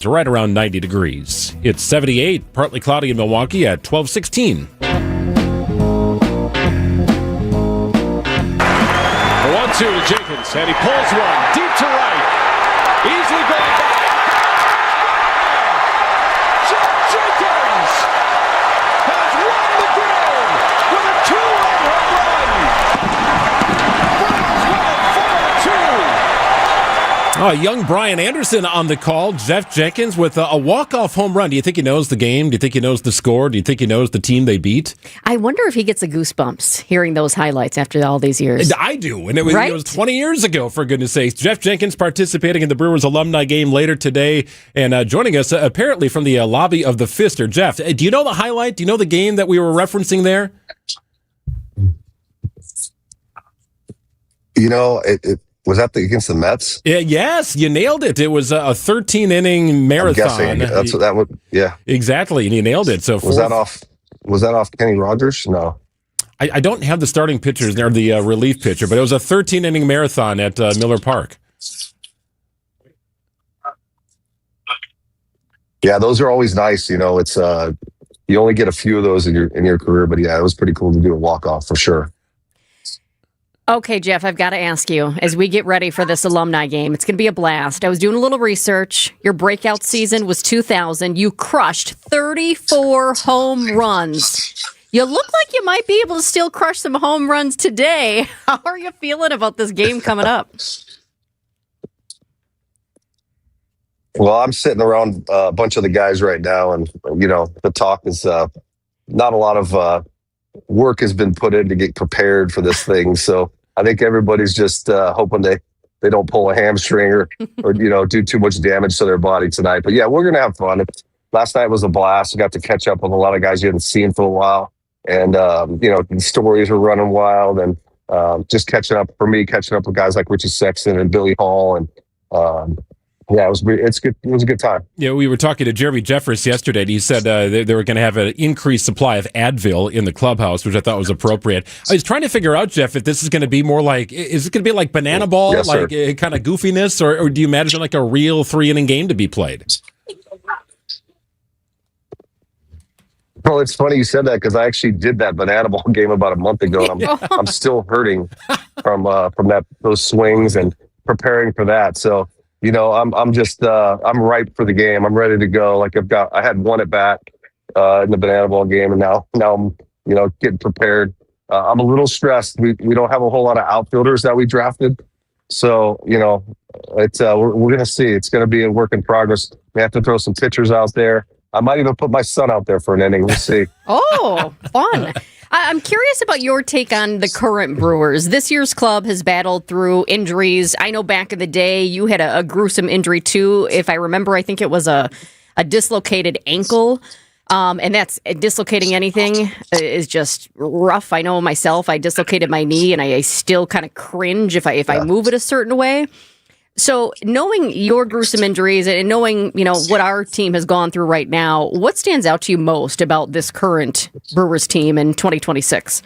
It's right around 90 degrees. It's 78, partly cloudy in Milwaukee at 12:16. The 1-2 to Jenkins, and he pulls one deep to right. Easily going back. Jenkins has won the game with a two-run home run. Brewers win 4-2. Oh, young Brian Anderson on the call. Jeff Jenkins with a walk-off home run. Do you think he knows the game? Do you think he knows the score? Do you think he knows the team they beat? I wonder if he gets the goosebumps hearing those highlights after all these years. I do, and it was 20 years ago, for goodness sakes. Jeff Jenkins participating in the Brewers alumni game later today, and joining us apparently from the lobby of the Pfister. Jeff, do you know the highlight? Do you know the game that we were referencing there? You know, it was that against the Mets? Yes, you nailed it. It was a 13-inning marathon. I'm guessing. That's what that would. Yeah, exactly, and he nailed it. So was that off Kenny Rogers? No, I don't have the starting pitchers or the relief pitcher, but it was a 13-inning marathon at Miller Park. Yeah, those are always nice. You know, it's you only get a few of those in your career, but yeah, it was pretty cool to do a walk-off for sure. Okay, Jeff, I've got to ask you, as we get ready for this alumni game, it's going to be a blast. I was doing a little research. Your breakout season was 2000. You crushed 34 home runs. You look like you might be able to still crush some home runs today. How are you feeling about this game coming up? Well, I'm sitting around a bunch of the guys right now, and, you know, the talk is not a lot of work has been put in to get prepared for this thing. So I think everybody's just hoping they don't pull a hamstring or you know, do too much damage to their body tonight. But yeah, we're going to have fun. Last night was a blast. We got to catch up with a lot of guys you hadn't seen for a while. And, you know, the stories were running wild, and just catching up with guys like Richie Sexton and Billy Hall. And yeah, it was good. It was a good time. Yeah, we were talking to Jeremy Jeffress yesterday, and he said they were going to have an increased supply of Advil in the clubhouse, which I thought was appropriate. I was trying to figure out, Jeff, if this is going to be more like, is it going to be like Banana Ball, yes, like kind of goofiness, or do you imagine like a real 3-inning game to be played? Well, it's funny you said that, because I actually did that Banana Ball game about a month ago, and I'm still hurting from those swings and preparing for that. So, you know, I'm just I'm ripe for the game. I'm ready to go. Like I had one at bat in the Banana Ball game, and now I'm, you know, getting prepared. I'm a little stressed. We don't have a whole lot of outfielders that we drafted, so, you know, it's we're gonna see. It's gonna be a work in progress. We have to throw some pitchers out there. I might even put my son out there for an inning. We'll see. Oh, fun. I'm curious about your take on the current Brewers. This year's club has battled through injuries. I know back in the day you had a gruesome injury too. If I remember, I think it was a dislocated ankle. And that's dislocating anything is just rough. I know myself, I dislocated my knee, and I still kind of cringe if I move it a certain way. So knowing your gruesome injuries and knowing, you know, what our team has gone through right now, what stands out to you most about this current Brewers team in 2026?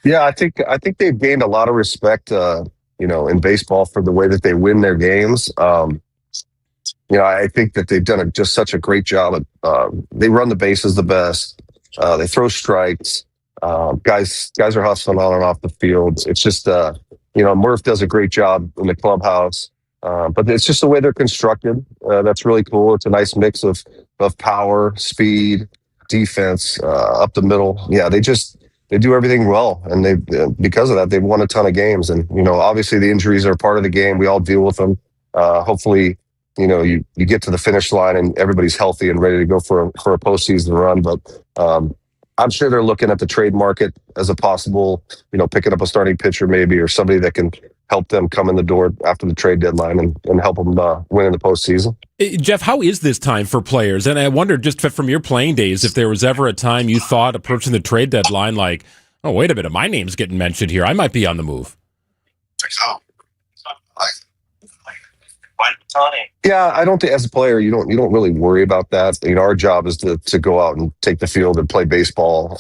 Yeah, I think they've gained a lot of respect, you know, in baseball for the way that they win their games. You know, I think that they've done just such a great job. They run the bases the best. They throw strikes. Guys are hustling on and off the field. It's just, you know, Murph does a great job in the clubhouse. But it's just the way they're constructed. That's really cool. It's a nice mix of power, speed, defense, up the middle. Yeah, they do everything well, and because of that, they've won a ton of games. And, you know, obviously the injuries are part of the game. We all deal with them. Hopefully, you know, you get to the finish line and everybody's healthy and ready to go for a postseason run. But I'm sure they're looking at the trade market as a possible, you know, picking up a starting pitcher maybe, or somebody that can help them come in the door after the trade deadline and help them win in the postseason. Jeff, how is this time for players? And I wonder, just from your playing days, if there was ever a time you thought approaching the trade deadline like, oh, wait a minute, my name's getting mentioned here. I might be on the move. Yeah, I don't think as a player you don't really worry about that. You know, our job is to go out and take the field and play baseball.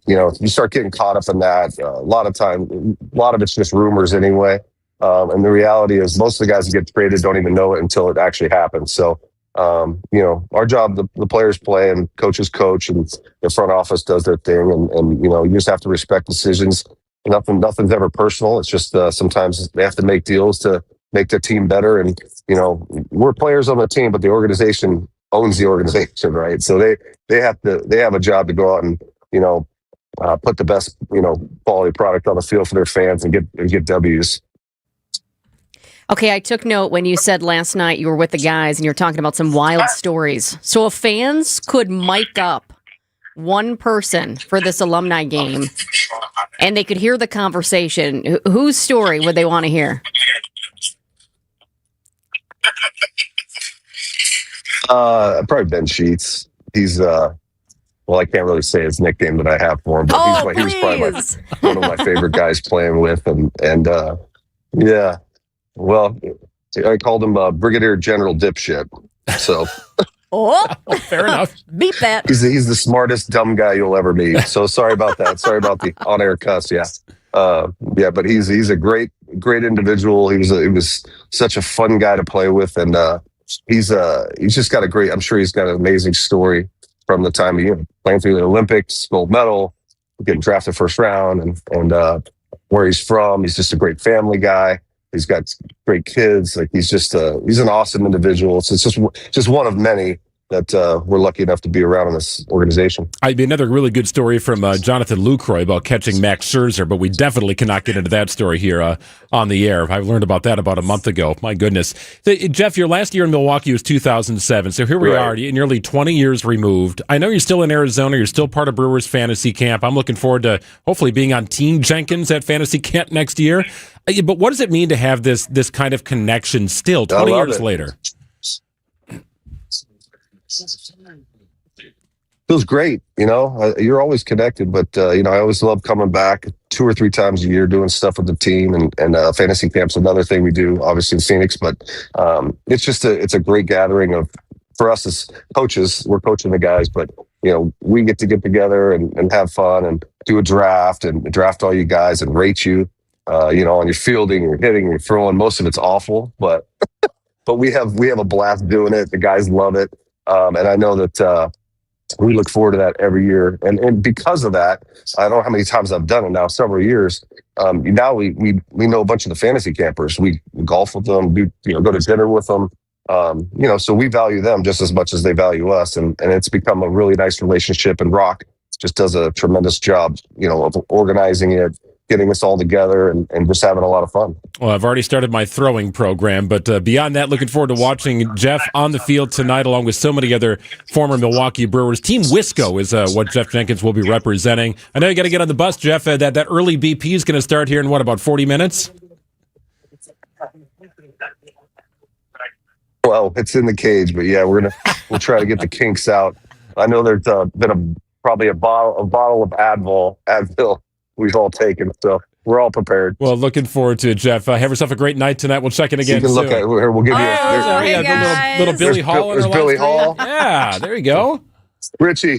You know, you start getting caught up in that. A lot of it's just rumors anyway. And the reality is most of the guys that get traded don't even know it until it actually happens. So, our job, the players play and coaches coach and the front office does their thing. And you just have to respect decisions. Nothing's ever personal. It's just sometimes they have to make deals to make their team better. And, we're players on the team, but the organization owns the organization, right? So they have a job to go out and, put the best, quality product on the field for their fans and get W's. Okay, I took note when you said last night you were with the guys and you were talking about some wild stories. So if fans could mic up one person for this alumni game and they could hear the conversation, whose story would they want to hear? Probably Ben Sheets. He's I can't really say his nickname that I have for him, but he was probably one of my favorite guys playing with, and yeah. Well, I called him Brigadier General Dipshit. So, fair enough. Beep that. He's the smartest dumb guy you'll ever meet. So sorry about that. Sorry about the on-air cuss. Yeah, but he's a great individual. He was such a fun guy to play with, and he's just got I'm sure he's got an amazing story from the time playing through the Olympics, gold medal, getting drafted first round, and where he's from. He's just a great family guy. He's got great kids. Like he's an awesome individual. So it's just one of many that we're lucky enough to be around in this organization. I'd be another really good story from Jonathan Lucroy about catching Max Scherzer, but we definitely cannot get into that story here on the air. I learned about that about a month ago. My goodness. So, Jeff, your last year in Milwaukee was 2007. So here we are, nearly 20 years removed. I know you're still in Arizona. You're still part of Brewers fantasy camp. I'm looking forward to hopefully being on Team Jenkins at fantasy camp next year. But what does it mean to have this kind of connection still 20 years later? Feels great. You're always connected, but I always love coming back 2 or 3 times a year doing stuff with the team, and fantasy camp's another thing we do, obviously in Phoenix. But it's a great gathering for us as coaches. We're coaching the guys, but we get together and have fun and do a draft and draft all you guys and rate you. On your fielding, your hitting, your throwing. Most of it's awful, but we have a blast doing it. The guys love it, and I know that we look forward to that every year. And because of that, I don't know how many times I've done it now, several years. Now we know a bunch of the fantasy campers. We golf with them, go to dinner with them. So we value them just as much as they value us, and it's become a really nice relationship. And Rock just does a tremendous job, of organizing it, getting us all together and just having a lot of fun. Well, I've already started my throwing program, but beyond that, looking forward to watching Jeff on the field tonight, along with so many other former Milwaukee Brewers. Team Wisco is what Jeff Jenkins will be representing. I know you got to get on the bus, Jeff. That early BP is going to start here in about 40 minutes? Well, it's in the cage, but yeah, we'll try to get the kinks out. I know there's been probably a bottle of Advil we've all taken, so we're all prepared. Well, looking forward to it, Jeff. Have yourself a great night tonight. We'll check in again soon. Look at we'll give you little Billy Hall. There's Billy Hall. Yeah, there you go. Richie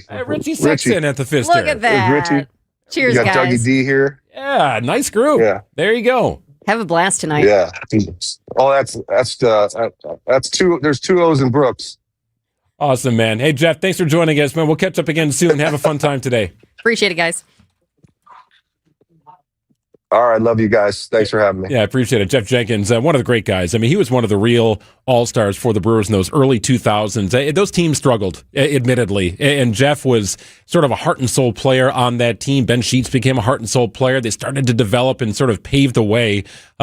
Sexton at the Fister. Look at that. Richie. Cheers, you got guys. Dougie D here. Yeah, nice group. Yeah. There you go. Have a blast tonight. Yeah. Oh, that's 2. There's 2 O's in Brooks. Awesome, man. Hey, Jeff, thanks for joining us, man. We'll catch up again soon. Have a fun time today. Appreciate it, guys. All right, love you guys. Thanks for having me. Yeah, I appreciate it. Jeff Jenkins, one of the great guys. I mean, he was one of the real all-stars for the Brewers in those early 2000s. Those teams struggled, admittedly, and Jeff was sort of a heart and soul player on that team. Ben Sheets became a heart and soul player. They started to develop and sort of pave the way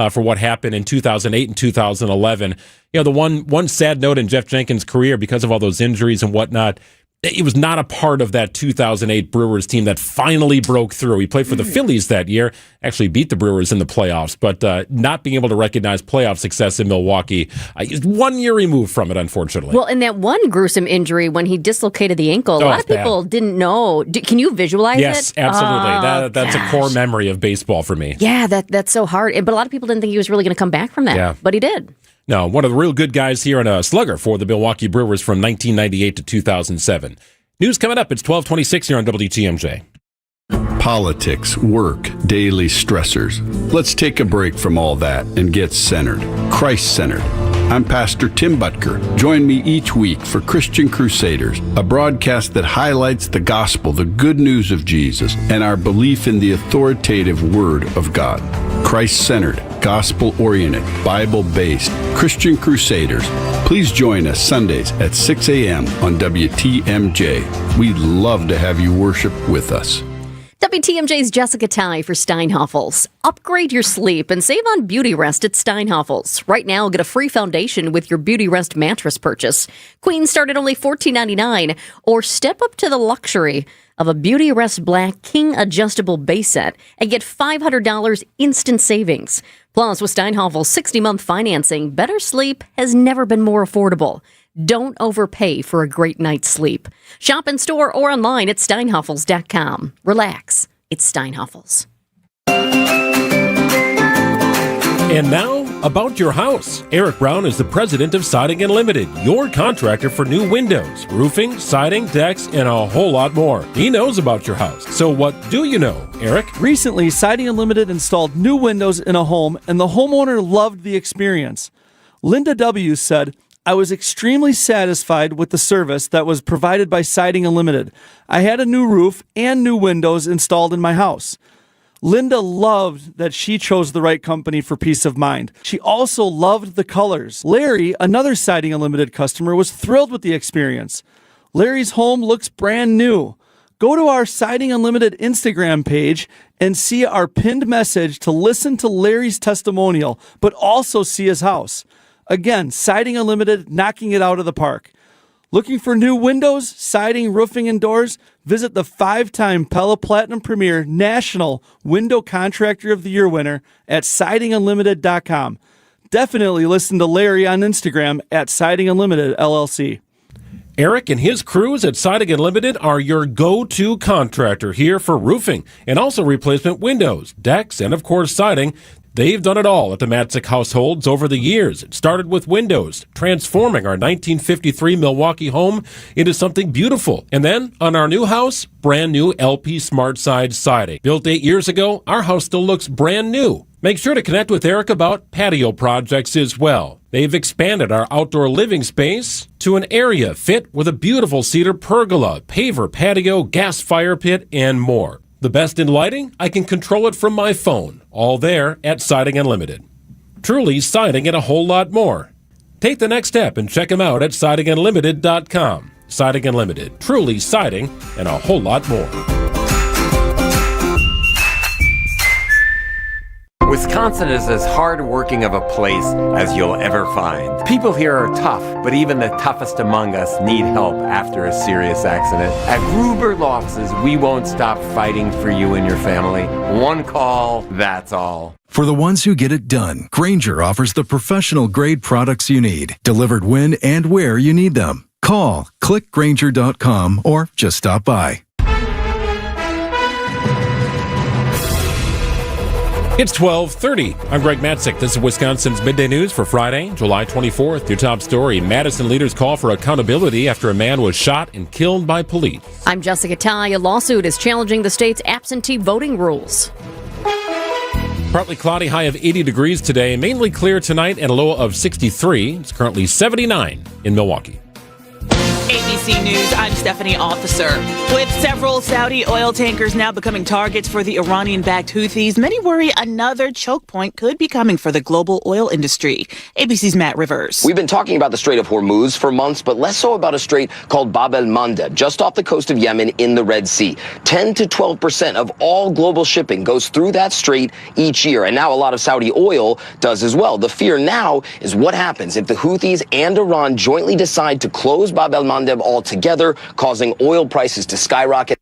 for what happened in 2008 and 2011. The one sad note in Jeff Jenkins' career, because of all those injuries and whatnot, he was not a part of that 2008 Brewers team that finally broke through. He played for the Phillies that year, actually beat the Brewers in the playoffs, but not being able to recognize playoff success in Milwaukee. He's 1 year removed from it, unfortunately. Well, and that one gruesome injury when he dislocated the ankle, a lot of people didn't know. Can you visualize it? Yes, absolutely. That's a core memory of baseball for me. Yeah, that's so hard. But a lot of people didn't think he was really going to come back from that, but he did. No, one of the real good guys here and a slugger for the Milwaukee Brewers from 1998 to 2007. News coming up. It's 12:26 here on WTMJ. politics, work, daily stressors. Let's take a break from all that and get centered, Christ-centered. I'm Pastor Tim Butker. Join me each week for Christian Crusaders, a broadcast that highlights the gospel, the good news of Jesus, and our belief in the authoritative Word of God. Christ-centered, gospel-oriented, Bible-based Christian Crusaders. Please join us Sundays at 6 a.m. on WTMJ. We'd love to have you worship with us. WTMJ's Jessica Ty for Steinhoffels. Upgrade your sleep and save on Beauty Rest at Steinhoffels. Right now, get a free foundation with your Beauty Rest mattress purchase. Queen start at only $14.99, or step up to the luxury of a Beauty Rest Black King adjustable base set and get $500 instant savings. Plus, with Steinhoffels 60-month financing, better sleep has never been more affordable. Don't overpay for a great night's sleep. Shop in store or online at steinhoffels.com. Relax. It's Steinhoffels. And now, about your house. Eric Brown is the president of Siding Unlimited, your contractor for new windows, roofing, siding, decks, and a whole lot more. He knows about your house. So what do you know, Eric? Recently, Siding Unlimited installed new windows in a home, and the homeowner loved the experience. Linda W. said, I was extremely satisfied with the service that was provided by Siding Unlimited. I had a new roof and new windows installed in my house. Linda loved that she chose the right company for peace of mind. She also loved the colors. Larry, another Siding Unlimited customer, was thrilled with the experience. Larry's home looks brand new. Go to our Siding Unlimited Instagram page and see our pinned message to listen to Larry's testimonial, but also see his house. Again, Siding Unlimited, knocking it out of the park. Looking for new windows, siding, roofing, and doors? Visit the 5-time Pella Platinum Premier National Window Contractor of the Year winner at sidingunlimited.com. Definitely listen to Larry on Instagram at Siding Unlimited LLC. Eric and his crews at Siding Unlimited are your go-to contractor here for roofing and also replacement windows, decks, and of course siding. They've done it all at the Matzik households over the years. It started with windows, transforming our 1953 Milwaukee home into something beautiful. And then, on our new house, brand new LP Smart Side siding. Built 8 years ago, our house still looks brand new. Make sure to connect with Eric about patio projects as well. They've expanded our outdoor living space to an area fit with a beautiful cedar pergola, paver patio, gas fire pit, and more. The best in lighting? I can control it from my phone. All there at Siding Unlimited. Truly siding and a whole lot more. Take the next step and check them out at sidingunlimited.com. Siding Unlimited. Truly siding and a whole lot more. Wisconsin is as hard-working of a place as you'll ever find. People here are tough, but even the toughest among us need help after a serious accident. At Gruber Law Offices, we won't stop fighting for you and your family. One call, that's all. For the ones who get it done, Grainger offers the professional-grade products you need, delivered when and where you need them. Call, click Grainger.com, or just stop by. It's 12:30. I'm Greg Matzik. This is Wisconsin's Midday News for Friday, July 24th. Your top story, Madison leaders call for accountability after a man was shot and killed by police. I'm Jessica Ty. A lawsuit is challenging the state's absentee voting rules. Partly cloudy, high of 80 degrees today. Mainly clear tonight and a low of 63. It's currently 79 in Milwaukee. ABC News, I'm Stephanie Officer. With several Saudi oil tankers now becoming targets for the Iranian-backed Houthis, many worry another choke point could be coming for the global oil industry. ABC's Matt Rivers. We've been talking about the Strait of Hormuz for months, but less so about a strait called Bab el-Mandeb, just off the coast of Yemen in the Red Sea. 10 to 12% of all global shipping goes through that strait each year, and now a lot of Saudi oil does as well. The fear now is what happens if the Houthis and Iran jointly decide to close Bab el-Mandeb altogether, causing oil prices to skyrocket.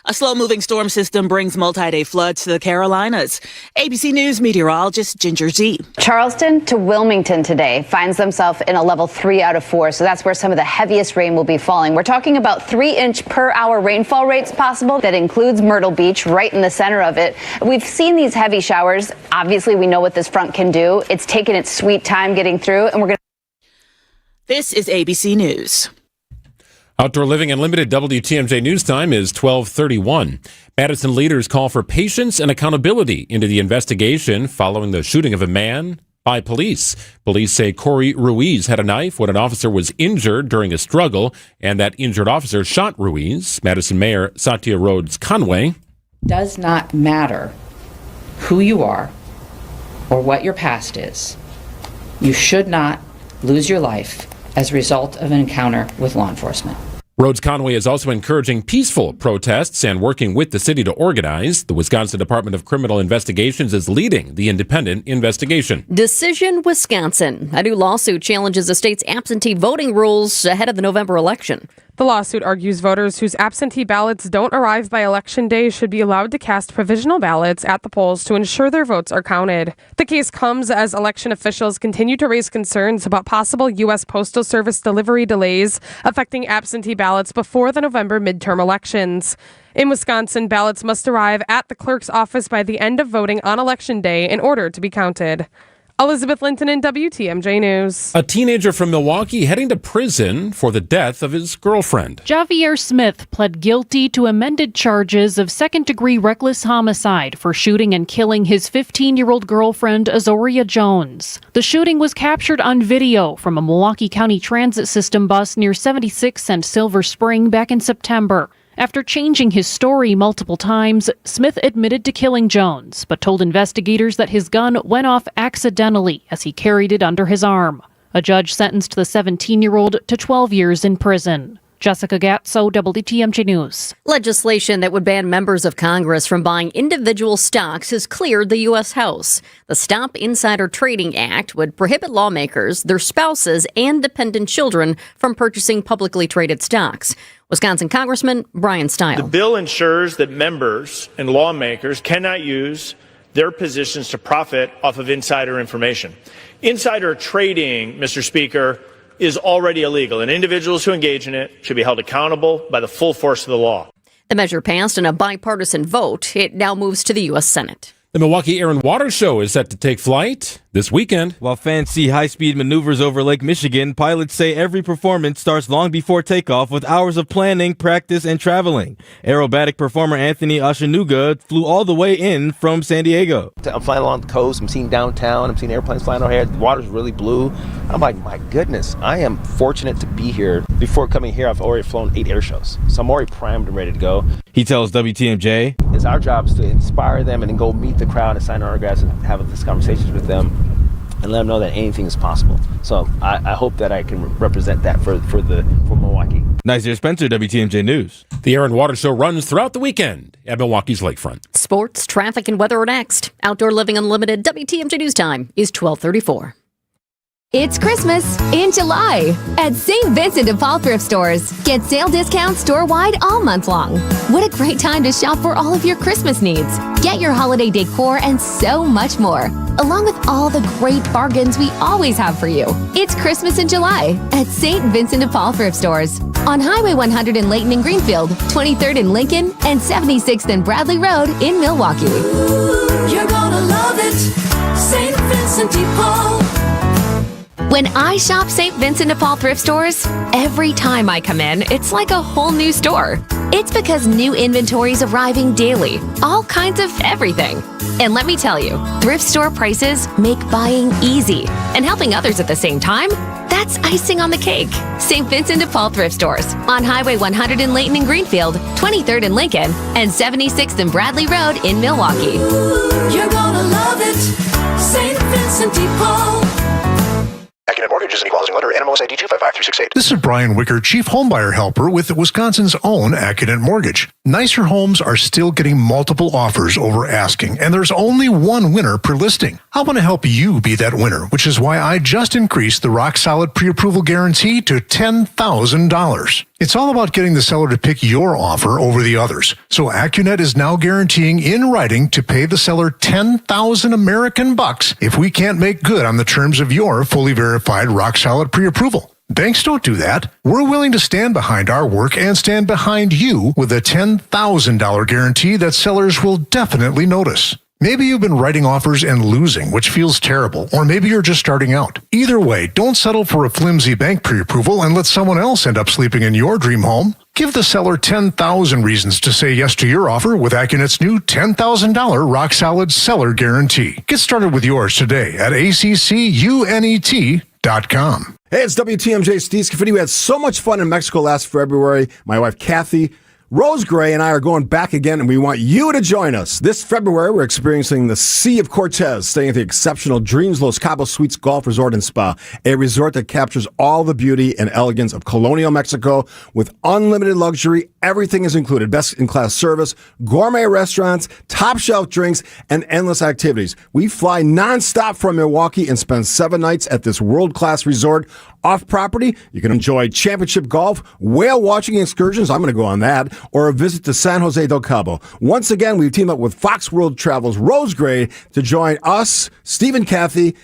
A slow-moving storm system brings multi-day floods to the Carolinas. ABC News meteorologist Ginger Z. Charleston to Wilmington today finds themselves in a level 3 out of 4, so that's where some of the heaviest rain will be falling. We're talking about 3-inch per hour rainfall rates possible. That includes Myrtle Beach, right in the center of it. We've seen these heavy showers. Obviously, we know what this front can do. It's taken its sweet time getting through, and we're going to... This is ABC News. Outdoor Living Unlimited WTMJ News Time is 12:31. Madison leaders call for patience and accountability into the investigation following the shooting of a man by police. Police say Corey Ruiz had a knife when an officer was injured during a struggle, and that injured officer shot Ruiz. Madison Mayor Satya Rhodes Conway. Does not matter who you are or what your past is. You should not lose your life as a result of an encounter with law enforcement. Rhodes Conway is also encouraging peaceful protests and working with the city to organize. The Wisconsin Department of Criminal Investigations is leading the independent investigation. Decision Wisconsin. A new lawsuit challenges the state's absentee voting rules ahead of the November election. The lawsuit argues voters whose absentee ballots don't arrive by Election Day should be allowed to cast provisional ballots at the polls to ensure their votes are counted. The case comes as election officials continue to raise concerns about possible U.S. Postal Service delivery delays affecting absentee ballots before the November midterm elections. In Wisconsin, ballots must arrive at the clerk's office by the end of voting on Election Day in order to be counted. Elizabeth Linton in WTMJ News. A teenager from Milwaukee heading to prison for the death of his girlfriend. Javier Smith pled guilty to amended charges of second-degree reckless homicide for shooting and killing his 15-year-old girlfriend, Azoria Jones. The shooting was captured on video from a Milwaukee County Transit System bus near 76th and Silver Spring back in September. After changing his story multiple times, Smith admitted to killing Jones, but told investigators that his gun went off accidentally as he carried it under his arm. A judge sentenced the 17-year-old to 12 years in prison. Jessica Gatso, WTMJ News. Legislation that would ban members of Congress from buying individual stocks has cleared the U.S. House. The Stop Insider Trading Act would prohibit lawmakers, their spouses, and dependent children from purchasing publicly traded stocks. Wisconsin Congressman Brian Stile. The bill ensures that members and lawmakers cannot use their positions to profit off of insider information. Insider trading, Mr. Speaker, is already illegal, and individuals who engage in it should be held accountable by the full force of the law. The measure passed in a bipartisan vote. It now moves to the U.S. Senate. The Milwaukee Air and Water Show is set to take flight this weekend. While fans see high-speed maneuvers over Lake Michigan, pilots say every performance starts long before takeoff with hours of planning, practice, and traveling. Aerobatic performer Anthony Ashanuga flew all the way in from San Diego. I'm flying along the coast. I'm seeing downtown. I'm seeing airplanes flying overhead. The water's really blue. I'm like, my goodness, I am fortunate to be here. Before coming here, I've already flown 8 air shows, so I'm already primed and ready to go. He tells WTMJ, it's our job is to inspire them and then go meet the crowd and sign autographs and have these conversations with them and let them know that anything is possible. So I hope that I can represent that for Milwaukee. Nazir Spencer, WTMJ News. The Air and Water Show runs throughout the weekend at Milwaukee's lakefront. Sports, traffic, and weather are next. Outdoor Living Unlimited WTMJ News Time is 12:34. It's Christmas in July at St. Vincent de Paul thrift stores. Get sale discounts store-wide all month long. What a great time to shop for all of your Christmas needs. Get your holiday decor and so much more, along with all the great bargains we always have for you. It's Christmas in July at St. Vincent de Paul thrift stores on Highway 100 in Layton and Greenfield, 23rd in Lincoln, and 76th and Bradley Road in Milwaukee. Ooh, you're gonna love it, St. Vincent de Paul. When I shop St. Vincent de Paul thrift stores, every time I come in, it's like a whole new store. It's because new inventory is arriving daily, all kinds of everything. And let me tell you, thrift store prices make buying easy. And helping others at the same time, that's icing on the cake. St. Vincent de Paul thrift stores on Highway 100 in Layton and Greenfield, 23rd in Lincoln, and 76th and Bradley Road in Milwaukee. Ooh, you're gonna love it, St. Vincent de Paul. Accident Mortgages and Equal Housing Lender, NMLS ID 255368. This is Brian Wicker, Chief Homebuyer Helper with Wisconsin's own Accident Mortgage. Nicer homes are still getting multiple offers over asking, and there's only one winner per listing. I want to help you be that winner, which is why I just increased the rock-solid pre-approval guarantee to $10,000. It's all about getting the seller to pick your offer over the others. So AccuNet is now guaranteeing in writing to pay the seller 10,000 American bucks if we can't make good on the terms of your fully verified rock-solid pre-approval. Banks don't do that. We're willing to stand behind our work and stand behind you with a $10,000 guarantee that sellers will definitely notice. Maybe you've been writing offers and losing, which feels terrible, or maybe you're just starting out. Either way, don't settle for a flimsy bank pre-approval and let someone else end up sleeping in your dream home. Give the seller 10,000 reasons to say yes to your offer with AccuNet's new $10,000 rock-solid seller guarantee. Get started with yours today at accunet.com. Hey, it's WTMJ Steve Scafidi. We had so much fun in Mexico last February. My wife, Kathy Rosegray, and I are going back again, and we want you to join us. This February, we're experiencing the Sea of Cortez, staying at the exceptional Dreams Los Cabos Suites Golf Resort and Spa, a resort that captures all the beauty and elegance of colonial Mexico with unlimited luxury. Everything is included. Best-in-class service, gourmet restaurants, top-shelf drinks, and endless activities. We fly nonstop from Milwaukee and spend 7 nights at this world-class resort. Off-property, you can enjoy championship golf, whale-watching excursions, I'm going to go on that, or a visit to San Jose del Cabo. Once again, we've teamed up with Fox World Travel's Rosegray to join us, Steve and Kathy,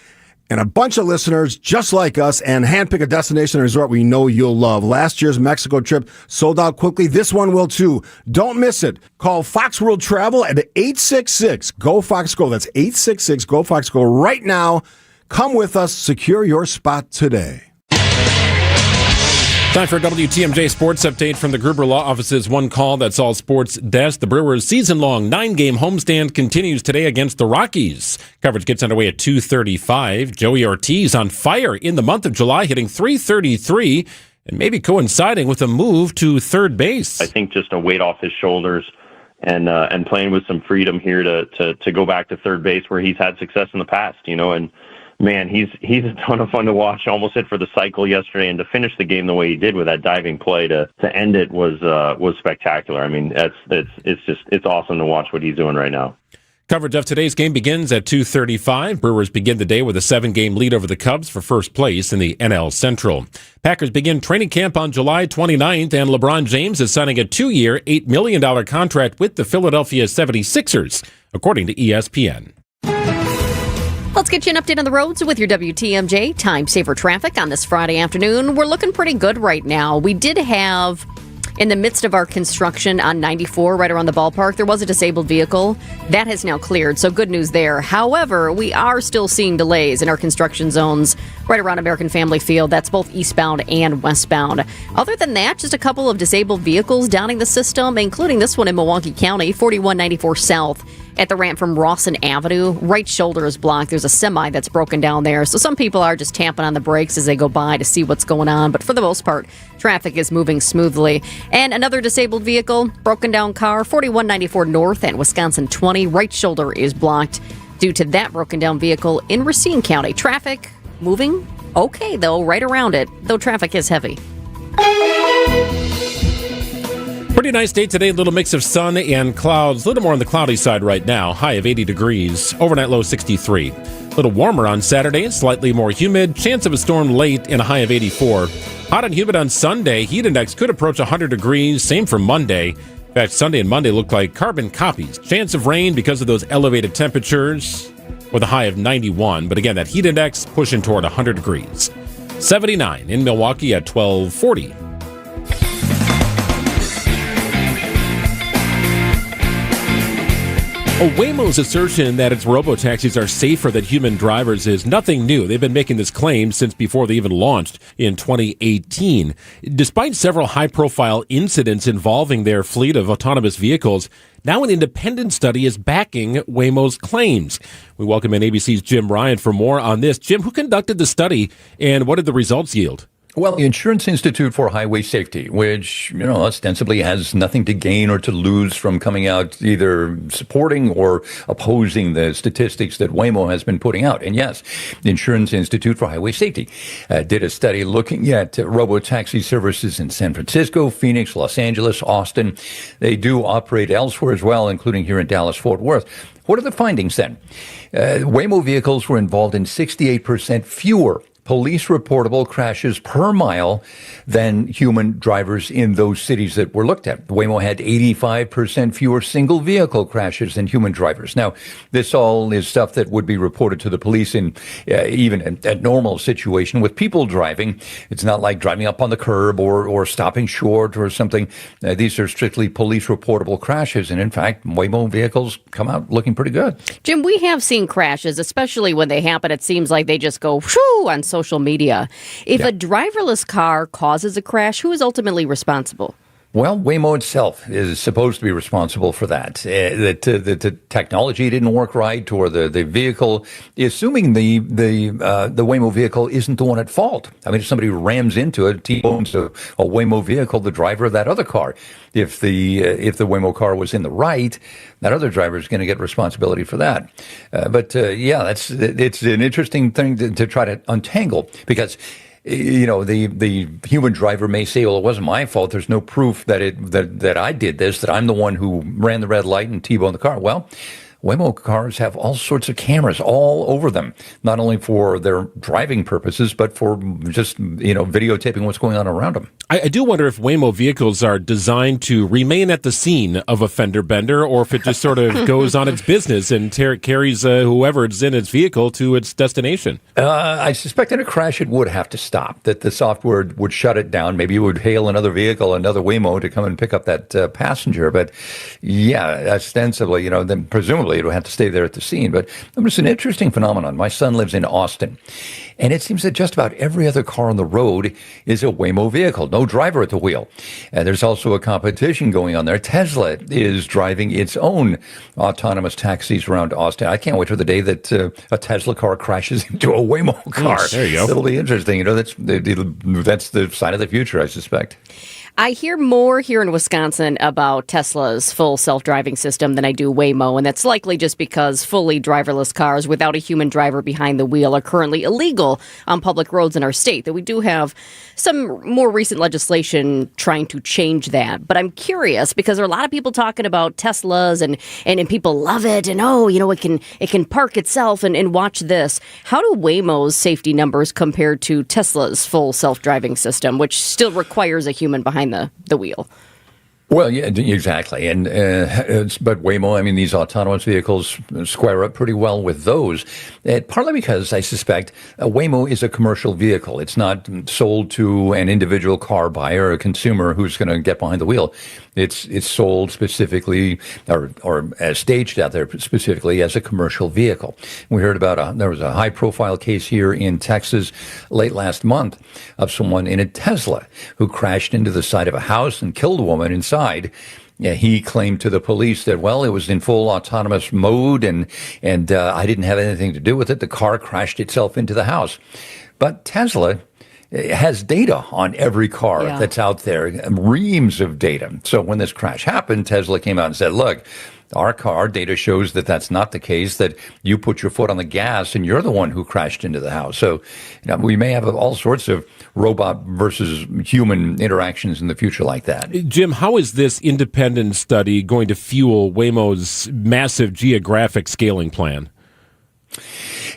and a bunch of listeners just like us, and handpick a destination and resort we know you'll love. Last year's Mexico trip sold out quickly. This one will too. Don't miss it. Call Fox World Travel at 866-GO-FOX-GO. That's 866-GO-FOX-GO right now. Come with us. Secure your spot today. Time for a WTMJ Sports Update from the Gruber Law Office's One Call That's All Sports desk. The Brewers' season-long 9-game homestand continues today against the Rockies. Coverage gets underway at 2:35. Joey Ortiz on fire in the month of July, hitting .333, and maybe coinciding with a move to third base. I think just a weight off his shoulders and playing with some freedom here to go back to third base where he's had success in the past, and man, he's a ton of fun to watch. Almost hit for the cycle yesterday, and to finish the game the way he did with that diving play to end it was spectacular. I mean, it's awesome to watch what he's doing right now. Coverage of today's game begins at 2:35. Brewers begin the day with a 7-game lead over the Cubs for first place in the NL Central. Packers begin training camp on July 29th, and LeBron James is signing a 2-year, $8 million contract with the Philadelphia 76ers, according to ESPN. Let's get you an update on the roads with your WTMJ Time Saver Traffic on this Friday afternoon. We're looking pretty good right now. We did have, in the midst of our construction on 94, right around the ballpark, there was a disabled vehicle. That has now cleared, so good news there. However, we are still seeing delays in our construction zones right around American Family Field. That's both eastbound and westbound. Other than that, just a couple of disabled vehicles downing the system, including this one in Milwaukee County, 4194 South. At the ramp from Rawson Avenue, right shoulder is blocked. There's a semi that's broken down there. So some people are just tamping on the brakes as they go by to see what's going on. But for the most part, traffic is moving smoothly. And another disabled vehicle, broken down car, 4194 North at Wisconsin 20. Right shoulder is blocked due to that broken down vehicle in Racine County. Traffic moving okay, though, right around it, though traffic is heavy. Pretty nice day today. A little mix of sun and clouds. A little more on the cloudy side right now. High of 80 degrees. Overnight low 63. A little warmer on Saturday. Slightly more humid. Chance of a storm late and a high of 84. Hot and humid on Sunday. Heat index could approach 100 degrees. Same for Monday. In fact, Sunday and Monday look like carbon copies. Chance of rain because of those elevated temperatures with a high of 91. But again, that heat index pushing toward 100 degrees. 79 in Milwaukee at 1240. Waymo's assertion that its robotaxis are safer than human drivers is nothing new. They've been making this claim since before they even launched in 2018. Despite several high-profile incidents involving their fleet of autonomous vehicles, now an independent study is backing Waymo's claims. We welcome in ABC's Jim Ryan for more on this. Jim, who conducted the study and what did the results yield? Well, the Insurance Institute for Highway Safety, which, ostensibly has nothing to gain or to lose from coming out either supporting or opposing the statistics that Waymo has been putting out. And yes, the Insurance Institute for Highway Safety did a study looking at robo-taxi services in San Francisco, Phoenix, Los Angeles, Austin. They do operate elsewhere as well, including here in Dallas-Fort Worth. What are the findings then? Waymo vehicles were involved in 68% fewer police reportable crashes per mile than human drivers in those cities that were looked at. Waymo had 85% fewer single vehicle crashes than human drivers. Now, this all is stuff that would be reported to the police in even a normal situation with people driving. It's not like driving up on the curb or stopping short or something. These are strictly police reportable crashes. And in fact, Waymo vehicles come out looking pretty good. Jim, we have seen crashes, especially when they happen. It seems like they just go whoo on social media. If a driverless car causes a crash, who is ultimately responsible? Well, Waymo itself is supposed to be responsible for that. The technology didn't work right, or the vehicle, assuming the Waymo vehicle isn't the one at fault. I mean, if somebody rams into it, T-bones a Waymo vehicle, the driver of that other car. If the Waymo car was in the right, that other driver is going to get responsibility for that. It's an interesting thing to try to untangle, because the human driver may say, well, it wasn't my fault. There's no proof that I did this, that I'm the one who ran the red light and T-boned the car. Well, Waymo cars have all sorts of cameras all over them, not only for their driving purposes, but for just, videotaping what's going on around them. I do wonder if Waymo vehicles are designed to remain at the scene of a fender bender, or if it just sort of goes on its business and carries whoever is in its vehicle to its destination. I suspect in a crash it would have to stop, that the software would shut it down. Maybe it would hail another vehicle, another Waymo, to come and pick up that passenger. But yeah, ostensibly, then presumably it would have to stay there at the scene. But it was an interesting phenomenon. My son lives in Austin, and it seems that just about every other car on the road is a Waymo vehicle. No driver at the wheel. And there's also a competition going on there. Tesla is driving its own autonomous taxis around Austin. I can't wait for the day that a Tesla car crashes into a Waymo car. There you go. It'll be interesting. That's the sign of the future, I suspect. I hear more here in Wisconsin about Tesla's full self-driving system than I do Waymo, and that's likely just because fully driverless cars without a human driver behind the wheel are currently illegal on public roads in our state. That we do have some more recent legislation trying to change that. But I'm curious, because there are a lot of people talking about Teslas and people love it, and it can park itself and watch this. How do Waymo's safety numbers compare to Tesla's full self-driving system, which still requires a human behind the wheel? Well, yeah, exactly. And but Waymo, these autonomous vehicles square up pretty well with those. Partly because I suspect Waymo is a commercial vehicle. It's not sold to an individual car buyer or a consumer who's going to get behind the wheel. It's sold specifically or staged out there specifically as a commercial vehicle. We heard about there was a high profile case here in Texas late last month of someone in a Tesla who crashed into the side of a house and killed a woman inside. He claimed to the police that, it was in full autonomous mode and I didn't have anything to do with it. The car crashed itself into the house. But Tesla has data on every car that's out there, reams of data. So when this crash happened, Tesla came out and said, look, our car data shows that that's not the case, that you put your foot on the gas and you're the one who crashed into the house. So we may have all sorts of robot versus human interactions in the future like that. Jim, how is this independent study going to fuel Waymo's massive geographic scaling plan?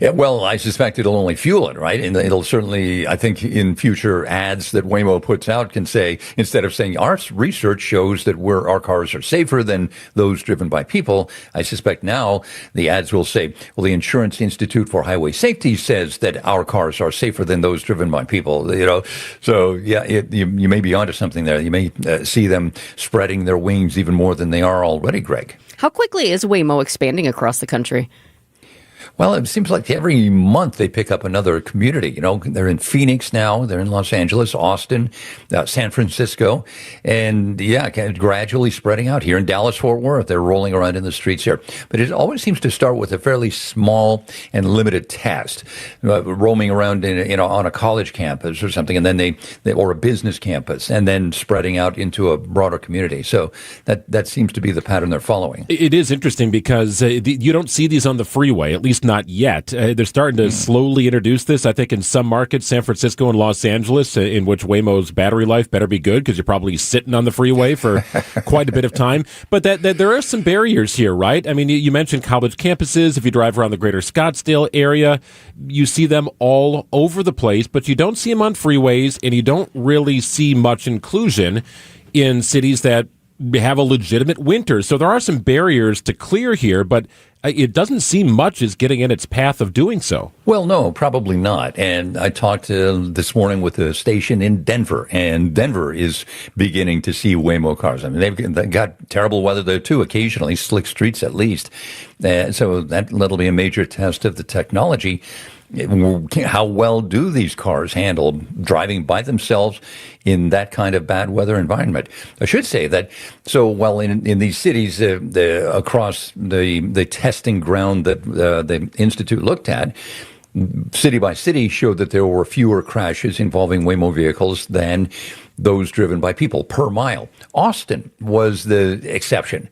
Yeah, well, I suspect it'll only fuel it, right? And it'll certainly, I think, in future ads that Waymo puts out can say, instead of saying our research shows that our cars are safer than those driven by people, I suspect now the ads will say, well, the Insurance Institute for Highway Safety says that our cars are safer than those driven by people, So, yeah, you may be onto something there. You may see them spreading their wings even more than they are already, Greg. How quickly is Waymo expanding across the country? Well, it seems like every month they pick up another community. They're in Phoenix now. They're in Los Angeles, Austin, San Francisco, and gradually spreading out here in Dallas, Fort Worth. They're rolling around in the streets here. But it always seems to start with a fairly small and limited test, roaming around on a college campus or something, and then or a business campus, and then spreading out into a broader community. So that seems to be the pattern they're following. It is interesting because you don't see these on the freeway, at least not yet. They're starting to slowly introduce this, I think, in some markets, San Francisco and Los Angeles, in which Waymo's battery life better be good because you're probably sitting on the freeway for quite a bit of time. But that there are some barriers here, right? I mean, you mentioned college campuses. If you drive around the greater Scottsdale area, you see them all over the place, but you don't see them on freeways, and you don't really see much inclusion in cities that have a legitimate winter. So there are some barriers to clear here, but it doesn't seem much is getting in its path of doing so. Well, no, probably not. And I talked this morning with a station in Denver, and Denver is beginning to see Waymo cars. I mean, they've got terrible weather there, too, occasionally, slick streets at least. So that'll be a major test of the technology. How well do these cars handle driving by themselves in that kind of bad weather environment? I should say that, in these cities, across the testing ground that the Institute looked at, city by city showed that there were fewer crashes involving Waymo vehicles than those driven by people per mile. Austin was the exception.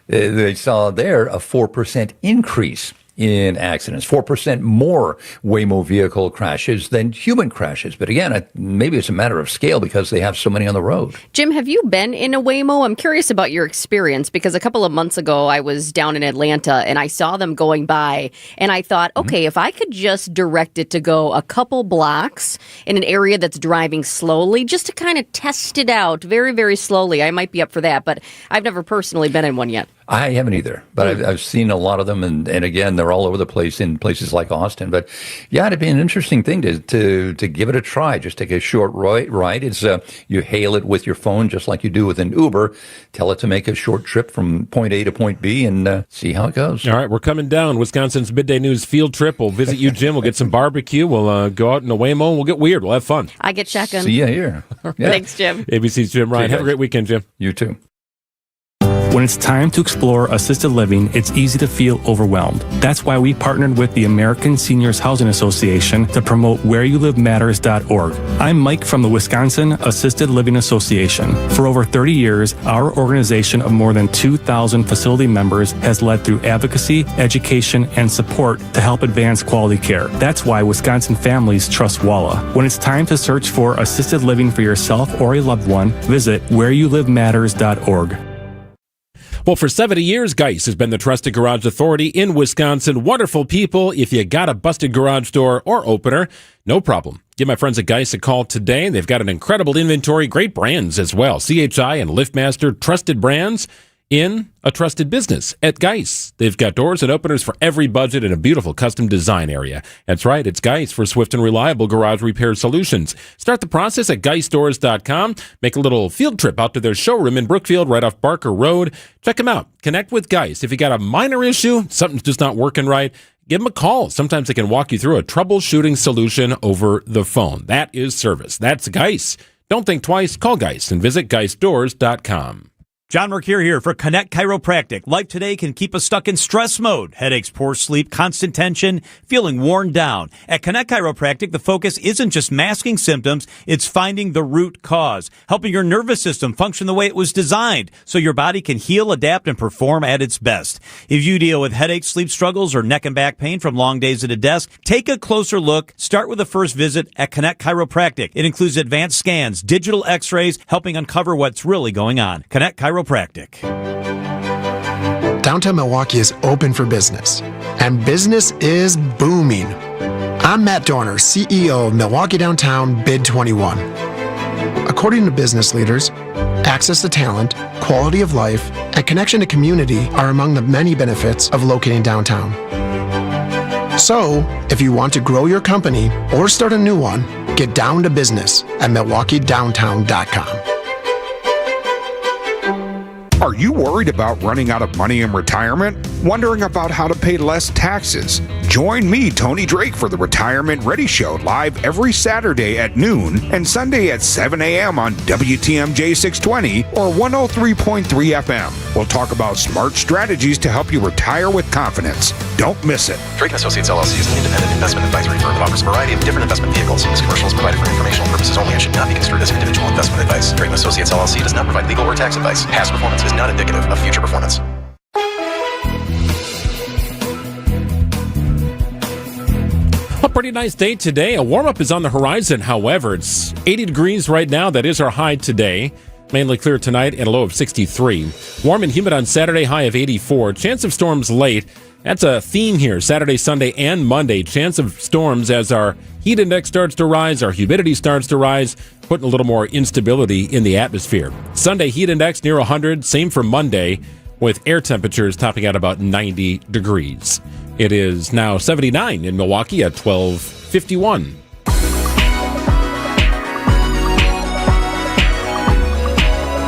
They saw there a 4% increase in accidents, 4% more Waymo vehicle crashes than human crashes. But again, maybe it's a matter of scale because they have so many on the road. Jim, have you been in a Waymo? I'm curious about your experience because a couple of months ago I was down in Atlanta and I saw them going by and I thought, okay, if I could just direct it to go a couple blocks in an area that's driving slowly, just to kind of test it out very, very slowly, I might be up for that. But I've never personally been in one yet. I haven't either, but I've seen a lot of them, and again, they're all over the place in places like Austin. But yeah, it'd be an interesting thing to give it a try. Just take a short ride. It's you hail it with your phone, just like you do with an Uber. Tell it to make a short trip from point A to point B, and see how it goes. All right, we're coming down. Wisconsin's Midday News field trip. We'll visit you, Jim. We'll get some barbecue. We'll go out in a Waymo, and we'll get weird. We'll have fun. I get shotgun. See you here. Yeah. Thanks, Jim. ABC's Jim Ryan. Have a great weekend, Jim. You too. When it's time to explore assisted living, it's easy to feel overwhelmed. That's why we partnered with the American Seniors Housing Association to promote whereyouLiveMatters.org. I'm Mike from the Wisconsin Assisted Living Association. For over 30 years, our organization of more than 2,000 facility members has led through advocacy, education, and support to help advance quality care. That's why Wisconsin families trust WALA. When it's time to search for assisted living for yourself or a loved one, visit whereyouLiveMatters.org. Well, for 70 years, Geis has been the trusted garage authority in Wisconsin. Wonderful people. If you got a busted garage door or opener, no problem. Give my friends at Geis a call today. They've got an incredible inventory, great brands as well. CHI and LiftMaster, trusted brands in a trusted business at Geis. They've got doors and openers for every budget and a beautiful custom design area. That's right, it's Geis for swift and reliable garage repair solutions. Start the process at geisdoors.com. Make a little field trip out to their showroom in Brookfield right off Barker Road. Check them out. Connect with Geis. If you got a minor issue, something's just not working right, give them a call. Sometimes they can walk you through a troubleshooting solution over the phone. That is service. That's Geis. Don't think twice. Call Geis and visit geisdoors.com. John Mercure here for Connect Chiropractic. Life today can keep us stuck in stress mode. Headaches, poor sleep, constant tension, feeling worn down. At Connect Chiropractic, the focus isn't just masking symptoms, it's finding the root cause, helping your nervous system function the way it was designed so your body can heal, adapt, and perform at its best. If you deal with headaches, sleep struggles, or neck and back pain from long days at a desk, take a closer look. Start with a first visit at Connect Chiropractic. It includes advanced scans, digital x-rays, helping uncover what's really going on. Connect Chiropractic. Downtown Milwaukee is open for business, and business is booming. I'm Matt Dorner, CEO of Milwaukee Downtown Bid 21. According to business leaders, access to talent, quality of life, and connection to community are among the many benefits of locating downtown. So, if you want to grow your company or start a new one, get down to business at MilwaukeeDowntown.com. Are you worried about running out of money in retirement? Wondering about how to pay less taxes? Join me, Tony Drake, for the Retirement Ready Show, live every Saturday at noon and Sunday at 7 a.m. on WTMJ 620 or 103.3 FM. We'll talk about smart strategies to help you retire with confidence. Don't miss it. Drake & Associates LLC is an independent investment advisory firm that offers a variety of different investment vehicles. This commercial is provided for informational purposes only and should not be construed as individual investment advice. Drake & Associates LLC does not provide legal or tax advice. Past performance is not indicative of future performance. A pretty nice day today. A warm-up is on the horizon, however. It's 80 degrees right now. That is our high today. Mainly clear tonight and a low of 63. Warm and humid on Saturday, high of 84. Chance of storms late. That's a theme here, Saturday, Sunday, and Monday. Chance of storms as our heat index starts to rise, our humidity starts to rise, putting a little more instability in the atmosphere. Sunday, heat index near 100. Same for Monday, with air temperatures topping out about 90 degrees. It is now 79 in Milwaukee at 12:51.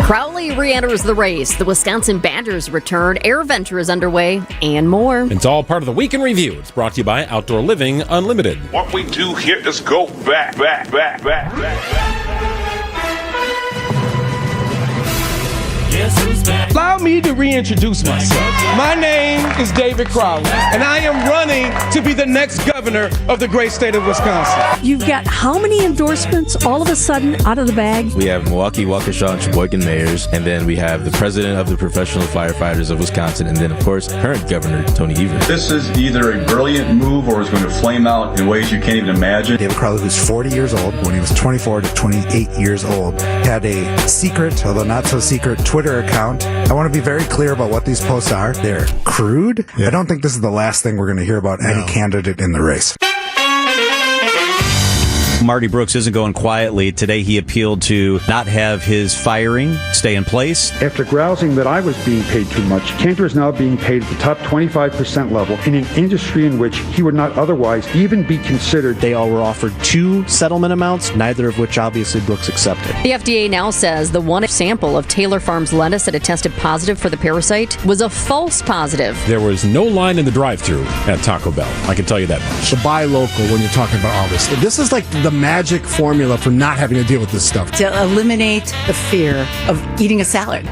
Crowley re-enters the race. The Wisconsin Badgers return. Air Venture is underway, and more. It's all part of the Week in Review. It's brought to you by Outdoor Living Unlimited. What we do here is go back. Allow me to reintroduce myself. My name is David Crowley, and I am running to be the next governor of the great state of Wisconsin. You've got how many endorsements all of a sudden out of the bag? We have Milwaukee, Waukesha, and Sheboygan mayors, and then we have the president of the Professional Firefighters of Wisconsin, and then, of course, current governor, Tony Evers. This is either a brilliant move or is going to flame out in ways you can't even imagine. David Crowley, who's 40 years old, when he was 24 to 28 years old, had a secret, although not so secret, Twitter account. I want to be very clear about what these posts are. They're crude. I don't think this is the last thing we're going to hear about any candidate in the race. Marty Brooks isn't going quietly. Today he appealed to not have his firing stay in place. After grousing that I was being paid too much, Cantor is now being paid at the top 25% level in an industry in which he would not otherwise even be considered. They all were offered 2 settlement amounts, neither of which obviously Brooks accepted. The FDA now says the one sample of Taylor Farms lettuce that had tested positive for the parasite was a false positive. There was no line in the drive-thru at Taco Bell. I can tell you that much. The buy local when you're talking about all this. This is like the magic formula for not having to deal with this stuff. To eliminate the fear of eating a salad.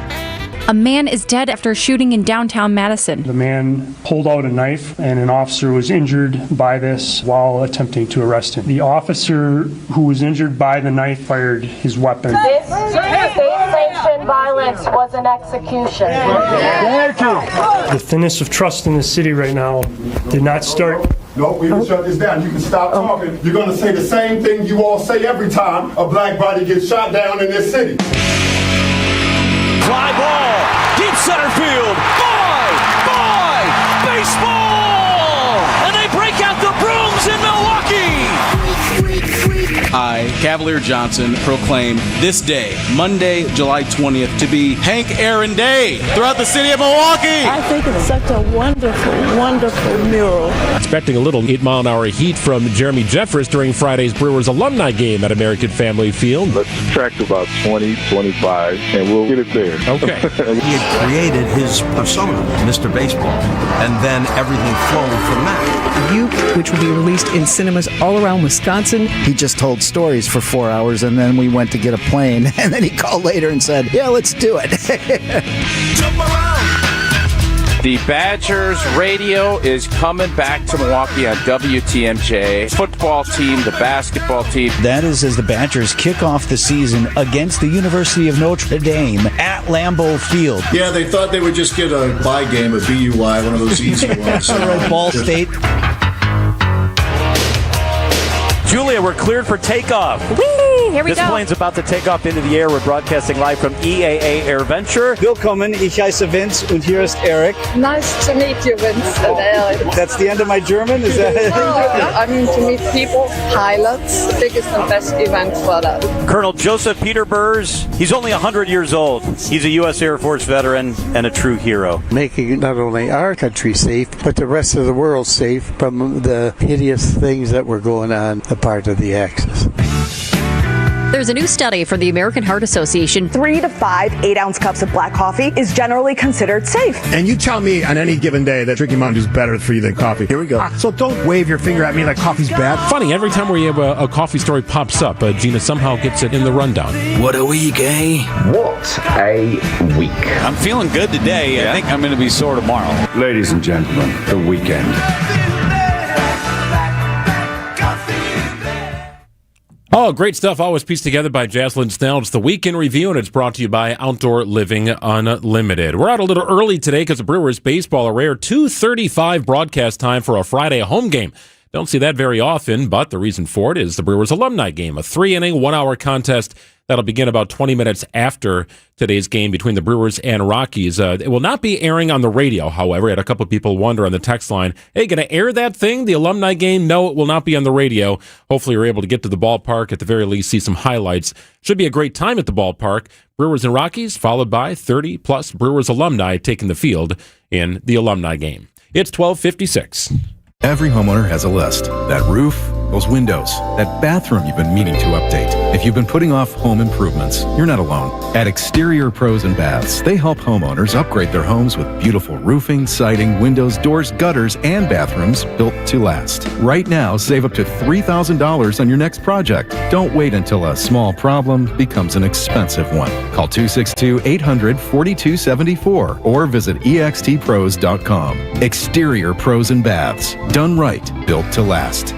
A man is dead after a shooting in downtown Madison. The man pulled out a knife and an officer was injured by this while attempting to arrest him. The officer who was injured by the knife fired his weapon. This state-sanctioned violence was an execution. The thinness of trust in the city right now did not start. No, we can shut this down. You can stop talking. You're going to say the same thing you all say every time a black body gets shot down in this city. Fly ball, deep center field. Bye, baseball! And they break out the brooms in Milwaukee. I, Cavalier Johnson, proclaim this day, Monday, July 20th, to be Hank Aaron Day throughout the city of Milwaukee. I think it's such a wonderful, wonderful mural. Expecting a little 8-mile-an-hour heat from Jeremy Jeffress during Friday's Brewers alumni game at American Family Field. Let's track to about 20, 25, and we'll get it there. Okay. He had created his persona, Mr. Baseball, and then everything flowed from that. Youth, which will be released in cinemas all around Wisconsin. He just told stories for 4 hours, and then we went to get a plane, and then he called later and said, yeah, let's do it. Jump around! The Badgers radio is coming back to Milwaukee on WTMJ. Football team, the basketball team. That is as the Badgers kick off the season against the University of Notre Dame at Lambeau Field. Yeah, they thought they would just get a bye game, a BUI, one of those easy ones. Ball State. Julia, we're cleared for takeoff. Whee! Here we This go. plane's about to take off into the air. We're broadcasting live from EAA Air Venture. Willkommen, ich heiße Vince und hier ist Eric. Nice to meet you, Vince and Eric. That's the end of my German? Is that it? I mean, to meet people, pilots, biggest and best event for that. Colonel Joseph Peter Burrs, he's only 100 years old. He's a U.S. Air Force veteran and a true hero. Making not only our country safe, but the rest of the world safe from the hideous things that were going on a part of the Axis. There's a new study from the American Heart Association. 3 to 5 8-ounce cups of black coffee is generally considered safe. And you tell me on any given day that drinking Mountain Dew is better for you than coffee. Here we go. So don't wave your finger at me like coffee's bad. Funny, every time we have a coffee story pops up, Gina somehow gets it in the rundown. What a week, eh? What a week. I'm feeling good today. Yeah. I think I'm going to be sore tomorrow. Ladies and gentlemen, the weekend. Oh, great stuff. Always pieced together by Jaslyn Snell. It's the Week in Review, and it's brought to you by Outdoor Living Unlimited. We're out a little early today because of Brewers baseball, a rare 2:35 broadcast time for a Friday home game. Don't see that very often, but the reason for it is the Brewers alumni game, a 3-inning, 1-hour contest that'll begin about 20 minutes after today's game between the Brewers and Rockies. It will not be airing on the radio, however. I had a couple of people wonder on the text line, hey, going to air that thing, the alumni game? No, it will not be on the radio. Hopefully you're able to get to the ballpark, at the very least see some highlights. Should be a great time at the ballpark. Brewers and Rockies, followed by 30-plus Brewers alumni taking the field in the alumni game. It's 12:56. Every homeowner has a list. That roof, those windows, that bathroom you've been meaning to update. If you've been putting off home improvements, you're not alone. At Exterior Pros and Baths, they help homeowners upgrade their homes with beautiful roofing, siding, windows, doors, gutters, and bathrooms built to last. Right now, save up to $3,000 on your next project. Don't wait until a small problem becomes an expensive one. Call 262-800-4274 or visit extpros.com. Exterior Pros and Baths. Done right, built to last.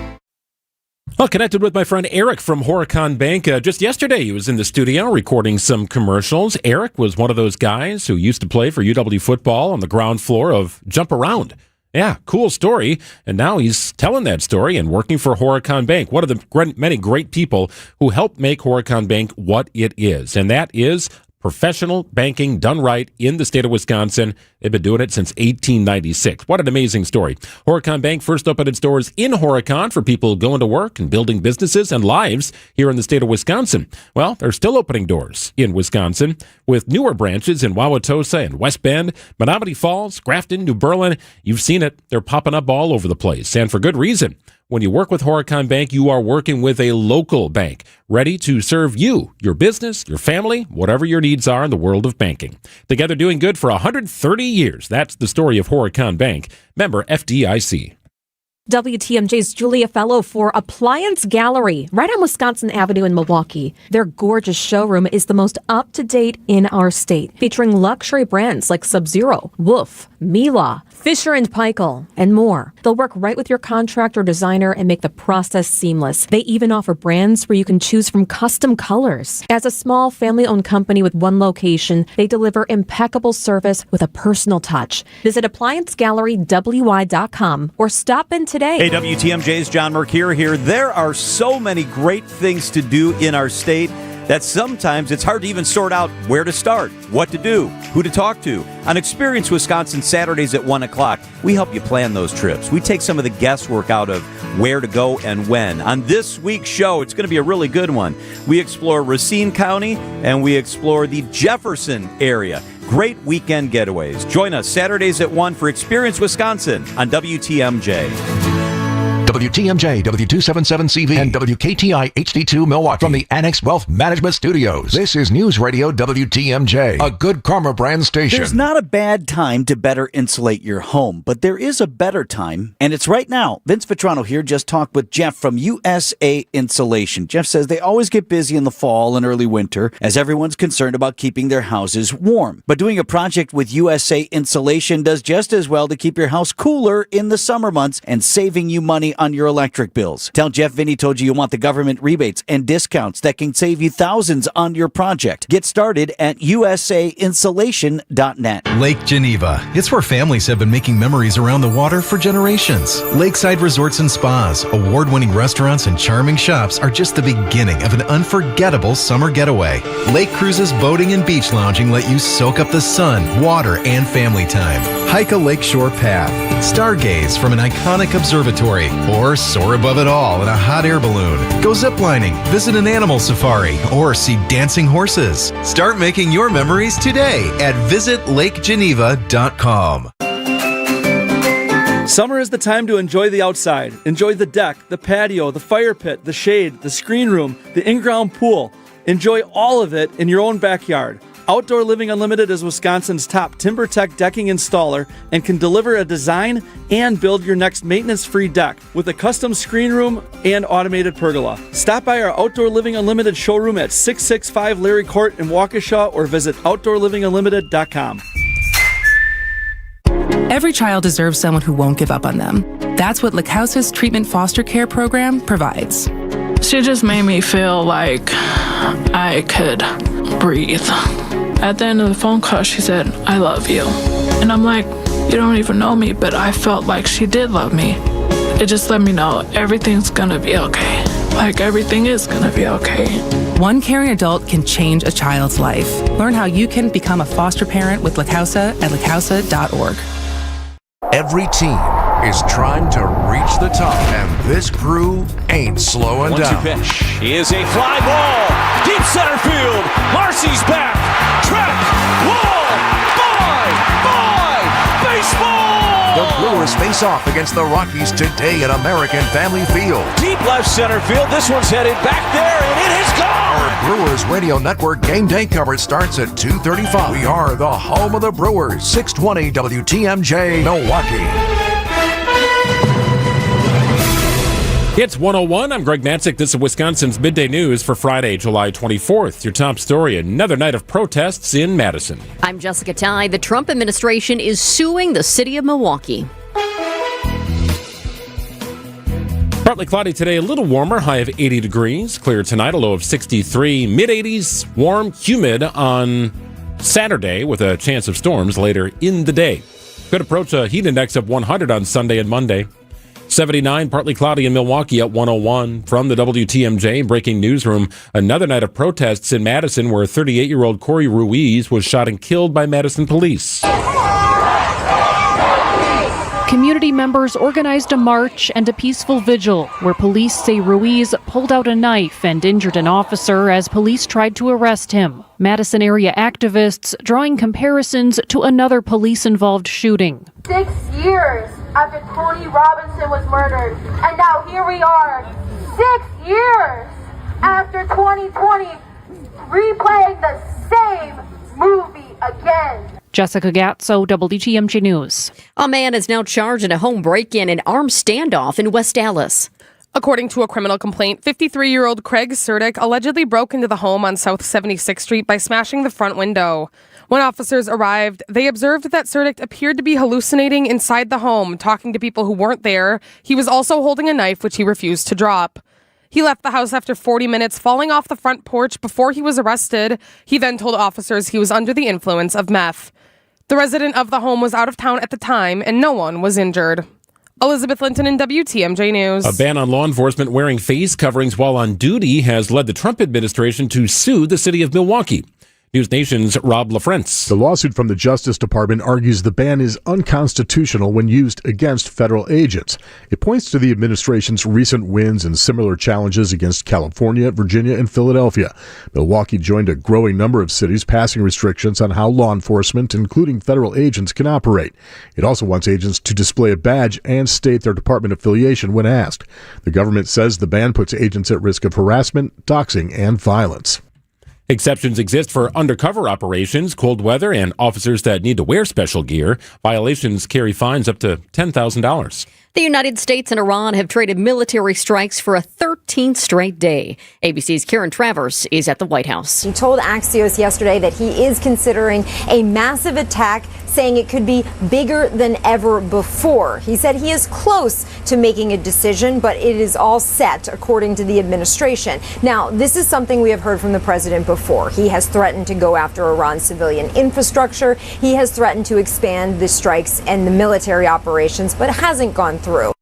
Well, connected with my friend Eric from Horicon Bank. Just yesterday, he was in the studio recording some commercials. Eric was one of those guys who used to play for UW football on the ground floor of Jump Around. Yeah, cool story. And now he's telling that story and working for Horicon Bank, one of the many great people who helped make Horicon Bank what it is. And that is professional banking done right in the state of Wisconsin. They've been doing it since 1896. What an amazing story. Horicon Bank first opened its doors in Horicon for people going to work and building businesses and lives here in the state of Wisconsin. Well, they're still opening doors in Wisconsin with newer branches in Wauwatosa and West Bend, Menominee Falls, Grafton, New Berlin. You've seen it. They're popping up all over the place, and for good reason. When you work with Horicon Bank, you are working with a local bank ready to serve you, your business, your family, whatever your needs are in the world of banking. Together doing good for 130 years. That's the story of Horicon Bank. Member FDIC. WTMJ's Julia Fellow for Appliance Gallery, right on Wisconsin Avenue in Milwaukee. Their gorgeous showroom is the most up-to-date in our state, featuring luxury brands like Sub-Zero, Wolf, Miele, Fisher & Paykel, and more. They'll work right with your contractor designer and make the process seamless. They even offer brands where you can choose from custom colors. As a small family-owned company with one location, they deliver impeccable service with a personal touch. Visit ApplianceGalleryWY.com or stop in today. Hey, WTMJ's John Mercure here. There are so many great things to do in our state that sometimes it's hard to even sort out where to start, what to do, who to talk to. On Experience Wisconsin Saturdays at 1 o'clock, we help you plan those trips. We take some of the guesswork out of where to go and when. On this week's show, it's going to be a really good one. We explore Racine County and we explore the Jefferson area. Great weekend getaways. Join us Saturdays at 1 for Experience Wisconsin on WTMJ. WTMJ, W277CV, and WKTI HD2 Milwaukee from the Annex Wealth Management Studios. This is News Radio WTMJ, a good karma brand station. There's not a bad time to better insulate your home, but there is a better time, and it's right now. Vince Vitrano here just talked with Jeff from USA Insulation. Jeff says they always get busy in the fall and early winter as everyone's concerned about keeping their houses warm. But doing a project with USA Insulation does just as well to keep your house cooler in the summer months and saving you money on your electric bills. Tell Jeff Vinny told you want the government rebates and discounts that can save you thousands on your project. Get started at usainsulation.net. Lake Geneva. It's where families have been making memories around the water for generations. Lakeside resorts and spas, award-winning restaurants, and charming shops are just the beginning of an unforgettable summer getaway. Lake cruises, boating, and beach lounging let you soak up the sun, water, and family time. Hike a lakeshore path. Stargaze from an iconic observatory. Or soar above it all in a hot air balloon. Go ziplining, visit an animal safari, or see dancing horses. Start making your memories today at visitlakegeneva.com. Summer is the time to enjoy the outside. Enjoy the deck, the patio, the fire pit, the shade, the screen room, the in-ground pool. Enjoy all of it in your own backyard. Outdoor Living Unlimited is Wisconsin's top TimberTech decking installer and can deliver a design and build your next maintenance-free deck with a custom screen room and automated pergola. Stop by our Outdoor Living Unlimited showroom at 665 Larry Court in Waukesha or visit OutdoorLivingUnlimited.com. Every child deserves someone who won't give up on them. That's what LaCouse's treatment foster care program provides. She just made me feel like I could breathe. At the end of the phone call, she said, "I love you." And I'm like, "You don't even know me," but I felt like she did love me. it just let me know everything's gonna be okay. Like, everything is gonna be okay. One caring adult can change a child's life. Learn how you can become a foster parent with La Causa at lacausa.org. Every team is trying to reach the top, and this crew ain't slowing down. 1-2 pitch is a fly ball. Deep center field. Marcy's back. Track. Wall. Bye. Baseball. The Brewers face off against the Rockies today at American Family Field. Deep left center field. This one's headed back there, and it is gone. Our Brewers Radio Network game day coverage starts at 2:35. We are the home of the Brewers. 620 WTMJ, Milwaukee. It's 101. I'm Greg Matzik. This is Wisconsin's Midday News for Friday, July 24th. Your top story, another night of protests in Madison. I'm Jessica Ty. The Trump administration is suing the city of Milwaukee. Partly cloudy today, a little warmer, high of 80 degrees. Clear tonight, a low of 63. Mid-80s, warm, humid on Saturday with a chance of storms later in the day. Could approach a heat index of 100 on Sunday and Monday. 79, partly cloudy in Milwaukee at 101. From the WTMJ Breaking Newsroom, another night of protests in Madison where 38-year-old Corey Ruiz was shot and killed by Madison police. Community members organized a march and a peaceful vigil where police say Ruiz pulled out a knife and injured an officer as police tried to arrest him. Madison area activists drawing comparisons to another police-involved shooting. 6 years after Tony Robinson was murdered, and now here we are, 6 years after 2020, replaying the same movie again. Jessica Gatso, WTMJ News. A man is now charged in a home break-in and armed standoff in West Dallas. According to a criminal complaint, 53-year-old Craig Surdick allegedly broke into the home on South 76th Street by smashing the front window. When officers arrived, they observed that Surdick appeared to be hallucinating inside the home, talking to people who weren't there. He was also holding a knife, which he refused to drop. He left the house after 40 minutes, falling off the front porch before he was arrested. He then told officers he was under the influence of meth. The resident of the home was out of town at the time, and no one was injured. Elizabeth Linton in WTMJ News. A ban on law enforcement wearing face coverings while on duty has led the Trump administration to sue the city of Milwaukee. News Nation's Rob LaFrentz. The lawsuit from the Justice Department argues the ban is unconstitutional when used against federal agents. It points to the administration's recent wins and similar challenges against California, Virginia, and Philadelphia. Milwaukee joined a growing number of cities passing restrictions on how law enforcement, including federal agents, can operate. It also wants agents to display a badge and state their department affiliation when asked. The government says the ban puts agents at risk of harassment, doxing, and violence. Exceptions exist for undercover operations, cold weather, and officers that need to wear special gear. Violations carry fines up to $10,000. The United States and Iran have traded military strikes for a 13th straight day. ABC's Karen Travers is at the White House. He told Axios yesterday that he is considering a massive attack, saying it could be bigger than ever before. He said he is close to making a decision, but it is all set, according to the administration. Now, this is something we have heard from the president before. He has threatened to go after Iran's civilian infrastructure. He has threatened to expand the strikes and the military operations, but it hasn't gone through.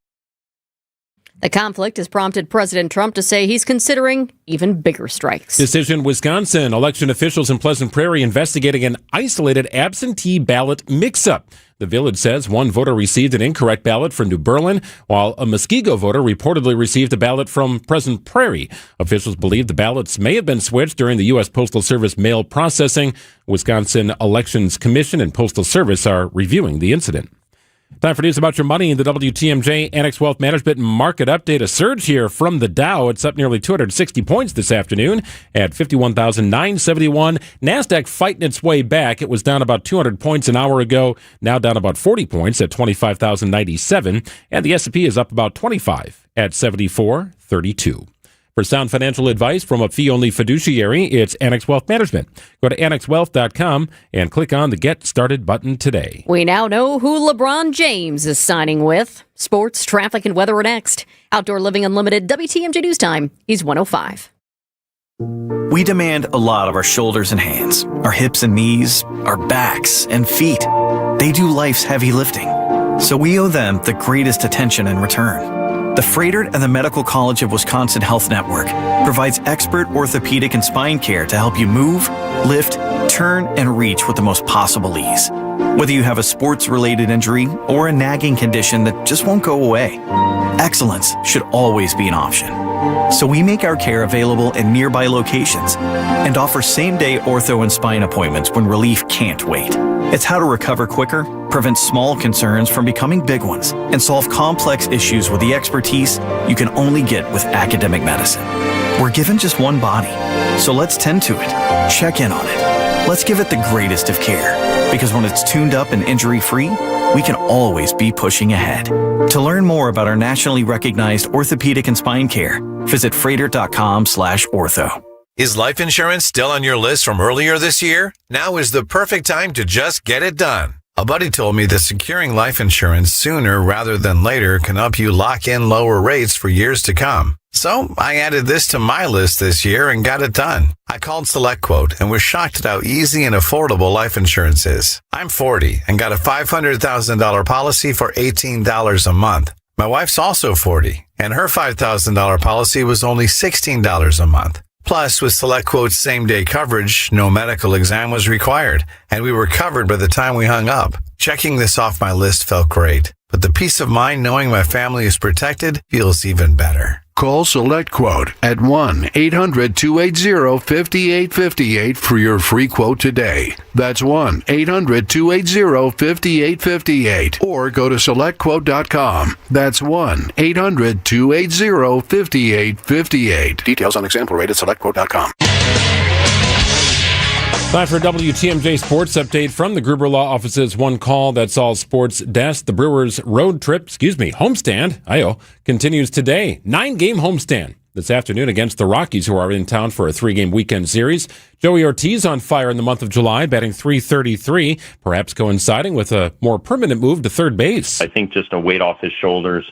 The conflict has prompted President Trump to say he's considering even bigger strikes. Decision Wisconsin. Election officials in Pleasant Prairie investigating an isolated absentee ballot mix-up. The village says one voter received an incorrect ballot from New Berlin, while a Muskego voter reportedly received a ballot from Pleasant Prairie. Officials believe the ballots may have been switched during the U.S. Postal Service mail processing. Wisconsin Elections Commission and Postal Service are reviewing the incident. Time for news about your money in the WTMJ Annex Wealth Management Market Update. A surge here from the Dow. It's up nearly 260 points this afternoon at 51,971. NASDAQ fighting its way back. It was down about 200 points an hour ago, now down about 40 points at 25,097. And the S&P is up about 25 at 7432. For sound financial advice from a fee-only fiduciary, it's Annex Wealth Management. Go to annexwealth.com and click on the Get Started button today. We now know who LeBron James is signing with. Sports, traffic, and weather are next. Outdoor Living Unlimited, WTMJ News Time. He's 105. We demand a lot of our shoulders and hands, our hips and knees, our backs and feet. They do life's heavy lifting, so we owe them the greatest attention in return. The Freighter and the Medical College of Wisconsin Health Network provides expert orthopedic and spine care to help you move, lift, turn, and reach with the most possible ease. Whether you have a sports-related injury or a nagging condition that just won't go away, excellence should always be an option. So we make our care available in nearby locations and offer same-day ortho and spine appointments when relief can't wait. It's how to recover quicker, prevent small concerns from becoming big ones, and solve complex issues with the expertise you can only get with academic medicine. We're given just one body, so let's tend to it, check in on it. Let's give it the greatest of care, because when it's tuned up and injury-free, we can always be pushing ahead. To learn more about our nationally recognized orthopedic and spine care, visit freighter.com/ortho. Is life insurance still on your list from earlier this year? Now is the perfect time to just get it done. A buddy told me that securing life insurance sooner rather than later can help you lock in lower rates for years to come. So I added this to my list this year and got it done. I called SelectQuote and was shocked at how easy and affordable life insurance is. I'm 40 and got a $500,000 policy for $18 a month. My wife's also 40 and her $5,000 policy was only $16 a month. Plus, with SelectQuote's same-day coverage, no medical exam was required, and we were covered by the time we hung up. Checking this off my list felt great, but the peace of mind knowing my family is protected feels even better. Call SelectQuote at 1-800-280-5858 for your free quote today. That's 1-800-280-5858. Or go to SelectQuote.com. That's 1-800-280-5858. Details on example rate at SelectQuote.com. Time for WTMJ Sports Update from the Gruber Law Office's One Call That's All Sports desk. The Brewers' homestand, continues today. 9-game homestand this afternoon against the Rockies, who are in town for a 3-game weekend series. Joey Ortiz on fire in the month of July, batting .333, perhaps coinciding with a more permanent move to third base. I think just a weight off his shoulders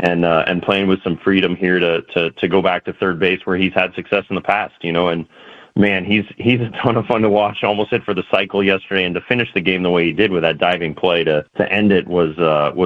and playing with some freedom here to go back to third base where he's had success in the past, and man, he's a ton of fun to watch. Almost hit for the cycle yesterday, and to finish the game the way he did with that diving play to end it was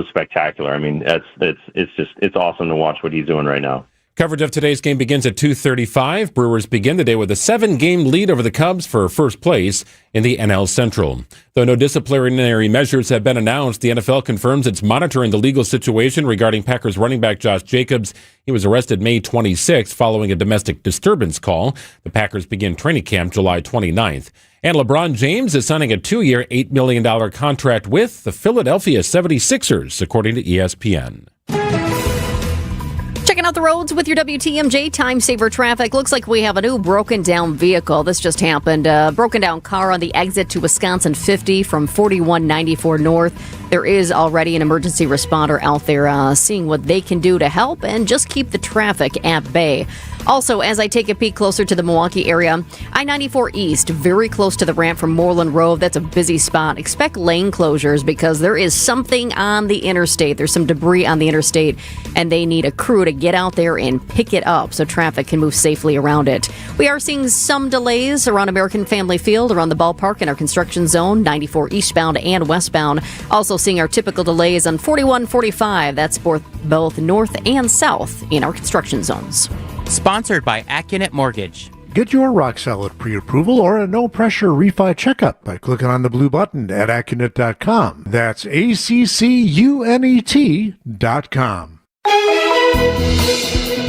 spectacular. I mean, it's awesome to watch what he's doing right now. Coverage of today's game begins at 2:35. Brewers begin the day with a 7-game lead over the Cubs for first place in the NL Central. Though no disciplinary measures have been announced, the NFL confirms it's monitoring the legal situation regarding Packers running back Josh Jacobs. He was arrested May 26th following a domestic disturbance call. The Packers begin training camp July 29th. And LeBron James is signing a 2-year, $8 million contract with the Philadelphia 76ers, according to ESPN. Checking out the roads with your WTMJ Time Saver traffic. Looks like we have a new broken down vehicle. This just happened. Broken down car on the exit to Wisconsin 50 from 4194 north. There is already an emergency responder out there seeing what they can do to help and just keep the traffic at bay. Also, as I take a peek closer to the Milwaukee area, I-94 East, very close to the ramp from Moreland Road. That's a busy spot. Expect lane closures because there is something on the interstate. There's some debris on the interstate, and they need a crew to get out there and pick it up so traffic can move safely around it. We are seeing some delays around American Family Field, around the ballpark in our construction zone, 94 eastbound and westbound. Also seeing our typical delays on 4145. That's both north and south in our construction zones. Sponsored by Accunet Mortgage. Get your rock-solid pre-approval or a no-pressure refi checkup by clicking on the blue button at Accunet.com. That's ACCUNET.com.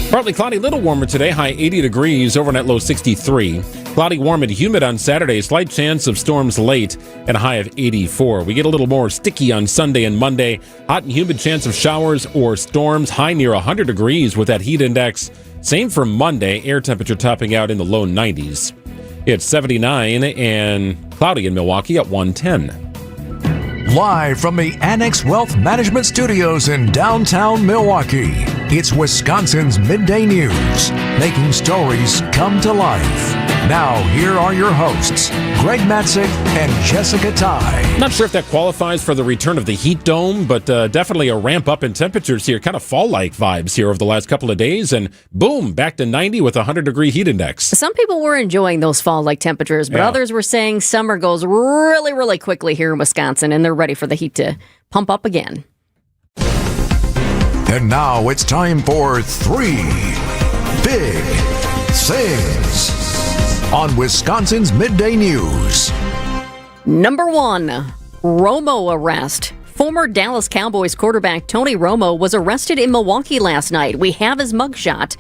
Partly cloudy, little warmer today, high 80 degrees, overnight low 63. Cloudy, warm, and humid on Saturday, slight chance of storms late, and a high of 84. We get a little more sticky on Sunday and Monday. Hot and humid chance of showers or storms, high near 100 degrees with that heat index. Same for Monday, air temperature topping out in the low 90s. It's 79 and cloudy in Milwaukee at 110. Live from the Annex Wealth Management Studios in downtown Milwaukee, it's Wisconsin's Midday News, making stories come to life. Now, here are your hosts, Greg Matzik and Jessica Ty. Not sure if that qualifies for the return of the heat dome, but definitely a ramp up in temperatures here, kind of fall-like vibes here over the last couple of days, and boom, back to 90 with a 100-degree heat index. Some people were enjoying those fall-like temperatures, but others were saying summer goes really, really quickly here in Wisconsin, and they're ready for the heat to pump up again. And now it's time for 3 Big Things on Wisconsin's Midday News. Number 1, Romo arrest. Former Dallas Cowboys quarterback Tony Romo was arrested in Milwaukee last night. We have his mugshot.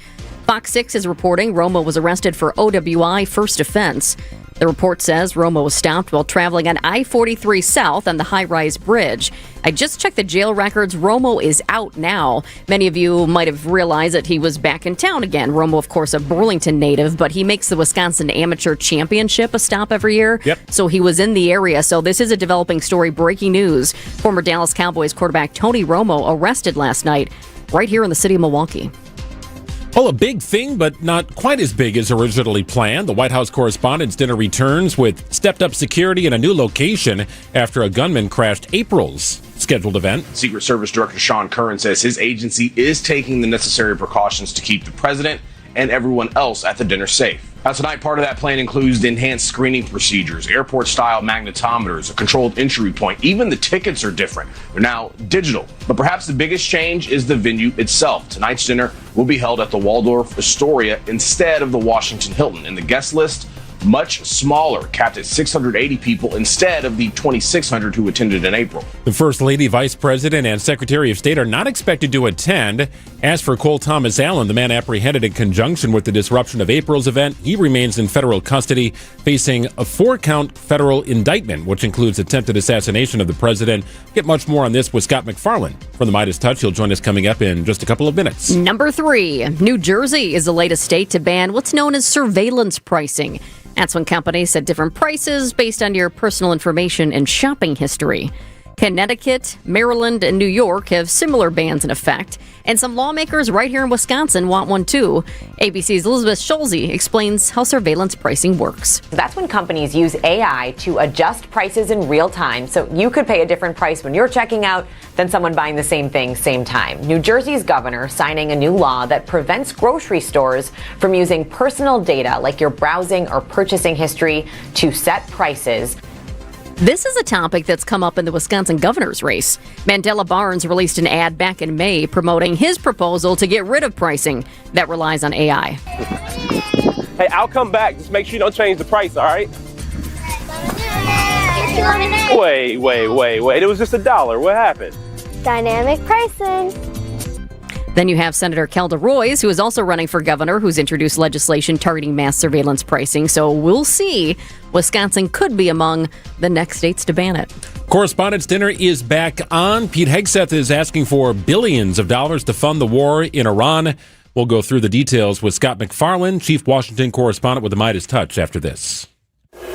Fox 6 is reporting Romo was arrested for OWI first offense. The report says Romo was stopped while traveling on I-43 South on the high-rise bridge. I just checked the jail records. Romo is out now. Many of you might have realized that he was back in town again. Romo, of course, a Burlington native, but he makes the Wisconsin Amateur Championship a stop every year. Yep. So he was in the area. So this is a developing story. Breaking news. Former Dallas Cowboys quarterback Tony Romo arrested last night right here in the city of Milwaukee. Well, a big thing, but not quite as big as originally planned. The White House Correspondents' Dinner returns with stepped-up security in a new location after a gunman crashed April's scheduled event. Secret Service Director Sean Curran says his agency is taking the necessary precautions to keep the president and everyone else at the dinner safe. Now, tonight, part of that plan includes enhanced screening procedures, airport-style magnetometers, a controlled entry point. Even the tickets are different. They're now digital. But perhaps the biggest change is the venue itself. Tonight's dinner will be held at the Waldorf Astoria instead of the Washington Hilton. And the guest list, much smaller, capped at 680 people instead of the 2,600 who attended in April. The First Lady, Vice President, and Secretary of State are not expected to attend. As for Cole Thomas Allen, the man apprehended in conjunction with the disruption of April's event, he remains in federal custody, facing a 4-count federal indictment, which includes attempted assassination of the president. Get much more on this with Scott McFarland from the Midas Touch. He'll join us coming up in just a couple of minutes. Number 3, New Jersey is the latest state to ban what's known as surveillance pricing. That's when companies set different prices based on your personal information and shopping history. Connecticut, Maryland, and New York have similar bans in effect, and some lawmakers right here in Wisconsin want one too. ABC's Elizabeth Schulze explains how surveillance pricing works. That's when companies use AI to adjust prices in real time, so you could pay a different price when you're checking out than someone buying the same thing, same time. New Jersey's governor signing a new law that prevents grocery stores from using personal data like your browsing or purchasing history to set prices. This is a topic that's come up in the Wisconsin governor's race. Mandela Barnes released an ad back in May promoting his proposal to get rid of pricing that relies on AI. Hey, I'll come back. Just make sure you don't change the price, all right? Wait. It was just $1. What happened? Dynamic pricing. Then you have Senator Kelda Roys, who is also running for governor, who's introduced legislation targeting mass surveillance pricing. So we'll see. Wisconsin could be among the next states to ban it. Correspondents' Dinner is back on. Pete Hegseth is asking for billions of dollars to fund the war in Iran. We'll go through the details with Scott McFarland, Chief Washington Correspondent with the Midas Touch, after this.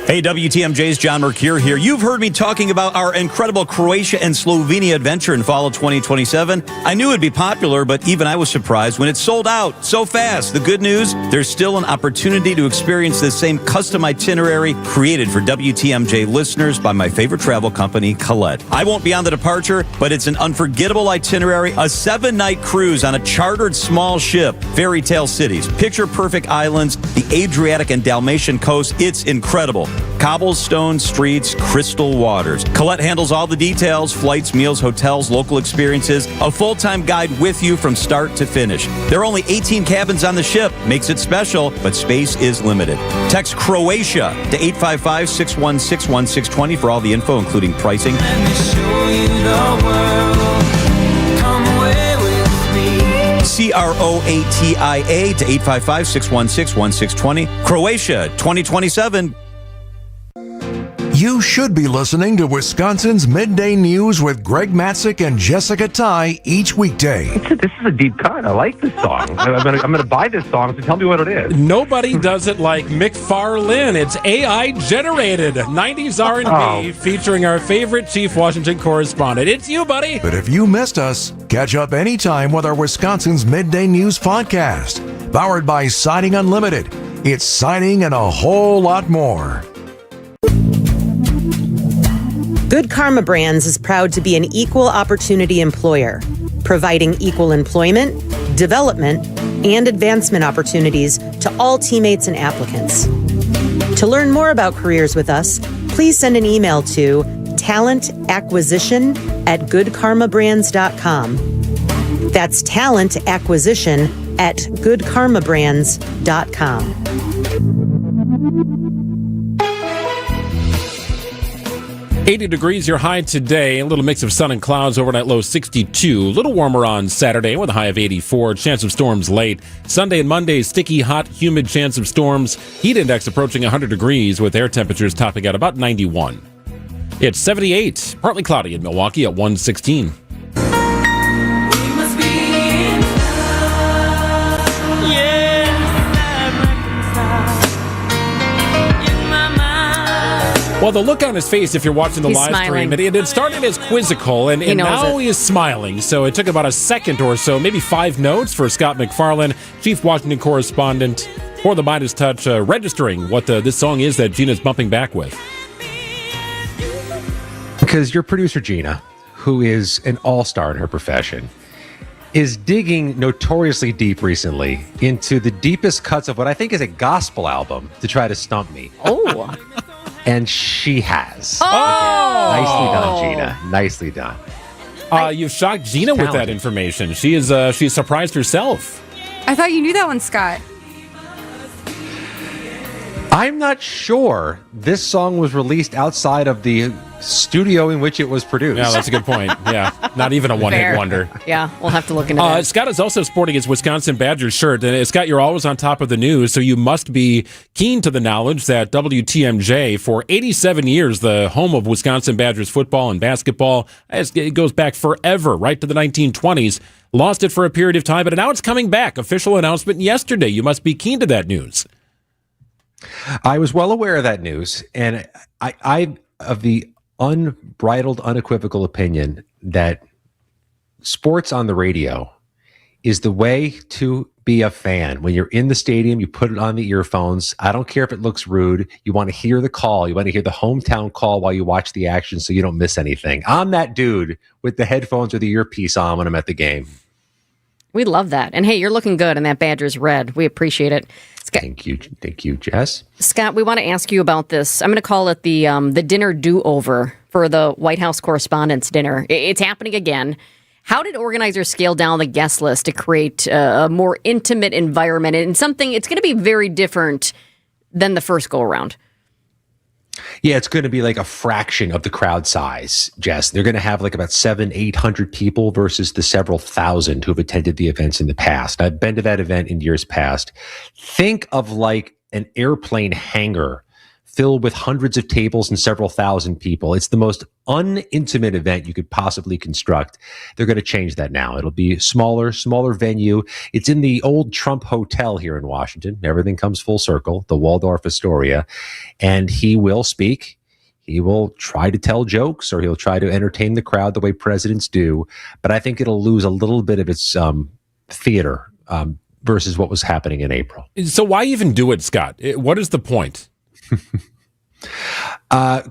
Hey, WTMJ's John Mercure here. You've heard me talking about our incredible Croatia and Slovenia adventure in fall of 2027. I knew it'd be popular, but even I was surprised when it sold out so fast. The good news, there's still an opportunity to experience this same custom itinerary created for WTMJ listeners by my favorite travel company, Colette. I won't be on the departure, but it's an unforgettable itinerary, a 7-night cruise on a chartered small ship, fairy tale cities, picture-perfect islands, the Adriatic and Dalmatian coast. It's incredible. Cobblestone streets, crystal waters. Colette handles all the details, flights, meals, hotels, local experiences, a full-time guide with you from start to finish. There are only 18 cabins on the ship. Makes it special, but space is limited. Text Croatia to 855-616-1620 for all the info, including pricing. Let me show you the world. Come away with me. CROATIA to 855-616-1620. Croatia 2027. You should be listening to Wisconsin's Midday News with Greg Matzik and Jessica Ty each weekday. This is a deep cut. I like this song. I'm gonna buy this song, so tell me what it is. Nobody does it like McFarlane. It's AI generated 90s R&B featuring our favorite Chief Washington correspondent. It's you, buddy. But if you missed us, catch up anytime with our Wisconsin's Midday News podcast, powered by Siding Unlimited. It's siding and a whole lot more. Good Karma Brands is proud to be an equal opportunity employer, providing equal employment, development, and advancement opportunities to all teammates and applicants. To learn more about careers with us, please send an email to talentacquisition@goodkarmabrands.com. That's talent acquisition at goodkarmabrands.com. 80 degrees your high today. A little mix of sun and clouds, overnight low 62. A little warmer on Saturday with a high of 84. Chance of storms late. Sunday and Monday, sticky, hot, humid chance of storms. Heat index approaching 100 degrees with air temperatures topping at about 91. It's 78. Partly cloudy in Milwaukee at 116. Well, the look on his face, if you're watching the live stream, it started as quizzical, and now he is smiling. So it took about a second or so, maybe 5 notes for Scott McFarlane, Chief Washington Correspondent for the Midas Touch, registering what this song is that Gina's bumping back with. Because your producer, Gina, who is an all-star in her profession, is digging notoriously deep recently into the deepest cuts of what I think is a gospel album to try to stump me. Oh. And she has. Oh! Nicely done, Gina. Nicely done. You've shocked Gina with that information. She's surprised herself. I thought you knew that one, Scott. I'm not sure this song was released outside of the studio in which it was produced. Yeah, that's a good point. Yeah, not even a one-hit wonder. Yeah, we'll have to look into that. Scott is also sporting his Wisconsin Badgers shirt. And Scott, you're always on top of the news, so you must be keen to the knowledge that WTMJ, for 87 years, the home of Wisconsin Badgers football and basketball, it goes back forever, right to the 1920s, lost it for a period of time, but now it's coming back. Official announcement yesterday. You must be keen to that news. I was well aware of that news, and I of the unbridled, unequivocal opinion that sports on the radio is the way to be a fan. When you're in the stadium, you put it on the earphones. I don't care if it looks rude. You want to hear the call. You want to hear the hometown call while you watch the action so you don't miss anything. I'm that dude with the headphones or the earpiece on when I'm at the game. We love that. And hey, you're looking good in that Badgers red. We appreciate it. Scott, Thank you, Jess. Scott, we want to ask you about this. I'm going to call it the dinner do-over for the White House Correspondents' Dinner. It's happening again. How did organizers scale down the guest list to create a more intimate environment and something it's going to be very different than the first go-around? Yeah, it's going to be like a fraction of the crowd size, Jess. They're going to have like about 700-800 people versus the several thousand who've attended the events in the past. I've been to that event in years past. Think of like an airplane hangar filled with hundreds of tables and several thousand people. It's the most unintimate event you could possibly construct. They're going to change that now. It'll be smaller venue. It's in the old Trump Hotel here in Washington. Everything comes full circle, the Waldorf Astoria. And he will speak. He will try to tell jokes, or he'll try to entertain the crowd the way presidents do. But I think it'll lose a little bit of its theater versus what was happening in April. So why even do it, Scott? What is the point?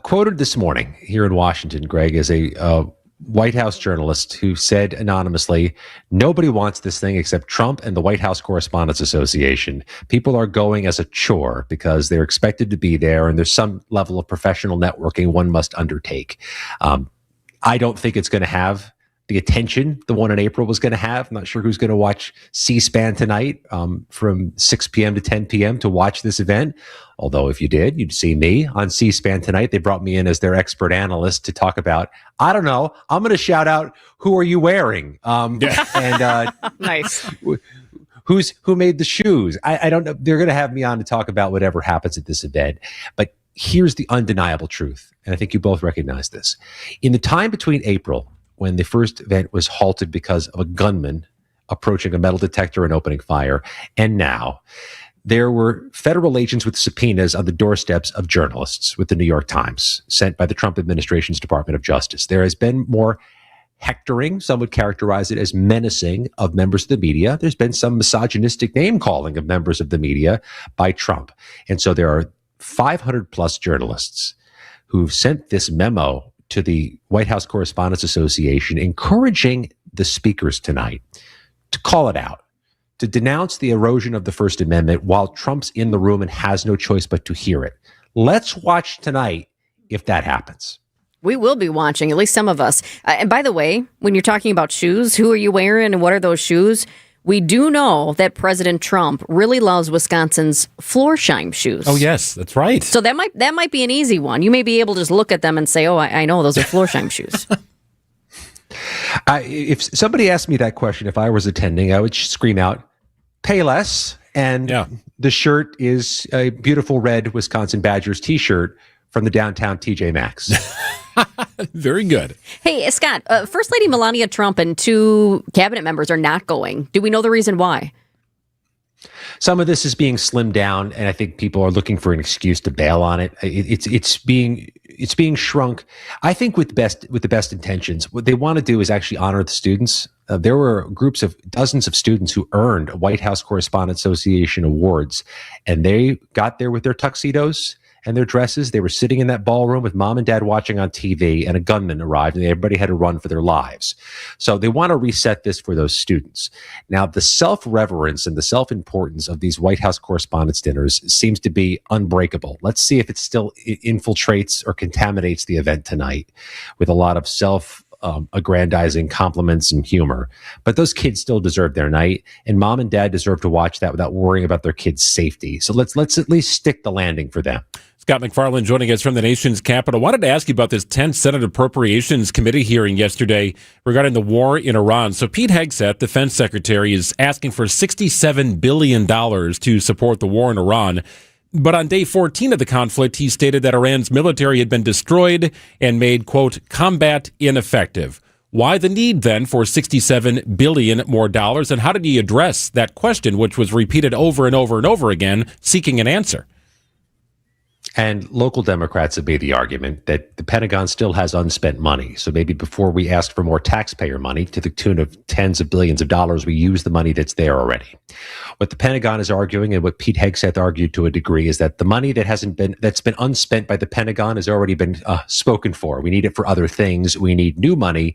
Quoted this morning here in Washington, Greg, is a White House journalist who said anonymously, nobody wants this thing except Trump and the White House Correspondents Association. People are going as a chore because they're expected to be there, and there's some level of professional networking one must undertake. I don't think it's going to have the attention the one in April was going to have. I'm not sure who's going to watch C-SPAN tonight from 6 p.m. to 10 p.m. to watch this event. Although if you did, you'd see me on C-SPAN tonight. They brought me in as their expert analyst to talk about, I don't know, I'm going to shout out, who are you wearing? And nice. Who made the shoes? I don't know. They're going to have me on to talk about whatever happens at this event. But here's the undeniable truth, and I think you both recognize this. In the time between April, when the first event was halted because of a gunman approaching a metal detector and opening fire, and now, there were federal agents with subpoenas on the doorsteps of journalists with the New York Times, sent by the Trump administration's Department of Justice. There has been more hectoring, some would characterize it as menacing, of members of the media. There's been some misogynistic name-calling of members of the media by Trump. And so there are 500 plus journalists who've sent this memo to the White House Correspondents Association encouraging the speakers tonight to call it out, to denounce the erosion of the First Amendment while Trump's in the room and has no choice but to hear it. Let's watch tonight if that happens. We will be watching, at least some of us. And by the way, when you're talking about shoes, who are you wearing and what are those shoes? We do know that President Trump really loves Wisconsin's Florsheim shoes. Oh, yes, that's right. So that might be an easy one. You may be able to just look at them and say, oh, I know those are Florsheim shoes. If somebody asked me that question, if I was attending, I would scream out, pay less. And the shirt is a beautiful red Wisconsin Badgers t-shirt from the downtown TJ Maxx. Very good. Hey, Scott, First Lady Melania Trump and 2 cabinet members are not going. Do we know the reason why? Some of this is being slimmed down, and I think people are looking for an excuse to bail on it. It's being shrunk. I think with the best intentions. What they want to do is actually honor the students. There were groups of dozens of students who earned White House Correspondents Association awards, and they got there with their tuxedos and their dresses. They were sitting in that ballroom with mom and dad watching on TV, and a gunman arrived, and everybody had to run for their lives. So they want to reset this for those students. Now, the self-reverence and the self-importance of these White House Correspondents' dinners seems to be unbreakable. Let's see if it still infiltrates or contaminates the event tonight with a lot of aggrandizing compliments and humor. But those kids still deserve their night, and mom and dad deserve to watch that without worrying about their kids' safety. So let's at least stick the landing for them. Scott McFarland joining us from the nation's capital. I wanted to ask you about this 10th Senate Appropriations Committee hearing yesterday regarding the war in Iran. So Pete Hegseth, defense secretary, is asking for $67 billion to support the war in Iran. But on day 14 of the conflict, he stated that Iran's military had been destroyed and made, quote, combat ineffective. Why the need, then, for $67 billion more dollars? And how did he address that question, which was repeated over and over and over again, seeking an answer? And local Democrats have made the argument that the Pentagon still has unspent money. So maybe before we ask for more taxpayer money to the tune of tens of billions of dollars, we use the money that's there already. What the Pentagon is arguing, and what Pete Hegseth argued to a degree, is that the money that's been unspent by the Pentagon has already been spoken for. We need it for other things. We need new money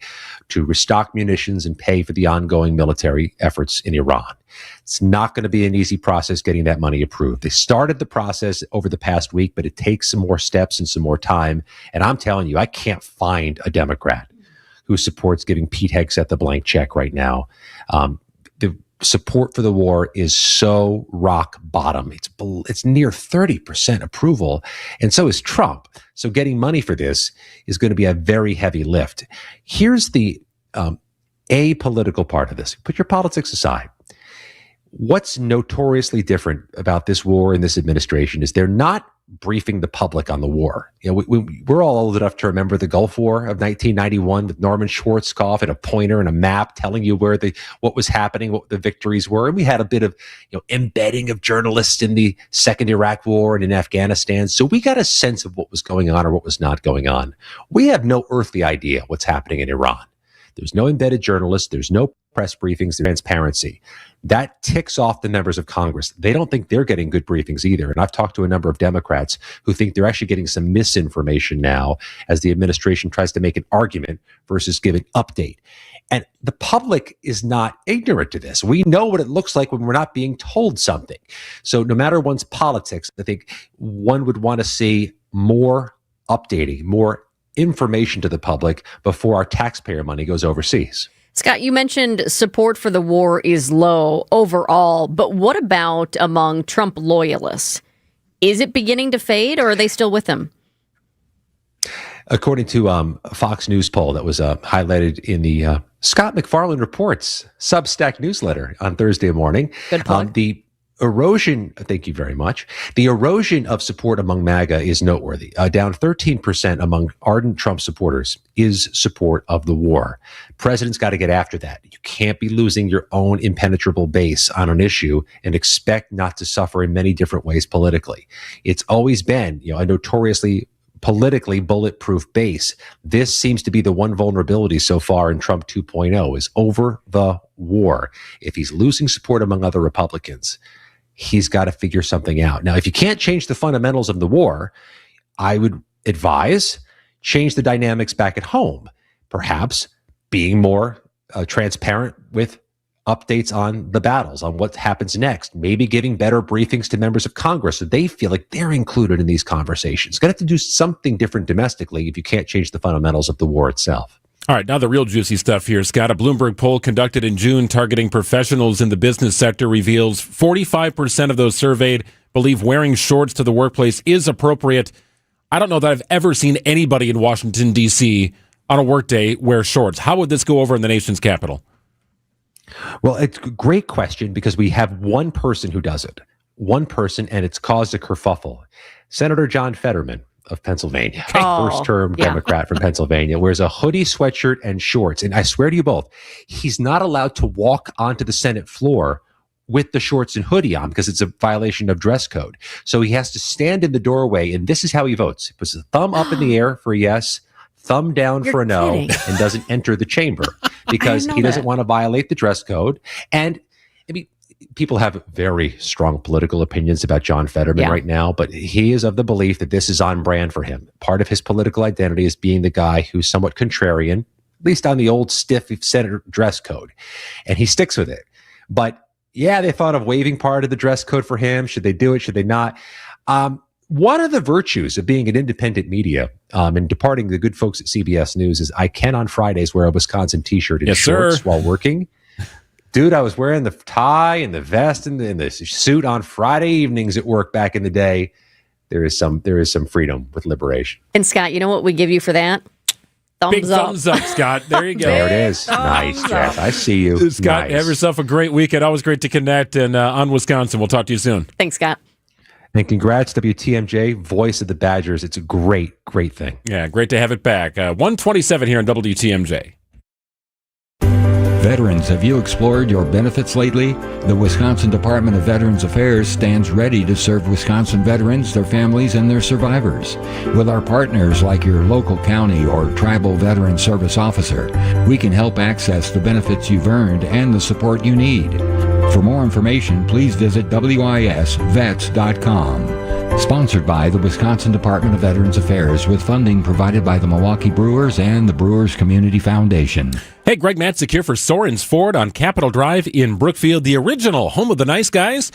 to restock munitions and pay for the ongoing military efforts in Iran. It's not going to be an easy process getting that money approved. They started the process over the past week, but it takes some more steps and some more time. And I'm telling you, I can't find a Democrat who supports giving Pete Hegseth the blank check right now. The support for the war is so rock bottom. It's near 30% approval, and so is Trump. So getting money for this is going to be a very heavy lift. Here's the apolitical part of this. Put your politics aside. What's notoriously different about this war and this administration is they're not briefing the public on the war. You know, we're all old enough to remember the Gulf War of 1991 with Norman Schwarzkopf and a pointer and a map telling you what was happening, what the victories were. And we had a bit of embedding of journalists in the Second Iraq War and in Afghanistan. So we got a sense of what was going on or what was not going on. We have no earthly idea what's happening in Iran. There's no embedded journalists. There's no press briefings, there's transparency. That ticks off the members of Congress. They don't think they're getting good briefings either. And I've talked to a number of Democrats who think they're actually getting some misinformation now as the administration tries to make an argument versus give an update. And the public is not ignorant to this. We know what it looks like when we're not being told something. So no matter one's politics, I think one would want to see more updating, more information to the public before our taxpayer money goes overseas. Scott, you mentioned support for the war is low overall, but what about among Trump loyalists? Is it beginning to fade, or are they still with him? According to a Fox News poll that was highlighted in the Scott McFarland Reports Substack newsletter on Thursday morning, good plug. The erosion, thank you very much. The erosion of support among MAGA is noteworthy. Down 13% among ardent Trump supporters is support of the war. President's got to get after that. You can't be losing your own impenetrable base on an issue and expect not to suffer in many different ways politically. It's always been, a notoriously politically bulletproof base. This seems to be the one vulnerability so far in Trump 2.0 is over the war. If he's losing support among other Republicans, he's got to figure something out. Now, if you can't change the fundamentals of the war, I would advise change the dynamics back at home. Perhaps being more transparent with updates on the battles, on what happens next, maybe giving better briefings to members of Congress so they feel like they're included in these conversations. Going to have to do something different domestically if you can't change the fundamentals of the war itself. All right, now the real juicy stuff here, Scott. A Bloomberg poll conducted in June targeting professionals in the business sector reveals 45% of those surveyed believe wearing shorts to the workplace is appropriate. I don't know that I've ever seen anybody in Washington, D.C. on a workday wear shorts. How would this go over in the nation's capital? Well, it's a great question because we have one person who does it. One person, and it's caused a kerfuffle. Senator John Fetterman of Pennsylvania, first-term Democrat from Pennsylvania, wears a hoodie, sweatshirt, and shorts. And I swear to you both, he's not allowed to walk onto the Senate floor with the shorts and hoodie on because it's a violation of dress code. So he has to stand in the doorway, and this is how he votes. He puts a thumb up in the air for a yes, thumb down for a no, and doesn't enter the chamber because he doesn't want to violate the dress code. And I mean, people have very strong political opinions about John Fetterman right now, but he is of the belief that this is on brand for him. Part of his political identity is being the guy who's somewhat contrarian, at least on the old stiff Senate dress code. And he sticks with it. But yeah, they thought of waiving part of the dress code for him. Should they do it? Should they not? One of the virtues of being an independent media and departing the good folks at CBS News is I can on Fridays wear a Wisconsin t-shirt and shorts while working. Dude, I was wearing the tie and the vest and the suit on Friday evenings at work back in the day. There is some freedom with liberation. And Scott, you know what we give you for that? Big thumbs up, Scott. There you go. There it is. Nice, Jeff. I see you. Scott, have yourself a great weekend. Always great to connect. And on Wisconsin, we'll talk to you soon. Thanks, Scott. And congrats, WTMJ, voice of the Badgers. It's a great thing. Yeah, great to have it back. 127 here on WTMJ. Veterans, have you explored your benefits lately? The Wisconsin Department of Veterans Affairs stands ready to serve Wisconsin veterans, their families, and their survivors. With our partners like your local county or tribal veteran service officer, we can help access the benefits you've earned and the support you need. For more information, please visit wisvets.com. Sponsored by the Wisconsin Department of Veterans Affairs with funding provided by the Milwaukee Brewers and the Brewers Community Foundation. Hey, Greg Matzik here for Soren's Ford on Capitol Drive in Brookfield, the original home of the nice guys.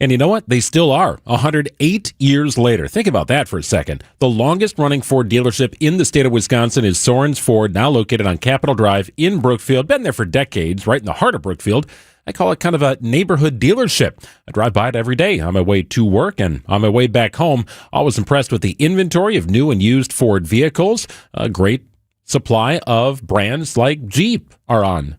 And you know what? They still are, 108 years later. Think about that for a second. The longest-running Ford dealership in the state of Wisconsin is Soren's Ford, now located on Capitol Drive in Brookfield. Been there for decades, right in the heart of Brookfield. I call it kind of a neighborhood dealership. I drive by it every day on my way to work and on my way back home. Always impressed with the inventory of new and used Ford vehicles. A great supply of brands like Jeep are on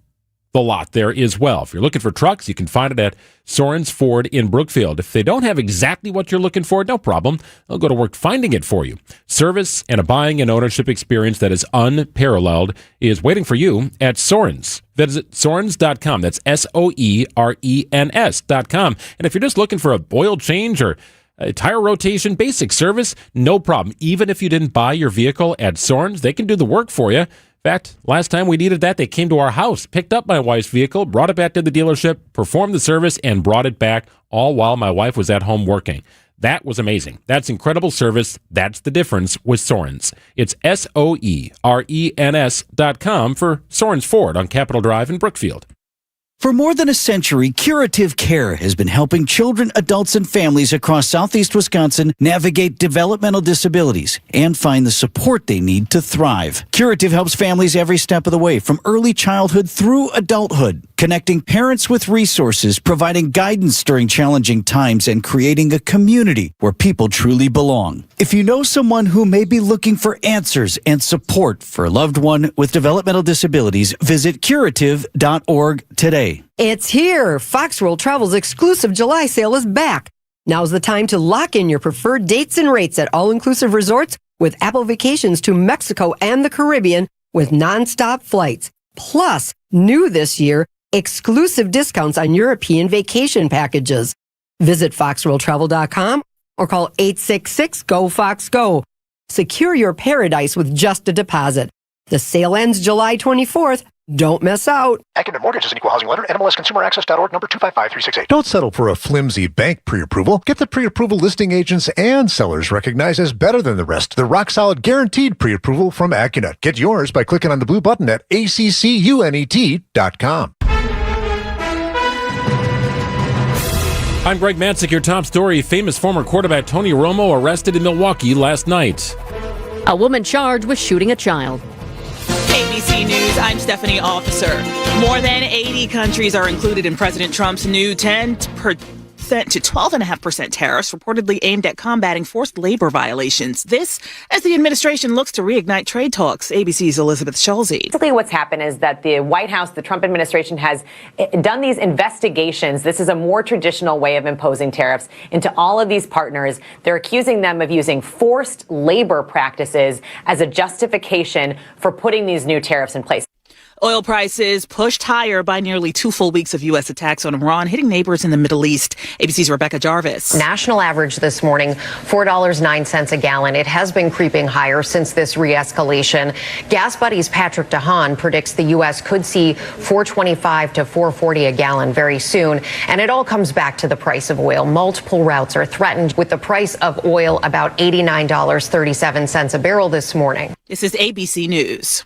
the lot there as well. If you're looking for trucks, you can find it at Soren's Ford in Brookfield. If they don't have exactly what you're looking for, no problem. They'll go to work finding it for you. Service and a buying and ownership experience that is unparalleled is waiting for you at Soren's. Visit Sorens.com. That's Soerens.com. And if you're just looking for a oil change or a tire rotation, basic service, no problem. Even if you didn't buy your vehicle at Soren's, they can do the work for you. In fact, last time we needed that, they came to our house, picked up my wife's vehicle, brought it back to the dealership, performed the service, and brought it back, all while my wife was at home working. That was amazing. That's incredible service. That's the difference with Soren's. It's Soerens.com for Soren's Ford on Capitol Drive in Brookfield. For more than a century, Curative Care has been helping children, adults, and families across southeast Wisconsin navigate developmental disabilities and find the support they need to thrive. Curative helps families every step of the way, from early childhood through adulthood, connecting parents with resources, providing guidance during challenging times, and creating a community where people truly belong. If you know someone who may be looking for answers and support for a loved one with developmental disabilities, visit curative.org today. It's here. Fox World Travel's exclusive July sale is back. Now's the time to lock in your preferred dates and rates at all-inclusive resorts with Apple Vacations to Mexico and the Caribbean with nonstop flights. Plus, new this year, exclusive discounts on European vacation packages. Visit foxworldtravel.com or call 866-GO-FOX-GO. Secure your paradise with just a deposit. The sale ends July 24th. Don't miss out. Academic Mortgage is an equal housing lender. NMLSConsumerAccess.org, number 255368. Don't settle for a flimsy bank pre-approval. Get the pre-approval listing agents and sellers recognized as better than the rest. The rock-solid guaranteed pre-approval from Accunet. Get yours by clicking on the blue button at ACCUNET.com. I'm Greg Matzek, your top story. Famous former quarterback Tony Romo arrested in Milwaukee last night. A woman charged with shooting a child. ABC News, I'm Stephanie Officer. More than 80 countries are included in President Trump's new 10% to 12.5% tariffs reportedly aimed at combating forced labor violations. This as the administration looks to reignite trade talks. ABC's Elizabeth Schulze. Basically what's happened is that the White House, the Trump administration, has done these investigations. This is a more traditional way of imposing tariffs into all of these partners. They're accusing them of using forced labor practices as a justification for putting these new tariffs in place. Oil prices pushed higher by nearly 2 full weeks of U.S. attacks on Iran, hitting neighbors in the Middle East. ABC's Rebecca Jarvis. National average this morning, $4.09 a gallon. It has been creeping higher since this re-escalation. Gas Buddy's Patrick DeHaan predicts the U.S. could see $4.25 to $4.40 a gallon very soon. And it all comes back to the price of oil. Multiple routes are threatened with the price of oil about $89.37 a barrel this morning. This is ABC News.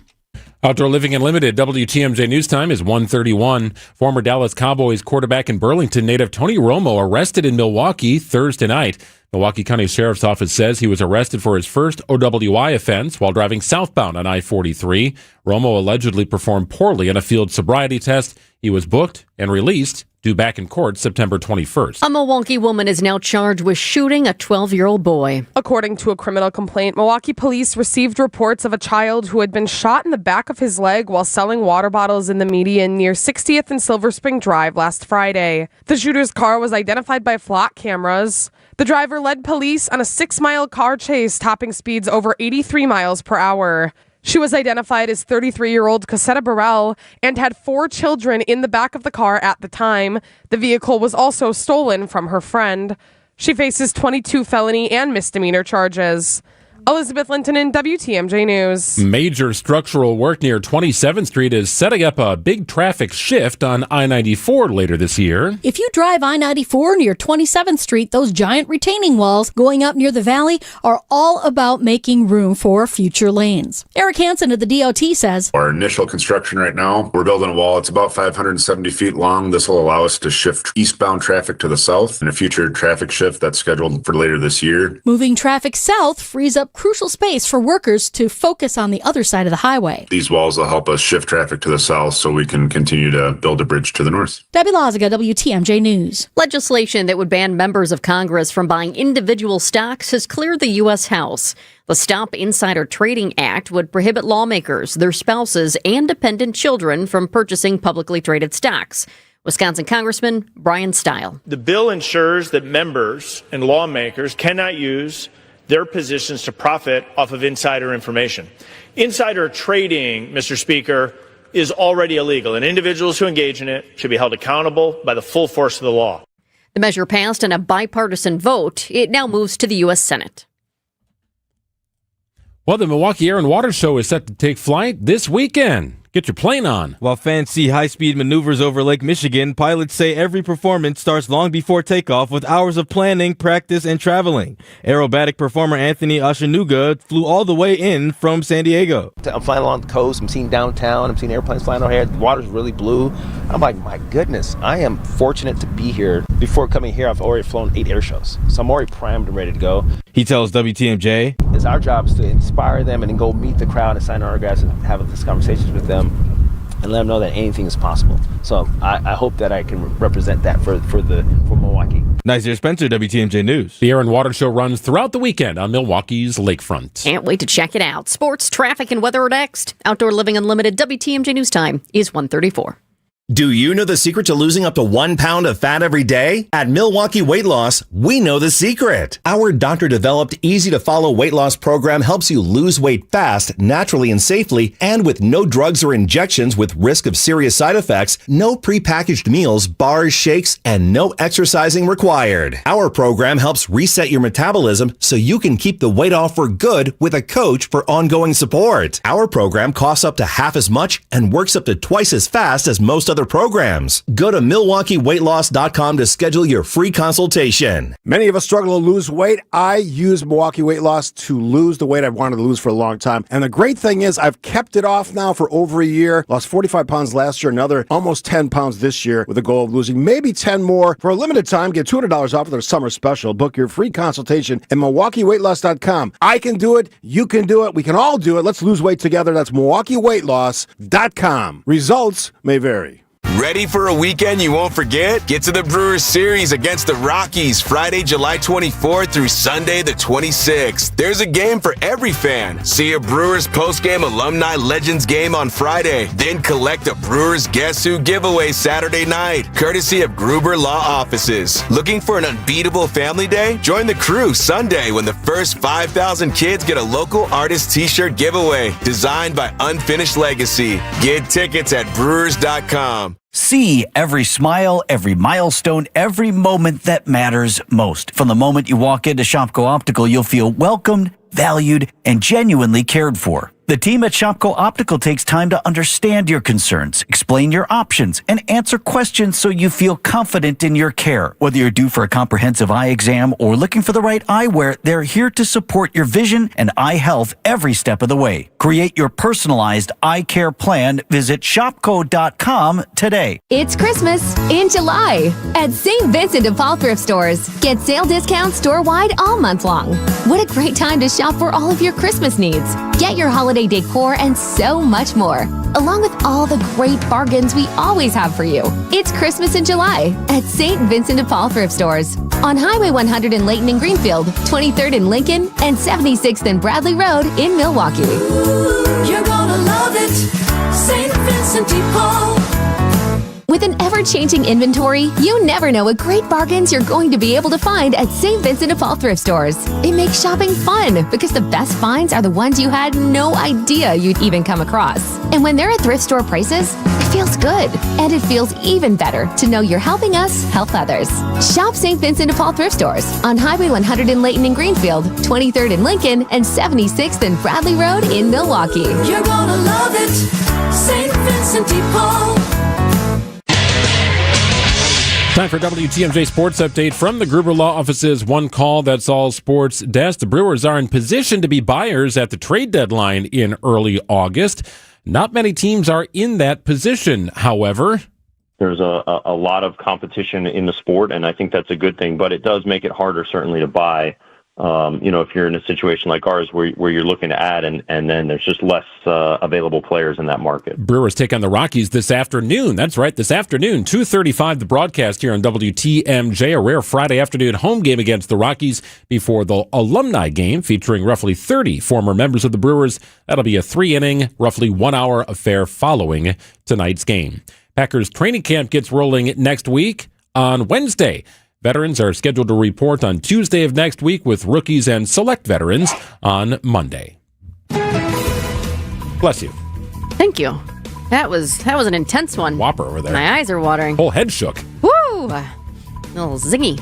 Outdoor Living Unlimited, WTMJ News Time is 1:31. Former Dallas Cowboys quarterback and Burlington native Tony Romo arrested in Milwaukee Thursday night. Milwaukee County Sheriff's Office says he was arrested for his first OWI offense while driving southbound on I-43. Romo allegedly performed poorly on a field sobriety test. He was booked and released, due back in court September 21st. A Milwaukee woman is now charged with shooting a 12-year-old boy. According to a criminal complaint, Milwaukee police received reports of a child who had been shot in the back of his leg while selling water bottles in the median near 60th and Silver Spring Drive last Friday. The shooter's car was identified by flock cameras. The driver led police on a 6-mile car chase, topping speeds over 83 miles per hour. She was identified as 33-year-old Cassetta Burrell and had 4 children in the back of the car at the time. The vehicle was also stolen from her friend. She faces 22 felony and misdemeanor charges. Elizabeth Linton in WTMJ News. Major structural work near 27th Street is setting up a big traffic shift on I-94 later this year. If you drive I-94 near 27th Street, those giant retaining walls going up near the valley are all about making room for future lanes. Eric Hansen of the DOT says, Our initial construction right now, we're building a wall. It's about 570 feet long. This will allow us to shift eastbound traffic to the south in a future traffic shift that's scheduled for later this year. Moving traffic south frees up crucial space for workers to focus on the other side of the highway. These walls will help us shift traffic to the south so we can continue to build a bridge to the north. Debbie Loziga, WTMJ News. Legislation that would ban members of Congress from buying individual stocks has cleared the U.S. House. The Stop Insider Trading Act would prohibit lawmakers, their spouses, and dependent children from purchasing publicly traded stocks. Wisconsin Congressman Brian Stile. The bill ensures that members and lawmakers cannot use their positions to profit off of insider information. Insider trading, Mr. Speaker, is already illegal, and individuals who engage in it should be held accountable by the full force of the law. The measure passed in a bipartisan vote. It now moves to the U.S. Senate. Well, the Milwaukee Air and Water Show is set to take flight this weekend. Get your plane on. While fans see high-speed maneuvers over Lake Michigan, pilots say every performance starts long before takeoff with hours of planning, practice, and traveling. Aerobatic performer Anthony Ashanuga flew all the way in from San Diego. I'm flying along the coast. I'm seeing downtown. I'm seeing airplanes flying overhead. The water's really blue. I'm like, my goodness, I am fortunate to be here. Before coming here, I've already flown 8 air shows. So I'm already primed and ready to go. He tells WTMJ, It's our job is to inspire them and then go meet the crowd and sign autographs and have these conversations with them and let them know that anything is possible. So I hope that I can represent that for Milwaukee. Nazir Spencer, WTMJ News. The Air and Water Show runs throughout the weekend on Milwaukee's lakefront. Can't wait to check it out. Sports, traffic, and weather are next. Outdoor Living Unlimited WTMJ News Time is 1:34. Do you know the secret to losing up to 1 pound of fat every day? At Milwaukee Weight Loss, we know the secret. Our doctor-developed, easy-to-follow weight loss program helps you lose weight fast, naturally and safely, and with no drugs or injections with risk of serious side effects, no prepackaged meals, bars, shakes, and no exercising required. Our program helps reset your metabolism so you can keep the weight off for good with a coach for ongoing support. Our program costs up to half as much and works up to twice as fast as most other other programs. Go to MilwaukeeWeightLoss.com to schedule your free consultation. Many of us struggle to lose weight. I use Milwaukee Weight Loss to lose the weight I've wanted to lose for a long time. And the great thing is I've kept it off now for over a year. Lost 45 pounds last year, another almost 10 pounds this year with a goal of losing maybe 10 more. For a limited time, get $200 off of their summer special. Book your free consultation at MilwaukeeWeightLoss.com. I can do it. You can do it. We can all do it. Let's lose weight together. That's MilwaukeeWeightLoss.com. Results may vary. Ready for a weekend you won't forget? Get to the Brewers series against the Rockies Friday, July 24th through Sunday the 26th. There's a game for every fan. See a Brewers post-game Alumni Legends game on Friday. Then collect a Brewers Guess Who giveaway Saturday night, courtesy of Gruber Law Offices. Looking for an unbeatable family day? Join the crew Sunday when the first 5,000 kids get a local artist t-shirt giveaway designed by Unfinished Legacy. Get tickets at Brewers.com. See every smile, every milestone, every moment that matters most. From the moment you walk into Shopko Optical, you'll feel welcomed, valued, and genuinely cared for. The team at Shopko Optical takes time to understand your concerns, explain your options, and answer questions so you feel confident in your care. Whether you're due for a comprehensive eye exam or looking for the right eyewear, they're here to support your vision and eye health every step of the way. Create your personalized eye care plan. Visit shopko.com today. It's Christmas in July at St. Vincent de Paul thrift stores. Get sale discounts store-wide all month long. What a great time to shop for all of your Christmas needs. Get your holiday decor and so much more, along with all the great bargains we always have for you. It's Christmas in July at St. Vincent de Paul thrift stores on Highway 100 in Layton and Greenfield, 23rd in Lincoln, and 76th and Bradley Road in Milwaukee. You're gonna love it, St. Vincent de Paul. With an ever-changing inventory, you never know what great bargains you're going to be able to find at St. Vincent de Paul thrift stores. It makes shopping fun because the best finds are the ones you had no idea you'd even come across. And when they're at thrift store prices, it feels good. And it feels even better to know you're helping us help others. Shop St. Vincent de Paul thrift stores on Highway 100 in Layton and Greenfield, 23rd in Lincoln, and 76th and Bradley Road in Milwaukee. You're gonna love it, St. Vincent de Paul. Time for WTMJ Sports Update from the Gruber Law Office's One Call That's All Sports desk. The Brewers are in position to be buyers at the trade deadline in early August. Not many teams are in that position, however. There's a lot of competition in the sport, and I think that's a good thing, but it does make it harder, certainly, to buy. If you're in a situation like ours where you're looking to add and then there's just less available players in that market. Brewers take on the Rockies this afternoon. That's right, this afternoon, 2:35, the broadcast here on WTMJ, a rare Friday afternoon home game against the Rockies before the Alumni game featuring roughly 30 former members of the Brewers. That'll be a 3-inning, roughly 1-hour affair following tonight's game. Packers training camp gets rolling next week on Wednesday. Veterans are scheduled to report on Tuesday of next week with rookies and select veterans on Monday. Bless you. Thank you. That was an intense one. Whopper over there. My eyes are watering. Whole head shook. Woo! A little zingy.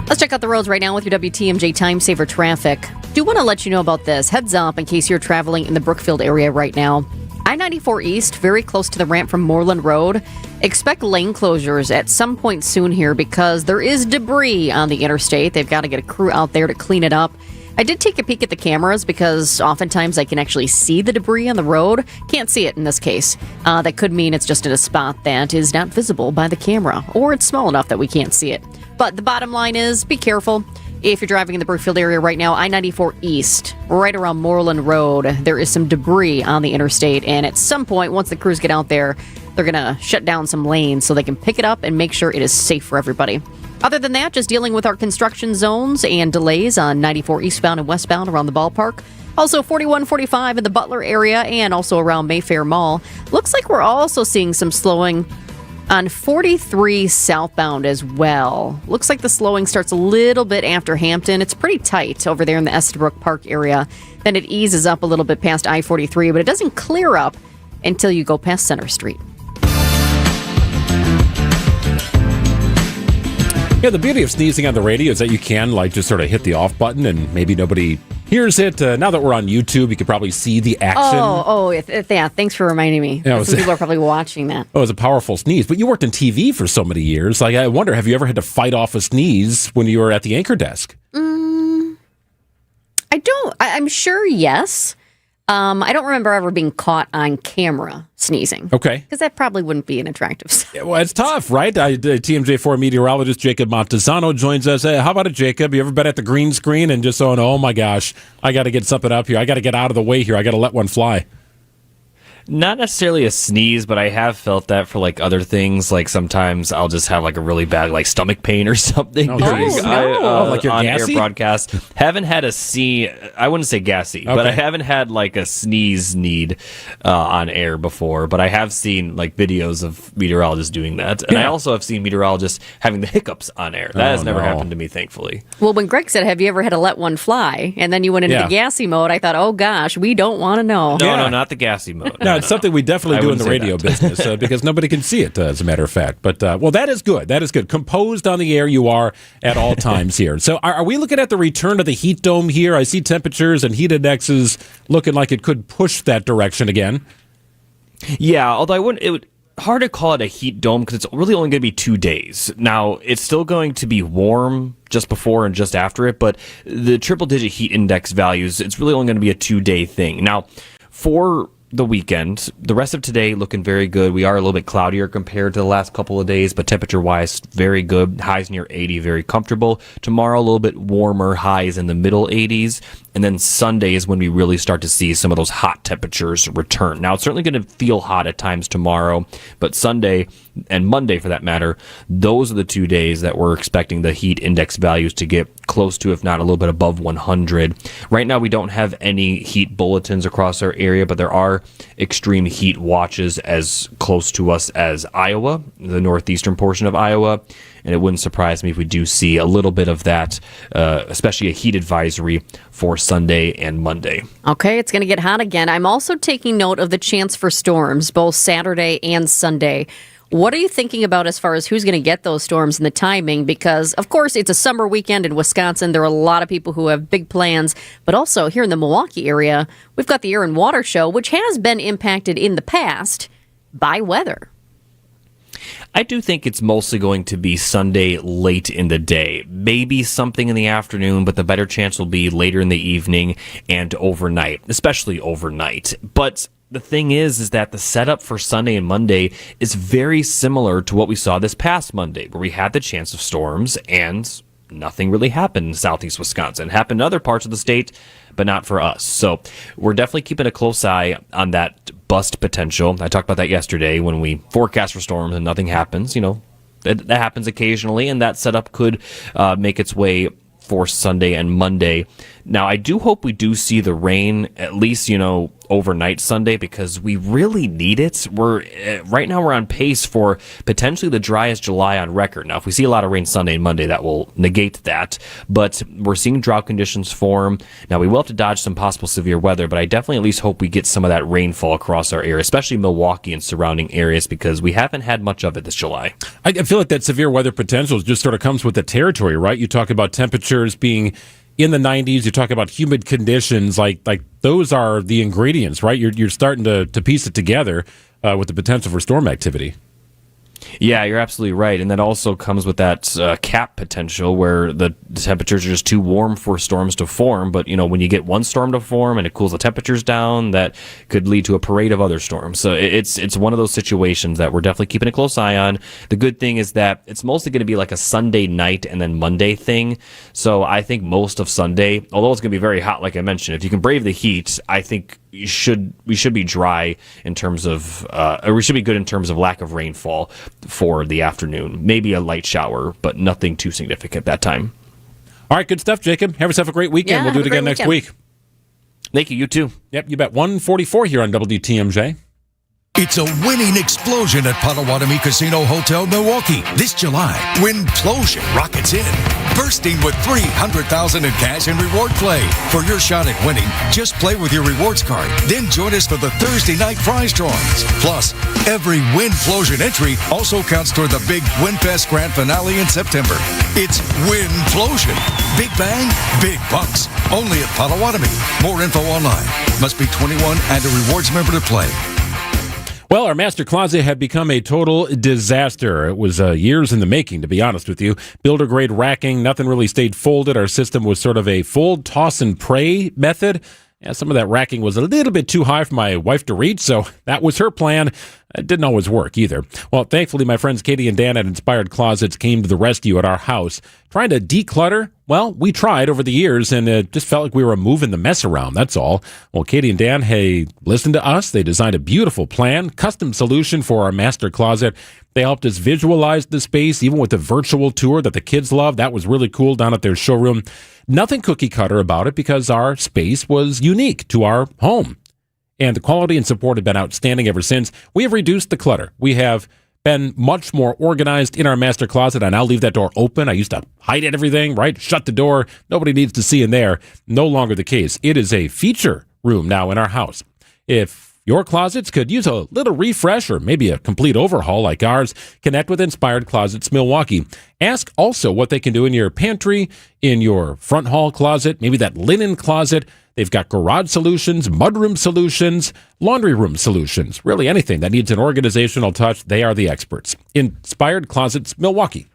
Let's check out the roads right now with your WTMJ Time Saver traffic. Do want to let you know about this. Heads up in case you're traveling in the Brookfield area right now. I-94 East, very close to the ramp from Moreland Road. Expect lane closures at some point soon here because there is debris on the interstate. They've got to get a crew out there to clean it up. I did take a peek at the cameras because oftentimes I can actually see the debris on the road. Can't see it in this case. That could mean it's just in a spot that is not visible by the camera, or it's small enough that we can't see it. But the bottom line is be careful. If you're driving in the Brookfield area right now, I-94 East, right around Moreland Road, there is some debris on the interstate. And at some point, once the crews get out there, they're going to shut down some lanes so they can pick it up and make sure it is safe for everybody. Other than that, just dealing with our construction zones and delays on 94 eastbound and westbound around the ballpark. Also 41, 45 in the Butler area and also around Mayfair Mall. Looks like we're also seeing some slowing on 43 southbound as well. Looks like the slowing starts a little bit after Hampton. It's pretty tight over there in the Estabrook Park area. Then it eases up a little bit past I-43, but it doesn't clear up until you go past Center Street. Yeah, the beauty of sneezing on the radio is that you can just sort of hit the off button and maybe nobody Here's it. Now that we're on YouTube, you can probably see the action. Yeah. Thanks for reminding me. Yeah, Some people are probably watching that. Oh, it was a powerful sneeze. But you worked in TV for so many years. Like, I wonder, have you ever had to fight off a sneeze when you were at the anchor desk? I don't. I'm sure yes. I don't remember ever being caught on camera sneezing. Okay. Because that probably wouldn't be an attractive sight. Yeah, well, it's tough, right? TMJ4 meteorologist Jacob Montesano joins us. Hey, how about it, Jacob? You ever been at the green screen and just going, oh my gosh, I got to get something up here. I got to get out of the way here. I got to let one fly. Not necessarily a sneeze, but I have felt that for like other things. Like sometimes I'll just have like a really bad like stomach pain or something. Like you're on gassy? air broadcast. Haven't had I wouldn't say gassy, but I haven't had like a sneeze need on air before. But I have seen like videos of meteorologists doing that, and I also have seen meteorologists having the hiccups on air. That has never happened to me, thankfully. Well, when Greg said, "Have you ever had to let one fly?" and then you went into the gassy mode, I thought, "Oh gosh, we don't want to know." No, not the gassy mode. No, it's something we definitely do in the radio business because nobody can see it, as a matter of fact. But, well, that is good. That is good. Composed on the air you are at all times here. So are we looking at the return of the heat dome here? I see temperatures and heat indexes looking like it could push that direction again. Yeah, although hard to call it a heat dome because it's really only going to be 2 days. Now, it's still going to be warm just before and just after it, but the triple-digit heat index values, it's really only going to be a 2-day thing. Now, for the weekend, the rest of today looking very good. We are a little bit cloudier compared to the last couple of days, but temperature-wise, very good. Highs near 80, very comfortable. Tomorrow, a little bit warmer, highs in the middle 80s. And then Sunday is when we really start to see some of those hot temperatures return. Now, it's certainly going to feel hot at times tomorrow, but Sunday and Monday, for that matter, those are the 2 days that we're expecting the heat index values to get close to, if not a little bit above 100. Right now, we don't have any heat bulletins across our area, but there are extreme heat watches as close to us as Iowa, the northeastern portion of Iowa. And it wouldn't surprise me if we do see a little bit of that, especially a heat advisory for Sunday and Monday. Okay, it's going to get hot again. I'm also taking note of the chance for storms, both Saturday and Sunday. What are you thinking about as far as who's going to get those storms and the timing? Because, of course, it's a summer weekend in Wisconsin. There are a lot of people who have big plans. But also here in the Milwaukee area, we've got the Air and Water Show, which has been impacted in the past by weather. I do think it's mostly going to be Sunday late in the day. Maybe something in the afternoon, but the better chance will be later in the evening and overnight, especially overnight. But the thing is that the setup for Sunday and Monday is very similar to what we saw this past Monday, where we had the chance of storms and nothing really happened in southeast Wisconsin. It happened in other parts of the state, but not for us. So we're definitely keeping a close eye on that bust potential. I talked about that yesterday when we forecast for storms and nothing happens. You know, that happens occasionally, and that setup could make its way for Sunday and Monday. Now, I do hope we do see the rain at least, overnight Sunday, because we really need it. Right now we're on pace for potentially the driest July on record. Now, if we see a lot of rain Sunday and Monday, that will negate that. But we're seeing drought conditions form. Now, we will have to dodge some possible severe weather, but I definitely at least hope we get some of that rainfall across our area, especially Milwaukee and surrounding areas, because we haven't had much of it this July. I feel like that severe weather potential just sort of comes with the territory, right? You talk about temperatures being in the 90s, you talk about humid conditions, like those are the ingredients, right? You're starting to piece it together with the potential for storm activity. Yeah, you're absolutely right. And that also comes with that cap potential where the temperatures are just too warm for storms to form. But, when you get one storm to form and it cools the temperatures down, that could lead to a parade of other storms. So it's one of those situations that we're definitely keeping a close eye on. The good thing is that it's mostly going to be like a Sunday night and then Monday thing. So I think most of Sunday, although it's going to be very hot, like I mentioned, if you can brave the heat, I think we should be dry in terms of, or we should be good in terms of lack of rainfall for the afternoon. Maybe a light shower, but nothing too significant that time. All right, good stuff, Jacob. Have yourself a great weekend. Yeah, we'll do it again next week. Thank you. You too. Yep, you bet. 1:44 here on WTMJ. It's a winning explosion at Potawatomi Casino Hotel, Milwaukee. This July, Winplosion rockets in. bursting with $300,000 in cash and reward play. For your shot at winning, just play with your rewards card. Then join us for the Thursday night prize drawings. Plus, every Winplosion entry also counts toward the big WinFest Grand Finale in September. It's Winplosion. Big bang, big bucks. Only at Potawatomi. More info online. Must be 21 and a rewards member to play. Well, our master closet had become a total disaster. It was years in the making, to be honest with you. Builder-grade racking, nothing really stayed folded. Our system was sort of a fold, toss, and pray method. Yeah, some of that racking was a little bit too high for my wife to reach, so that was her plan. It didn't always work either. Well, thankfully, my friends Katie and Dan at Inspired Closets came to the rescue at our house. Trying to declutter? Well, we tried over the years, and it just felt like we were moving the mess around, that's all. Well, Katie and Dan, hey, listened to us. They designed a beautiful plan, custom solution for our master closet. They helped us visualize the space, even with the virtual tour that the kids loved. That was really cool down at their showroom. Nothing cookie cutter about it because our space was unique to our home. And the quality and support have been outstanding ever since. We have reduced the clutter. We have been much more organized in our master closet. I now leave that door open. I used to hide everything, right? Shut the door. Nobody needs to see in there. No longer the case. It is a feature room now in our house. If your closets could use a little refresh or maybe a complete overhaul like ours, connect with Inspired Closets Milwaukee. Ask also what they can do in your pantry, in your front hall closet, maybe that linen closet. They've got garage solutions, mudroom solutions, laundry room solutions. Really anything that needs an organizational touch, they are the experts. Inspired Closets Milwaukee.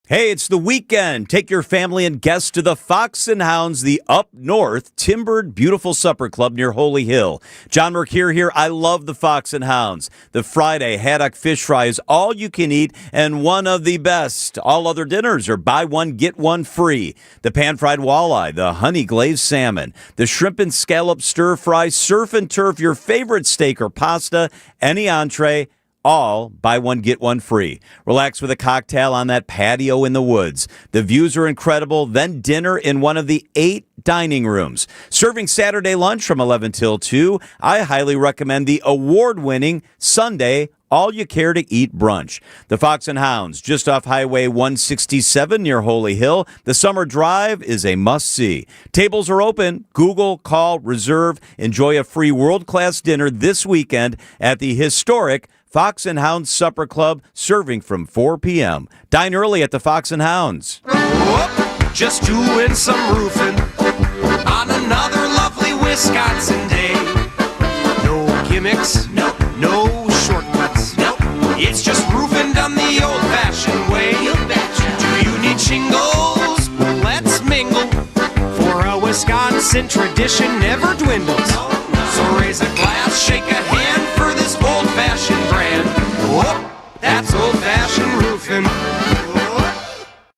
Hey, it's the weekend. Take your family and guests to the Fox and Hounds, the up north, timbered, beautiful supper club near Holy Hill. John Mercure here. I love the Fox and Hounds. The Friday haddock fish fry is all you can eat and one of the best. All other dinners are buy one, get one free. The pan-fried walleye, the honey glazed salmon, the shrimp and scallop stir fry, surf and turf, your favorite steak or pasta, any entree, all buy one, get one free. Relax with a cocktail on that patio in the woods. The views are incredible. Then dinner in one of the 8 dining rooms. Serving Saturday lunch from 11 till 2. I highly recommend the award-winning Sunday all-you-care-to-eat brunch. The Fox and Hounds, just off Highway 167 near Holy Hill. The summer drive is a must-see. Tables are open. Google, call, reserve. Enjoy a free world-class dinner this weekend at the historic Fox and Hounds Supper Club, serving from 4 p.m. Dine early at the Fox and Hounds. Whoop, just doing some roofing on another lovely Wisconsin day. No gimmicks, nope. No shortcuts, nope. It's just roofing done the old-fashioned way. Do you need shingles? Let's mingle, for a Wisconsin tradition never dwindles. So raise a glass, shake a hand for this old-fashioned brand. Whoop, that's old-fashioned roofing.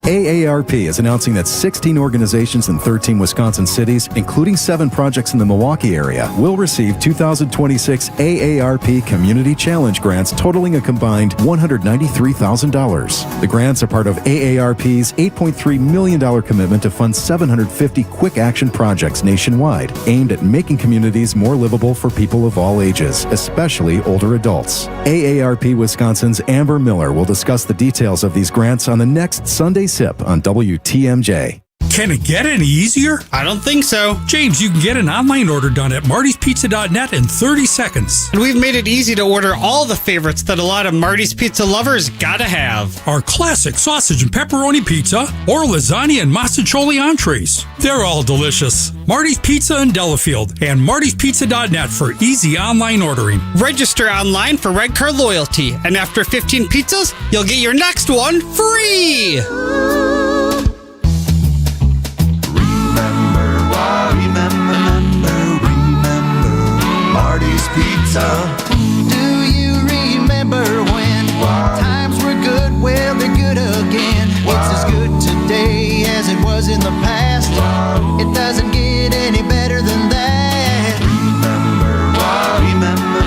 AARP is announcing that 16 organizations in 13 Wisconsin cities, including 7 projects in the Milwaukee area, will receive 2026 AARP Community Challenge grants totaling a combined $193,000. The grants are part of AARP's $8.3 million commitment to fund 750 quick action projects nationwide, aimed at making communities more livable for people of all ages, especially older adults. AARP Wisconsin's Amber Miller will discuss the details of these grants on the next Sunday Sip on WTMJ. Can it get any easier? I don't think so. James, you can get an online order done at martyspizza.net in 30 seconds. And we've made it easy to order all the favorites that a lot of Marty's Pizza lovers gotta have. Our classic sausage and pepperoni pizza or lasagna and masticholi entrees. They're all delicious. Marty's Pizza in Delafield and martyspizza.net for easy online ordering. Register online for Red Card Loyalty, and after 15 pizzas, you'll get your next one free! Marty's Pizza. Do you remember when times were good? Well, they're good again. It's as good today as it was in the past. It doesn't get any better than that. Remember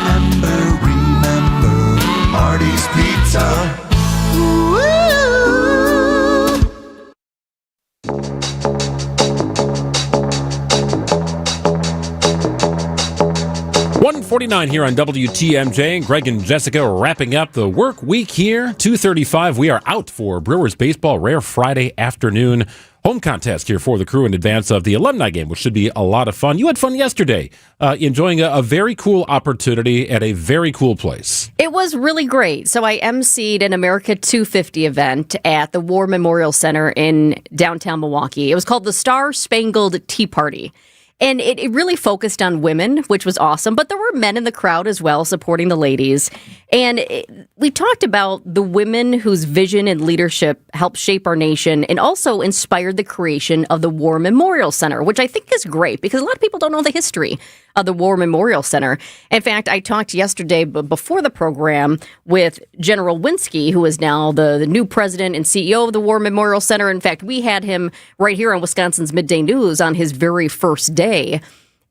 Marty's Pizza. 1:49 here on WTMJ. Greg and Jessica wrapping up the work week here. 2:35. We are out for Brewers baseball. Rare Friday afternoon home contest here for the crew in advance of the Alumni game, which should be a lot of fun. You had fun yesterday, enjoying a very cool opportunity at a very cool place. It was really great. So I emceed an America 250 event at the War Memorial Center in downtown Milwaukee. It was called the Star Spangled Tea Party. And it really focused on women, which was awesome. But there were men in the crowd as well supporting the ladies. And we talked about the women whose vision and leadership helped shape our nation and also inspired the creation of the War Memorial Center, which I think is great because a lot of people don't know the history of the War Memorial Center. In fact, I talked yesterday before the program with General Winsky, who is now the new president and CEO of the War Memorial Center. In fact, we had him right here on Wisconsin's Midday News on his very first day.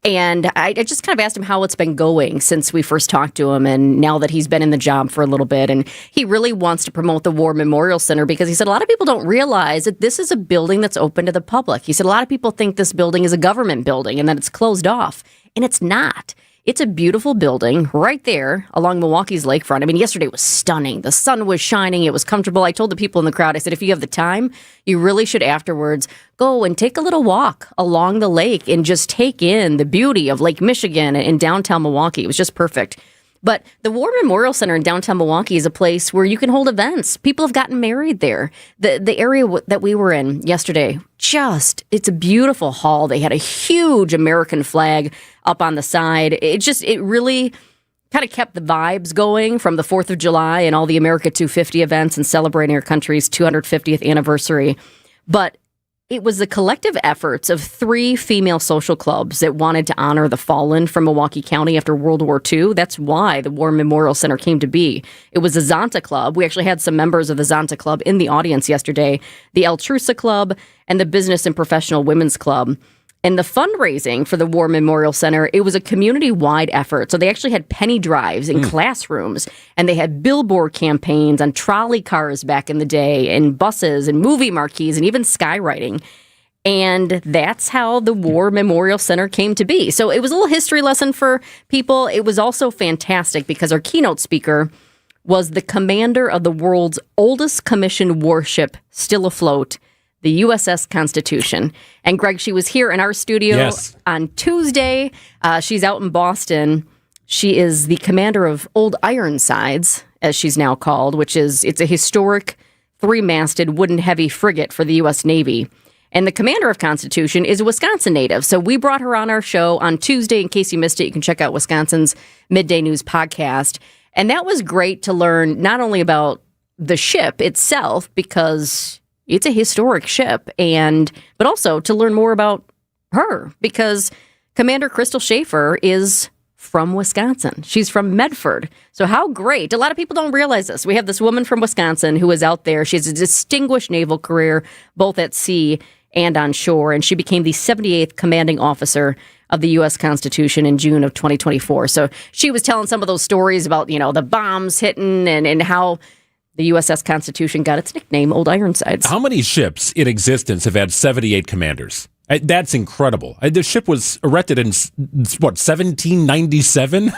And I just kind of asked him how it's been going since we first talked to him and now that he's been in the job for a little bit. And he really wants to promote the War Memorial Center because he said a lot of people don't realize that this is a building that's open to the public. He said a lot of people think this building is a government building and that it's closed off. And it's not. It's a beautiful building right there along Milwaukee's lakefront. I mean, yesterday was stunning. The sun was shining. It was comfortable. I told the people in the crowd, I said, if you have the time, you really should afterwards go and take a little walk along the lake and just take in the beauty of Lake Michigan in downtown Milwaukee. It was just perfect. But the War Memorial Center in downtown Milwaukee is a place where you can hold events. People have gotten married there. The area that we were in yesterday, it's a beautiful hall. They had a huge American flag up on the side. It really kind of kept the vibes going from the 4th of July and all the America 250 events and celebrating our country's 250th anniversary. But it was the collective efforts of 3 female social clubs that wanted to honor the fallen from Milwaukee County after World War II. That's why the War Memorial Center came to be. It was the Zonta Club. We actually had some members of the Zonta Club in the audience yesterday, the El Trusa Club, and the Business and Professional Women's Club. And the fundraising for the War Memorial Center, it was a community-wide effort. So they actually had penny drives in classrooms, and they had billboard campaigns on trolley cars back in the day, and buses, and movie marquees, and even skywriting. And that's how the War Memorial Center came to be. So it was a little history lesson for people. It was also fantastic because our keynote speaker was the commander of the world's oldest commissioned warship still afloat, the USS Constitution. And Greg, she was here in our studio on Tuesday. She's out in Boston. She is the commander of Old Ironsides, as she's now called, it's a historic 3-masted wooden heavy frigate for the U.S. Navy. And the commander of Constitution is a Wisconsin native. So we brought her on our show on Tuesday. In case you missed it, you can check out Wisconsin's Midday News podcast. And that was great to learn not only about the ship itself, because it's a historic ship, but also to learn more about her, because Commander Crystal Schaefer is from Wisconsin. She's from Medford. So how great. A lot of people don't realize this. We have this woman from Wisconsin who is out there. She has a distinguished naval career, both at sea and on shore, and she became the 78th commanding officer of the U.S. Constitution in June of 2024. So she was telling some of those stories about, the bombs hitting and how the USS Constitution got its nickname, Old Ironsides. How many ships in existence have had 78 commanders? That's incredible. The ship was erected in, 1797?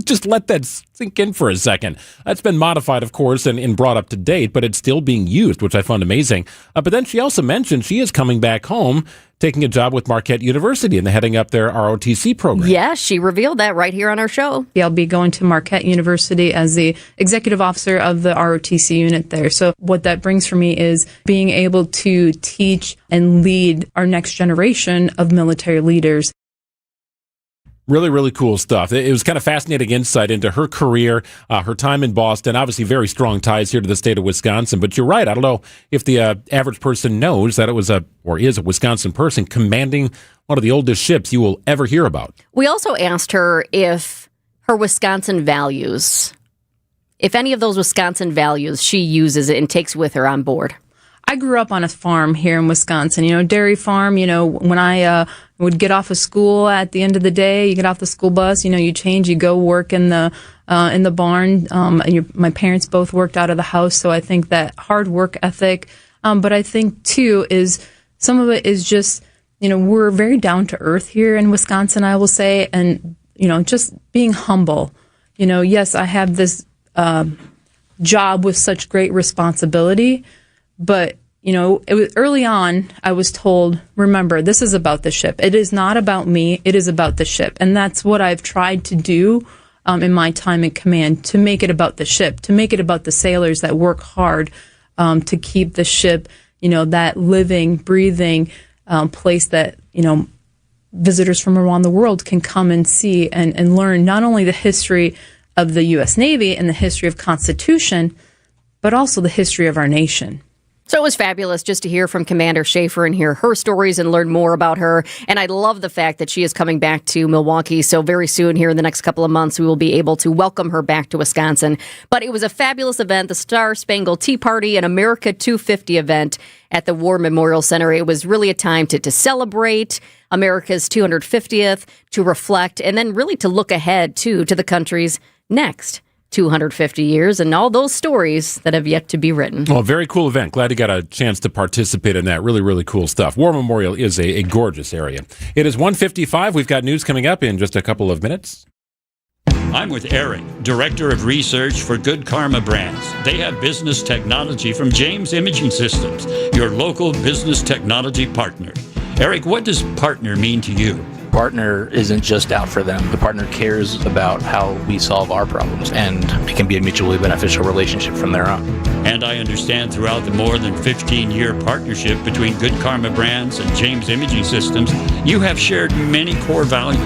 Just let that sink in for a second. That's been modified, of course, and brought up to date, but it's still being used, which I found amazing. But then she also mentioned she is coming back home, taking a job with Marquette University and heading up their ROTC program. Yeah, she revealed that right here on our show. I'll be going to Marquette University as the executive officer of the ROTC unit there. So what that brings for me is being able to teach and lead our next generation of military leaders. Really, really cool stuff. It was kind of fascinating insight into her career, her time in Boston. Obviously, very strong ties here to the state of Wisconsin. But you're right. I don't know if the average person knows that it was is a Wisconsin person commanding one of the oldest ships you will ever hear about. We also asked her if her Wisconsin values, if any of those Wisconsin values she uses it and takes with her on board. I grew up on a farm here in Wisconsin, dairy farm. When I would get off of school at the end of the day, you get off the school bus, you change, you go work in the barn. My parents both worked out of the house, so I think that hard work ethic. But I think too is some of it is just, we're very down to earth here in Wisconsin, I will say, and just being humble. Yes, I have this job with such great responsibility, but it was early on. I was told, remember, this is about the ship. It is not about me. It is about the ship, and that's what I've tried to do in my time in command, to make it about the ship, to make it about the sailors that work hard to keep the ship, that living, breathing place that visitors from around the world can come and see and learn not only the history of the U.S. Navy and the history of Constitution, but also the history of our nation. So it was fabulous just to hear from Commander Schaefer and hear her stories and learn more about her. And I love the fact that she is coming back to Milwaukee. So very soon here in the next couple of months, we will be able to welcome her back to Wisconsin. But it was a fabulous event, the Star Spangled Tea Party and America 250 event at the War Memorial Center. It was really a time to celebrate America's 250th, to reflect, and then really to look ahead, too, to the country's next 250 years and all those stories that have yet to be written. Well, very cool event. Glad you got a chance to participate in that. Really, really cool stuff. War Memorial is a gorgeous area. It is 1:55. We've got news coming up in just a couple of minutes. I'm with Eric, Director of Research for Good Karma Brands. They have business technology from James Imaging Systems, your local business technology partner. Eric, what does partner mean to you? Partner isn't just out for them. The partner cares about how we solve our problems, and it can be a mutually beneficial relationship from there on. And I understand throughout the more than 15-year partnership between Good Karma Brands and James Imaging Systems, you have shared many core values.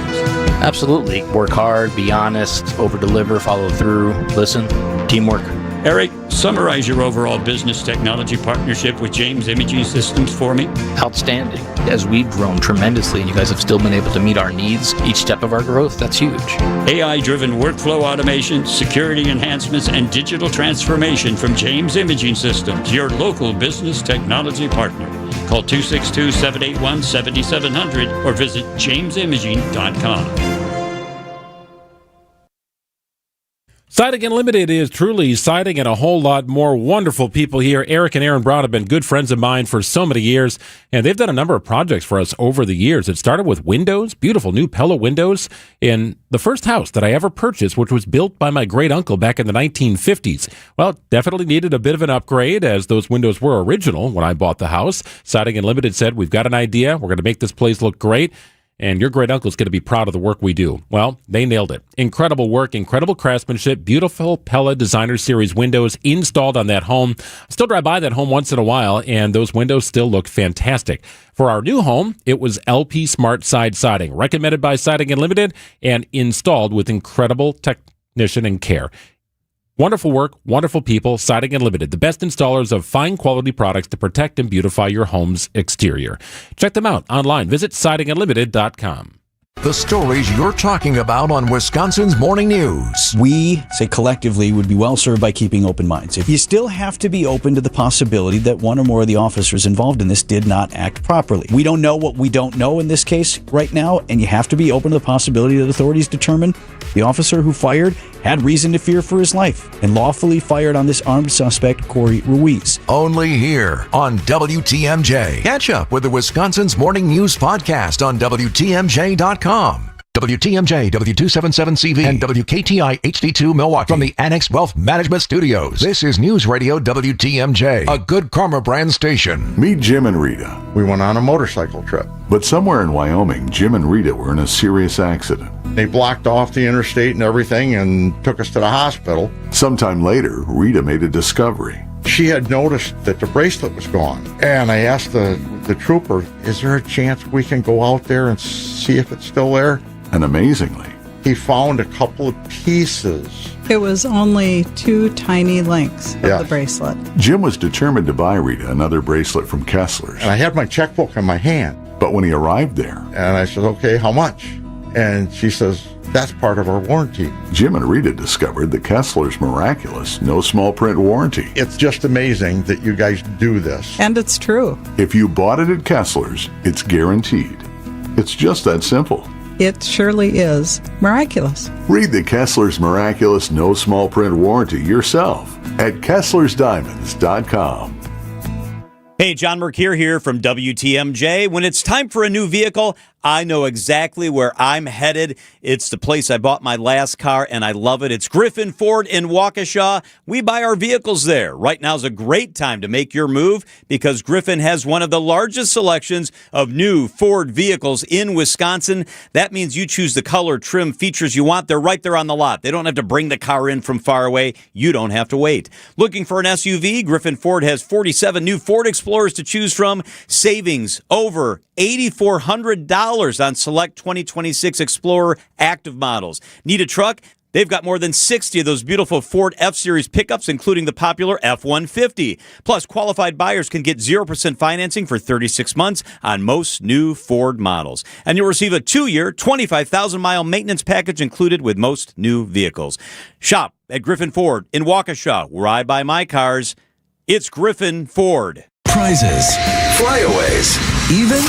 Absolutely. Work hard, be honest, over-deliver, follow through, listen, teamwork. Eric, summarize your overall business technology partnership with James Imaging Systems for me. Outstanding. As we've grown tremendously and you guys have still been able to meet our needs each step of our growth, that's huge. AI-driven workflow automation, security enhancements, and digital transformation from James Imaging Systems, your local business technology partner. Call 262-781-7700 or visit jamesimaging.com. Siding Unlimited is truly siding, and a whole lot more wonderful people here. Eric and Aaron Brown have been good friends of mine for so many years, and they've done a number of projects for us over the years. It started with windows, beautiful new Pella windows, in the first house that I ever purchased, which was built by my great uncle back in the 1950s. Well, it definitely needed a bit of an upgrade, as those windows were original when I bought the house. Siding Unlimited said, we've got an idea. We're going to make this place look great, and your great uncle is going to be proud of the work we do. Well, they nailed it. Incredible work, incredible craftsmanship, beautiful Pella Designer Series windows installed on that home. I still drive by that home once in a while, and those windows still look fantastic. For our new home, it was LP Smart Side Siding, recommended by Siding Unlimited and installed with incredible technician and care. Wonderful work, wonderful people, Siding Unlimited, the best installers of fine quality products to protect and beautify your home's exterior. Check them out online. Visit sidingunlimited.com. The stories you're talking about on Wisconsin's Morning News. We, say collectively, would be well served by keeping open minds. If you still have to be open to the possibility that one or more of the officers involved in this did not act properly. We don't know what we don't know in this case right now, and you have to be open to the possibility that authorities determine the officer who fired had reason to fear for his life and lawfully fired on this armed suspect, Corey Ruiz. Only here on WTMJ. Catch up with the Wisconsin's Morning News podcast on WTMJ.com. WTMJ, W277CV, and WKTI HD2 Milwaukee from the Annex Wealth Management Studios. This is News Radio WTMJ, a Good Karma brand station. Meet Jim and Rita. We went on a motorcycle trip. But somewhere in Wyoming, Jim and Rita were in a serious accident. They blocked off the interstate and everything and took us to the hospital. Sometime later, Rita made a discovery. She had noticed that the bracelet was gone. And I asked the trooper, is there a chance we can go out there and see if it's still there? And amazingly, he found a couple of pieces. It was only 2 tiny links of the bracelet. Jim was determined to buy Rita another bracelet from Kessler's. And I had my checkbook in my hand. But when he arrived there, and I said, okay, how much? And she says, that's part of our warranty. Jim and Rita discovered the Kessler's miraculous no small print warranty. It's just amazing that you guys do this. And it's true. If you bought it at Kessler's, it's guaranteed. It's just that simple. It surely is miraculous. Read the Kessler's miraculous no small print warranty yourself at KesslersDiamonds.com. Hey, John Mercure here from WTMJ. When it's time for a new vehicle, I know exactly where I'm headed. It's the place I bought my last car, and I love it. It's Griffin Ford in Waukesha. We buy our vehicles there. Right now is a great time to make your move because Griffin has one of the largest selections of new Ford vehicles in Wisconsin. That means you choose the color, trim, features you want. They're right there on the lot. They don't have to bring the car in from far away. You don't have to wait. Looking for an SUV? Griffin Ford has 47 new Ford Explorers to choose from. Savings over $8,400 on select 2026 Explorer active models. Need a truck? They've got more than 60 of those beautiful Ford F-Series pickups, including the popular F-150. Plus, qualified buyers can get 0% financing for 36 months on most new Ford models. And you'll receive a 2-year, 25,000-mile maintenance package included with most new vehicles. Shop at Griffin Ford in Waukesha, where I buy my cars. It's Griffin Ford. Prizes, flyaways, even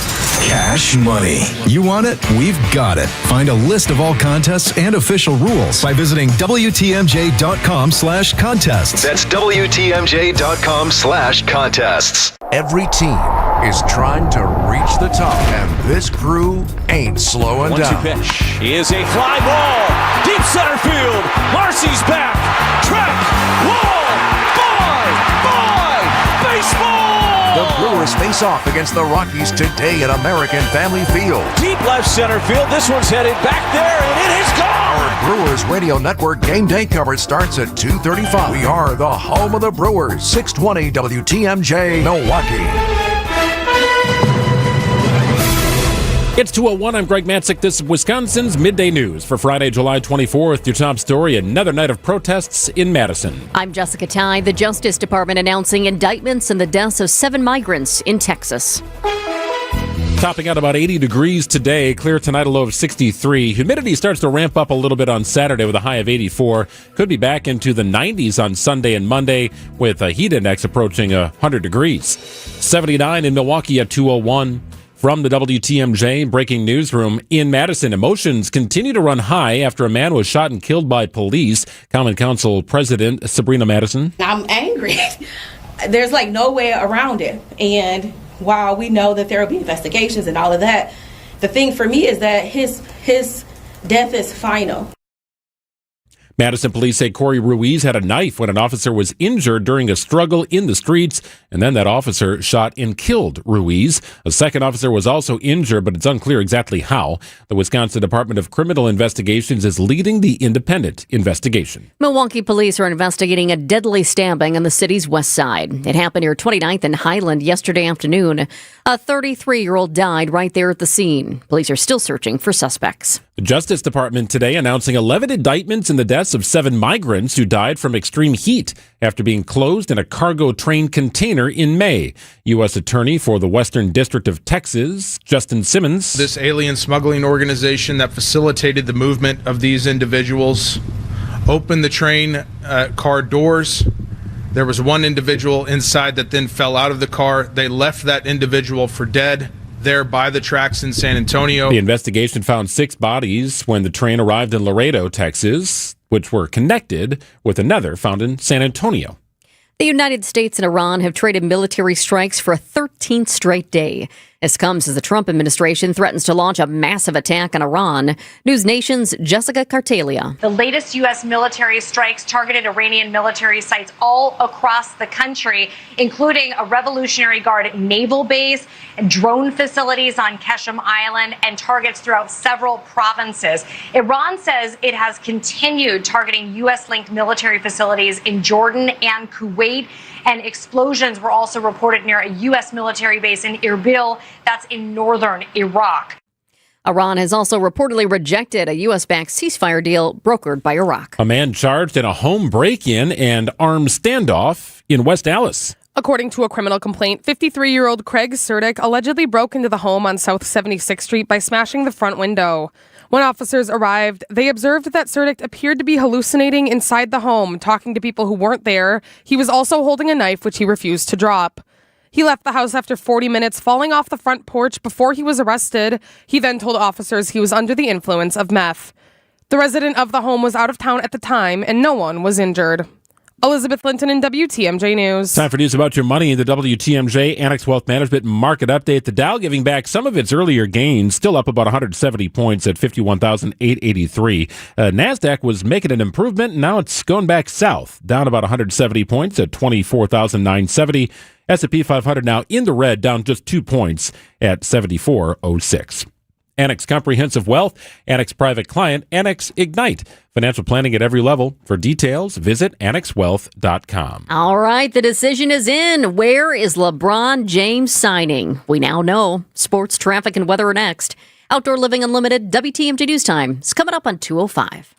cash money. You want it? We've got it. Find a list of all contests and official rules by visiting WTMJ.com/contests. That's WTMJ.com/contests. Every team is trying to reach the top, and this crew ain't slowing down. 1-2 pitch is a fly ball. Deep center field. Marcy's back. Track. Wall. Bye. Baseball. The Brewers face off against the Rockies today at American Family Field. Deep left center field. This one's headed back there, and it is gone. Our Brewers Radio Network game day coverage starts at 2:35. We are the home of the Brewers. 620 WTMJ Milwaukee. It's 2:01. I'm Greg Matzik. This is Wisconsin's Midday News for Friday, July 24th. Your top story, another night of protests in Madison. I'm Jessica Ty. The Justice Department announcing indictments in the deaths of 7 migrants in Texas. Topping out about 80 degrees today. Clear tonight, a low of 63. Humidity starts to ramp up a little bit on Saturday with a high of 84. Could be back into the 90s on Sunday and Monday with a heat index approaching 100 degrees. 79 in Milwaukee at 2:01. From the WTMJ breaking newsroom in Madison, emotions continue to run high after a man was shot and killed by police. Common Council President Sabrina Madison. I'm angry. There's like no way around it. And while we know that there will be investigations and all of that, the thing for me is that his death is final. Madison police say Corey Ruiz had a knife when an officer was injured during a struggle in the streets, and then that officer shot and killed Ruiz. A second officer was also injured, but it's unclear exactly how. The Wisconsin Department of Criminal Investigations is leading the independent investigation. Milwaukee police are investigating a deadly stabbing on the city's west side. It happened near 29th and Highland yesterday afternoon. A 33-year-old died right there at the scene. Police are still searching for suspects. The Justice Department today announcing 11 indictments in the deaths of 7 migrants who died from extreme heat after being closed in a cargo train container in May. U.S. Attorney for the Western District of Texas, Justin Simmons. This alien smuggling organization that facilitated the movement of these individuals opened the train car doors. There was one individual inside that then fell out of the car. They left that individual for dead there by the tracks in San Antonio. The investigation found 6 bodies when the train arrived in Laredo, Texas, which were connected with another found in San Antonio. The United States and Iran have traded military strikes for a 13th straight day. This comes as the Trump administration threatens to launch a massive attack on Iran. News Nation's Jessica Cartelia. The latest U.S. military strikes targeted Iranian military sites all across the country, including a Revolutionary Guard naval base, drone facilities on Keshem Island, and targets throughout several provinces. Iran says it has continued targeting U.S.-linked military facilities in Jordan and Kuwait, and explosions were also reported near a U.S. military base in Erbil, that's in northern Iraq. Iran has also reportedly rejected a U.S.-backed ceasefire deal brokered by Iraq. A man charged in a home break-in and armed standoff in West Allis. According to a criminal complaint, 53-year-old Craig Surdick allegedly broke into the home on South 76th Street by smashing the front window. When officers arrived, they observed that Surdick appeared to be hallucinating inside the home, talking to people who weren't there. He was also holding a knife, which he refused to drop. He left the house after 40 minutes, falling off the front porch before he was arrested. He then told officers he was under the influence of meth. The resident of the home was out of town at the time, and no one was injured. Elizabeth Linton in WTMJ News. Time for news about your money in the WTMJ Annex Wealth Management Market Update. The Dow giving back some of its earlier gains, still up about 170 points at 51,883. NASDAQ was making an improvement. Now it's going back south, down about 170 points at 24,970. S&P 500 now in the red, down just 2 points at 7406. Annex Comprehensive Wealth, Annex Private Client, Annex Ignite. Financial planning at every level. For details, visit annexwealth.com. All right, the decision is in. Where is LeBron James signing? We now know. Sports, traffic, and weather are next. Outdoor Living Unlimited, WTMJ News Time. It's coming up on 2:05.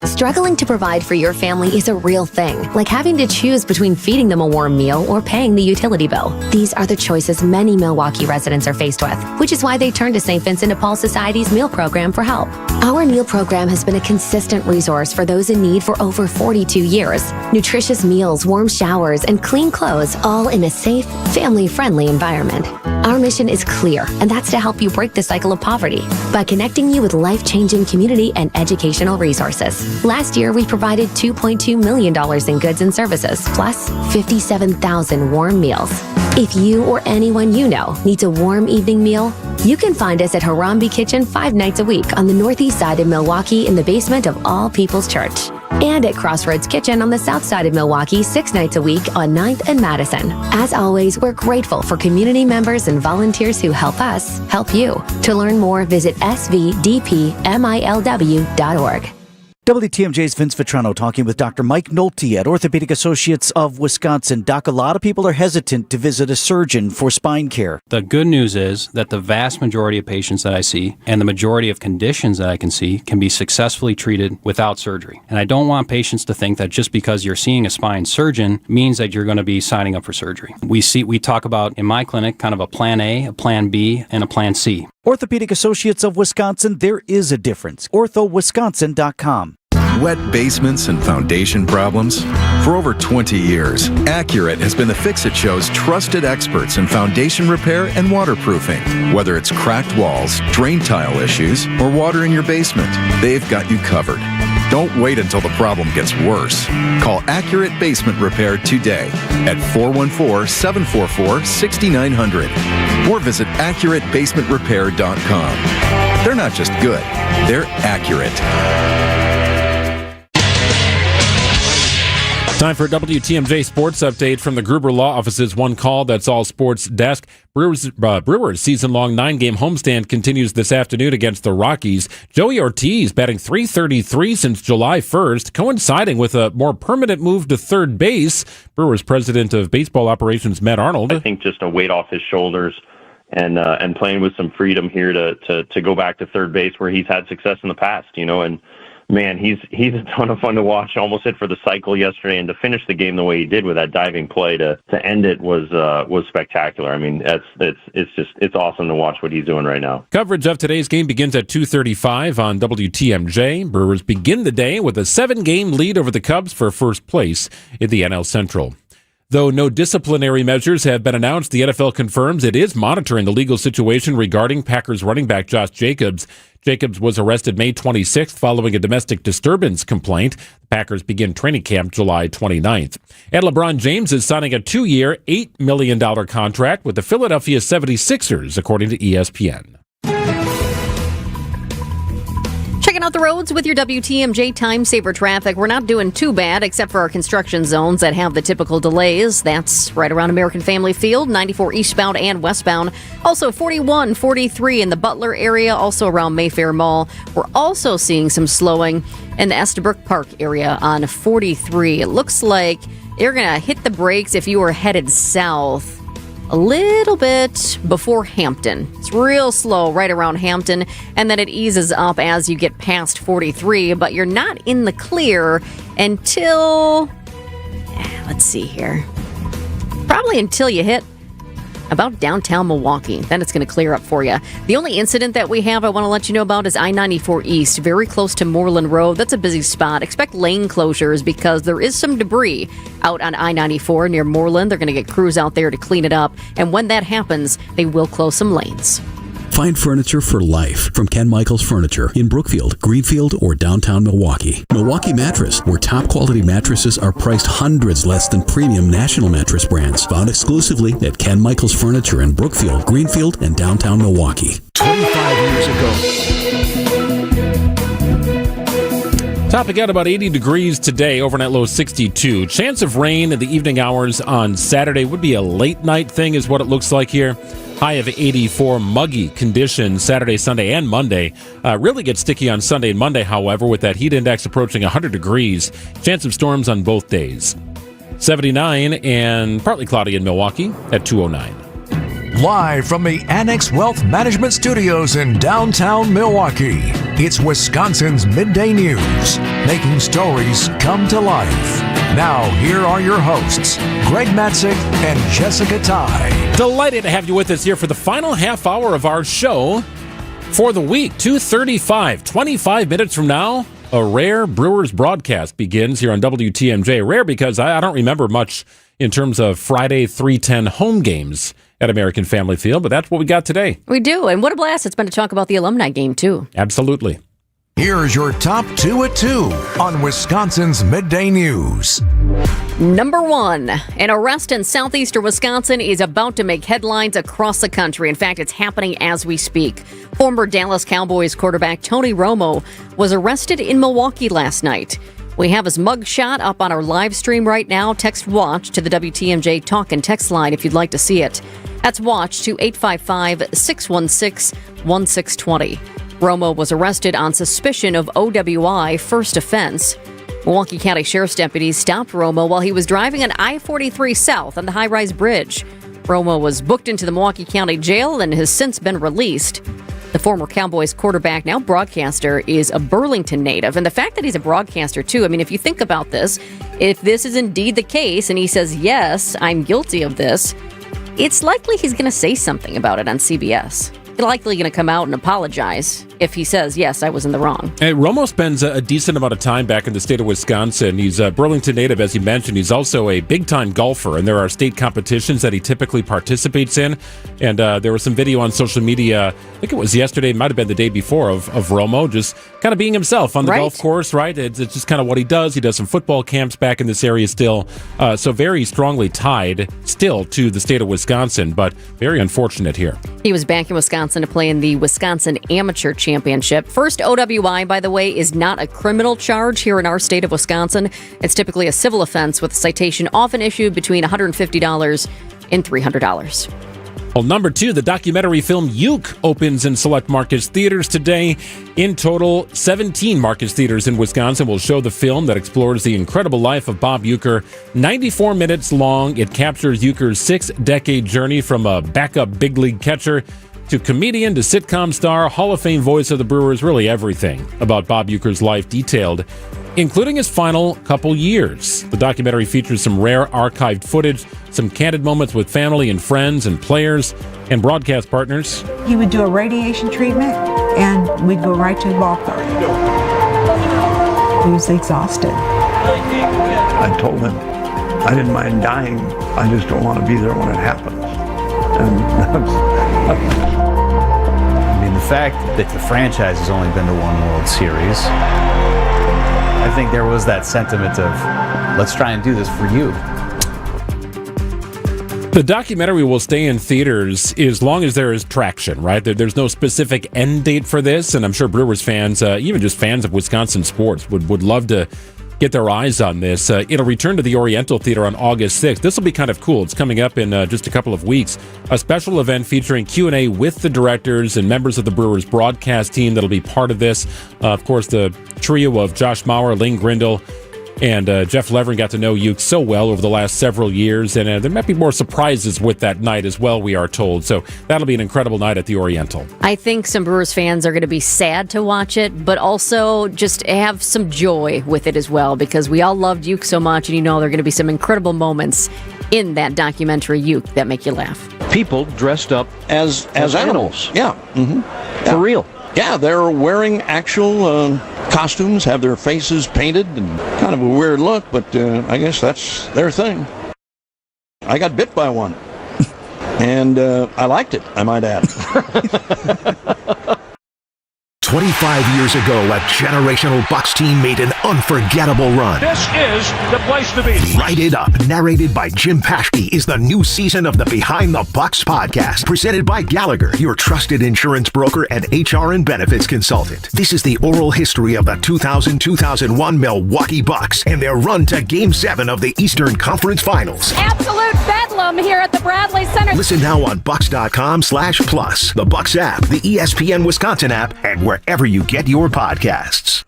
Struggling to provide for your family is a real thing, like having to choose between feeding them a warm meal or paying the utility bill. These are the choices many Milwaukee residents are faced with, which is why they turn to St. Vincent de Paul Society's meal program for help. Our meal program has been a consistent resource for those in need for over 42 years. Nutritious meals, warm showers, and clean clothes, all in a safe, family-friendly environment. Our mission is clear, and that's to help you break the cycle of poverty by connecting you with life-changing community and educational resources. Last year, we provided $2.2 million in goods and services, plus 57,000 warm meals. If you or anyone you know needs a warm evening meal, you can find us at Harambe Kitchen 5 nights a week on the northeast side of Milwaukee in the basement of All People's Church. And at Crossroads Kitchen on the south side of Milwaukee 6 nights a week on 9th and Madison. As always, we're grateful for community members and volunteers who help us help you. To learn more, visit svdpmilw.org. WTMJ's Vince Vitrano talking with Dr. Mike Nolte at Orthopedic Associates of Wisconsin. Doc, a lot of people are hesitant to visit a surgeon for spine care. The good news is that the vast majority of patients that I see and the majority of conditions that I can see can be successfully treated without surgery. And I don't want patients to think that just because you're seeing a spine surgeon means that you're going to be signing up for surgery. We talk about in my clinic kind of a plan A, a plan B, and a plan C. Orthopedic Associates of Wisconsin, there is a difference. orthowisconsin.com. Wet basements and foundation problems? For over 20 years, Accurate has been the fix-it show's trusted experts in foundation repair and waterproofing. Whether it's cracked walls, drain tile issues, or water in your basement, they've got you covered. Don't wait until the problem gets worse. Call Accurate Basement Repair today at 414-744-6900 or visit AccurateBasementRepair.com. They're not just good, they're accurate. Time for a WTMJ Sports Update from the Gruber Law Office's One Call, That's All Sports desk. Brewers season-long 9-game homestand continues this afternoon against the Rockies. Joey Ortiz batting .333 since July 1st, coinciding with a more permanent move to third base. Brewers president of baseball operations, Matt Arnold. I think just a weight off his shoulders and playing with some freedom here to go back to third base where he's had success in the past, and man, he's a ton of fun to watch. Almost hit for the cycle yesterday, and to finish the game the way he did with that diving play to end it was spectacular. I mean, it's awesome to watch what he's doing right now. Coverage of today's game begins at 2:35 on WTMJ. Brewers begin the day with a 7-game lead over the Cubs for first place in the NL Central. Though no disciplinary measures have been announced, the NFL confirms it is monitoring the legal situation regarding Packers running back Josh Jacobs. Jacobs was arrested May 26th following a domestic disturbance complaint. The Packers begin training camp July 29th. And LeBron James is signing a 2-year, $8 million contract with the Philadelphia 76ers, according to ESPN. Checking out the roads with your WTMJ Time Saver traffic. We're not doing too bad, except for our construction zones that have the typical delays. That's right around American Family Field, 94 eastbound and westbound. Also 41, 43 in the Butler area, also around Mayfair Mall. We're also seeing some slowing in the Estabrook Park area on 43. It looks like you're going to hit the brakes if you are headed south a little bit before Hampton. It's real slow right around Hampton, and then it eases up as you get past 43, but you're not in the clear until, let's see here, probably until you hit about downtown Milwaukee. Then it's going to clear up for you. The only incident that we have I want to let you know about is I-94 East, very close to Moreland Road. That's a busy spot. Expect lane closures because there is some debris out on I-94 near Moreland. They're going to get crews out there to clean it up. And when that happens, they will close some lanes. Find furniture for life from Ken Michaels Furniture in Brookfield, Greenfield, or downtown Milwaukee. Milwaukee Mattress, where top quality mattresses are priced hundreds less than premium national mattress brands. Found exclusively at Ken Michaels Furniture in Brookfield, Greenfield, and downtown Milwaukee. 25 years ago. Topping out about 80 degrees today, overnight low 62. Chance of rain in the evening hours on Saturday would be a late night thing is what it looks like here. High of 84, muggy conditions Saturday, Sunday, and Monday. Really gets sticky on Sunday and Monday, however, with that heat index approaching 100 degrees. Chance of storms on both days. 79 and partly cloudy in Milwaukee at 209. Live from the Annex Wealth Management Studios in downtown Milwaukee, it's Wisconsin's Midday News, making stories come to life. Now, here are your hosts, Greg Matzik and Jessica Ty. Delighted to have you with us here for the final half hour of our show for the week, 2:35, 25 minutes from now. A rare Brewers broadcast begins here on WTMJ. Rare because I don't remember much in terms of Friday 3:10 home games at American Family Field, but that's what we got today. We do, and what a blast it's been to talk about the alumni game, too. Absolutely. Here's your top 2 at 2 on Wisconsin's Midday News. Number 1, an arrest in southeastern Wisconsin is about to make headlines across the country. In fact, it's happening as we speak. Former Dallas Cowboys quarterback Tony Romo was arrested in Milwaukee last night. We have his mugshot up on our live stream right now. Text WATCH to the WTMJ Talk and Text line if you'd like to see it. That's WATCH to 855-616-1620. Romo was arrested on suspicion of OWI, first offense. Milwaukee County Sheriff's deputies stopped Romo while he was driving on I-43 South on the high-rise bridge. Romo was booked into the Milwaukee County Jail and has since been released. The former Cowboys quarterback, now broadcaster, is a Burlington native. And the fact that he's a broadcaster, too, I mean, if you think about this, if this is indeed the case and he says, yes, I'm guilty of this, it's likely he's going to say something about it on CBS. He's likely going to come out and apologize if he says, yes, I was in the wrong. And Romo spends a decent amount of time back in the state of Wisconsin. He's a Burlington native, as he mentioned. He's also a big-time golfer, and there are state competitions that he typically participates in. And there was some video on social media, I think it was yesterday, might have been the day before, of Romo just kind of being himself on the golf course, right? It's just kind of what he does. He does some football camps back in this area still. So very strongly tied still to the state of Wisconsin, but very unfortunate here. He was back in Wisconsin to play in the Wisconsin Amateur Championship. First OWI, by the way, is not a criminal charge here in our state of Wisconsin. It's typically a civil offense with a citation often issued between $150 and $300. Well, number 2, the documentary film Uke opens in select Marcus theaters today. In total, 17 Marcus theaters in Wisconsin will show the film that explores the incredible life of Bob Uecker. 94 minutes long, it captures Uecker's 6-decade journey from a backup big league catcher to comedian to sitcom star, Hall of Fame voice of the Brewers, really everything about Bob Uecker's life detailed, including his final couple years. The documentary features some rare archived footage, some candid moments with family and friends and players and broadcast partners. He would do a radiation treatment, and we'd go right to the ballpark. He was exhausted. I told him I didn't mind dying. I just don't want to be there when it happens. And I mean, the fact that the franchise has only been to one World Series, I think there was that sentiment of, let's try and do this for you. The documentary will stay in theaters as long as there is traction, right? There's no specific end date for this, and I'm sure Brewers fans, even just fans of Wisconsin sports, would love to get their eyes on this. It'll return to the Oriental Theater on August 6th. This will be kind of cool. It's coming up in just a couple of weeks. A special event featuring Q&A with the directors and members of the Brewers broadcast team that'll be part of this. Of course, the trio of Josh Mauer, Lane Grindle, and Jeff Levering got to know Uke so well over the last several years, and there might be more surprises with that night as well, we are told. So that'll be an incredible night at the Oriental. I think some Brewers fans are going to be sad to watch it, but also just have some joy with it as well, because we all loved Uke so much, and there are going to be some incredible moments in that documentary Uke that make you laugh. People dressed up as animals. Yeah. Mm-hmm. For real. Yeah, they're wearing actual costumes, have their faces painted, and kind of a weird look, but I guess that's their thing. I got bit by one. And I liked it, I might add. 25 years ago, a generational Bucks team made an unforgettable run. This is the place to be. Write It Up, narrated by Jim Paschke, is the new season of the Behind the Bucks podcast, presented by Gallagher, your trusted insurance broker and HR and benefits consultant. This is the oral history of the 2000-2001 Milwaukee Bucks and their run to Game 7 of the Eastern Conference Finals. Absolute bedlam here at the Bradley Center. Listen now on Bucks.com/plus, the Bucks app, the ESPN Wisconsin app, and wherever you get your podcasts.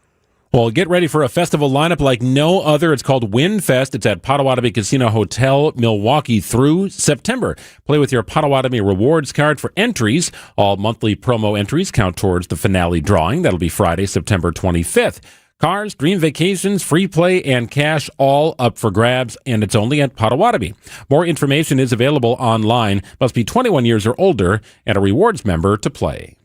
Well, get ready for a festival lineup like no other. It's called WinFest. It's at Potawatomi Casino Hotel, Milwaukee through September. Play with your Potawatomi rewards card for entries. All monthly promo entries count towards the finale drawing. That'll be Friday, September 25th. Cars, dream vacations, free play, and cash all up for grabs, and it's only at Potawatomi. More information is available online. Must be 21 years or older and a rewards member to play.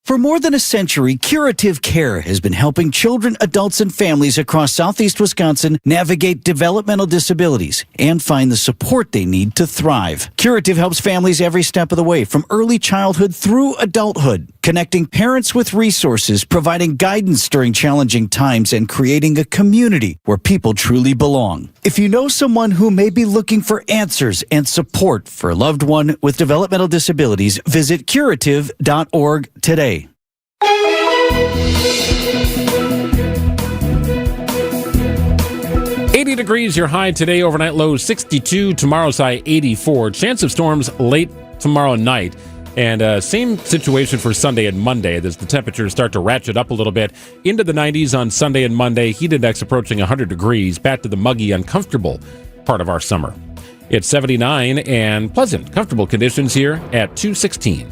For more than a century, Curative Care has been helping children, adults, and families across southeast Wisconsin navigate developmental disabilities and find the support they need to thrive. Curative helps families every step of the way, from early childhood through adulthood, connecting parents with resources, providing guidance during challenging times, and creating a community where people truly belong. If you know someone who may be looking for answers and support for a loved one with developmental disabilities, visit curative.org today. 80 degrees, your high today, overnight low 62, tomorrow's high 84. Chance of storms late tomorrow night. And same situation for Sunday and Monday as the temperatures start to ratchet up a little bit into the 90s on Sunday and Monday. Heat index approaching 100 degrees, back to the muggy, uncomfortable part of our summer. It's 79 and pleasant, comfortable conditions here at 216.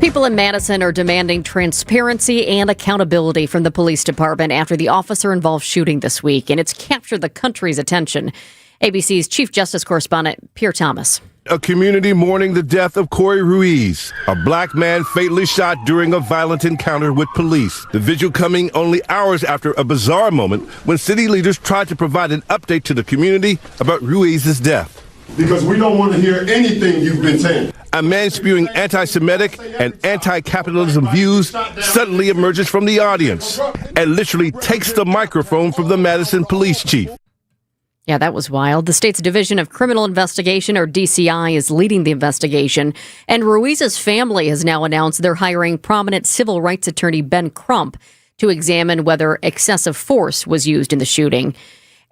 People in Madison are demanding transparency and accountability from the police department after the officer-involved shooting this week, and it's captured the country's attention. ABC's Chief Justice Correspondent Pierre Thomas. A community mourning the death of Corey Ruiz, a black man fatally shot during a violent encounter with police. The vigil coming only hours after a bizarre moment when city leaders tried to provide an update to the community about Ruiz's death. Because we don't want to hear anything you've been saying. A man spewing anti-Semitic and anti-capitalism views suddenly emerges from the audience and literally takes the microphone from the Madison police chief. Yeah, that was wild. The state's Division of Criminal Investigation, or DCI, is leading the investigation. And Ruiz's family has now announced they're hiring prominent civil rights attorney Ben Crump to examine whether excessive force was used in the shooting.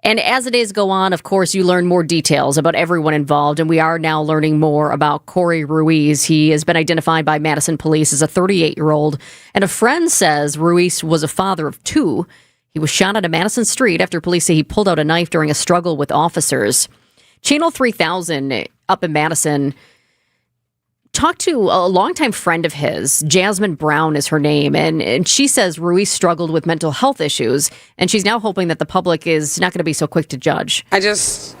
And as the days go on, of course, you learn more details about everyone involved. And we are now learning more about Corey Ruiz. He has been identified by Madison police as a 38-year-old. And a friend says Ruiz was a father of two. He was shot on a Madison street after police say he pulled out a knife during a struggle with officers. Channel 3000 up in Madison talked to a longtime friend of his. Jasmine Brown is her name, and she says Ruiz struggled with mental health issues, and she's now hoping that the public is not going to be so quick to judge. I just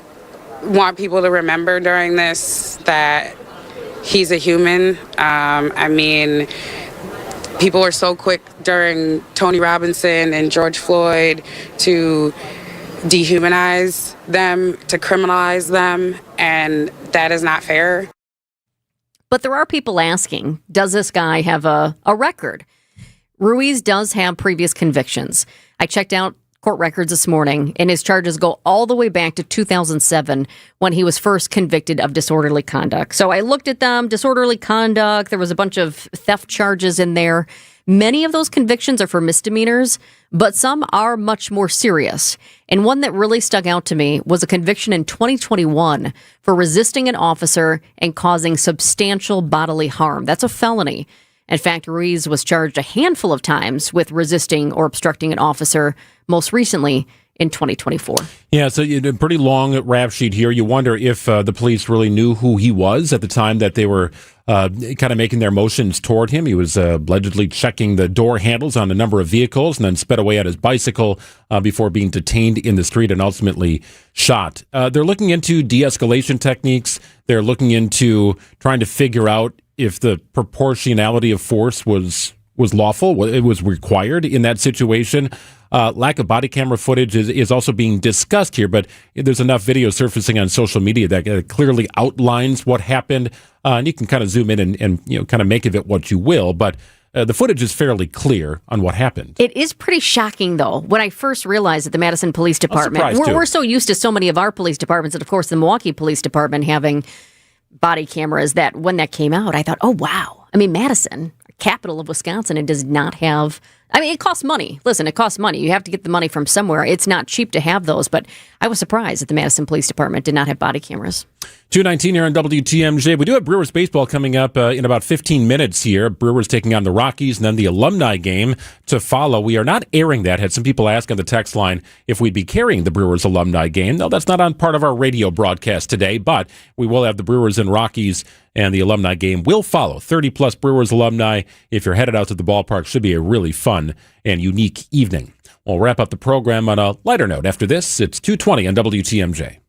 want people to remember during this that he's a human. People were so quick during Tony Robinson and George Floyd to dehumanize them, to criminalize them, and that is not fair. But there are people asking, does this guy have a record? Ruiz does have previous convictions. I checked out court records this morning, and his charges go all the way back to 2007 when he was first convicted of disorderly conduct. So I looked at them, disorderly conduct, there was a bunch of theft charges in there. Many of those convictions are for misdemeanors, but some are much more serious. And one that really stuck out to me was a conviction in 2021 for resisting an officer and causing substantial bodily harm. That's a felony. In fact, Ruiz was charged a handful of times with resisting or obstructing an officer, most recently in 2024. Yeah, so a pretty long rap sheet here. You wonder if the police really knew who he was at the time that they were kind of making their motions toward him. He was allegedly checking the door handles on a number of vehicles and then sped away on his bicycle before being detained in the street and ultimately shot. They're looking into de-escalation techniques. They're looking into trying to figure out if the proportionality of force was was lawful. It was required in that situation. Lack of body camera footage is also being discussed here, but there's enough video surfacing on social media that clearly outlines what happened. And you can kind of zoom in and kind of make of it what you will, but the footage is fairly clear on what happened. It is pretty shocking, though, when I first realized that the Madison Police Department, we're so used to so many of our police departments, and of course the Milwaukee Police Department having body cameras, that when that came out, I thought, oh, wow. I mean, Madison, capital of Wisconsin, it does not have... I mean, it costs money. Listen, it costs money. You have to get the money from somewhere. It's not cheap to have those, but I was surprised that the Madison Police Department did not have body cameras. 2:19 here on WTMJ. We do have Brewers baseball coming up in about 15 minutes here. Brewers taking on the Rockies and then the Alumni game to follow. We are not airing that. Had some people ask on the text line if we'd be carrying the Brewers Alumni game. No, that's not on part of our radio broadcast today, but we will have the Brewers and Rockies, and the Alumni game will follow. 30-plus Brewers alumni. If you're headed out to the ballpark, should be a really fun and unique evening. We'll wrap up the program on a lighter note. After this, it's 2:20 on WTMJ.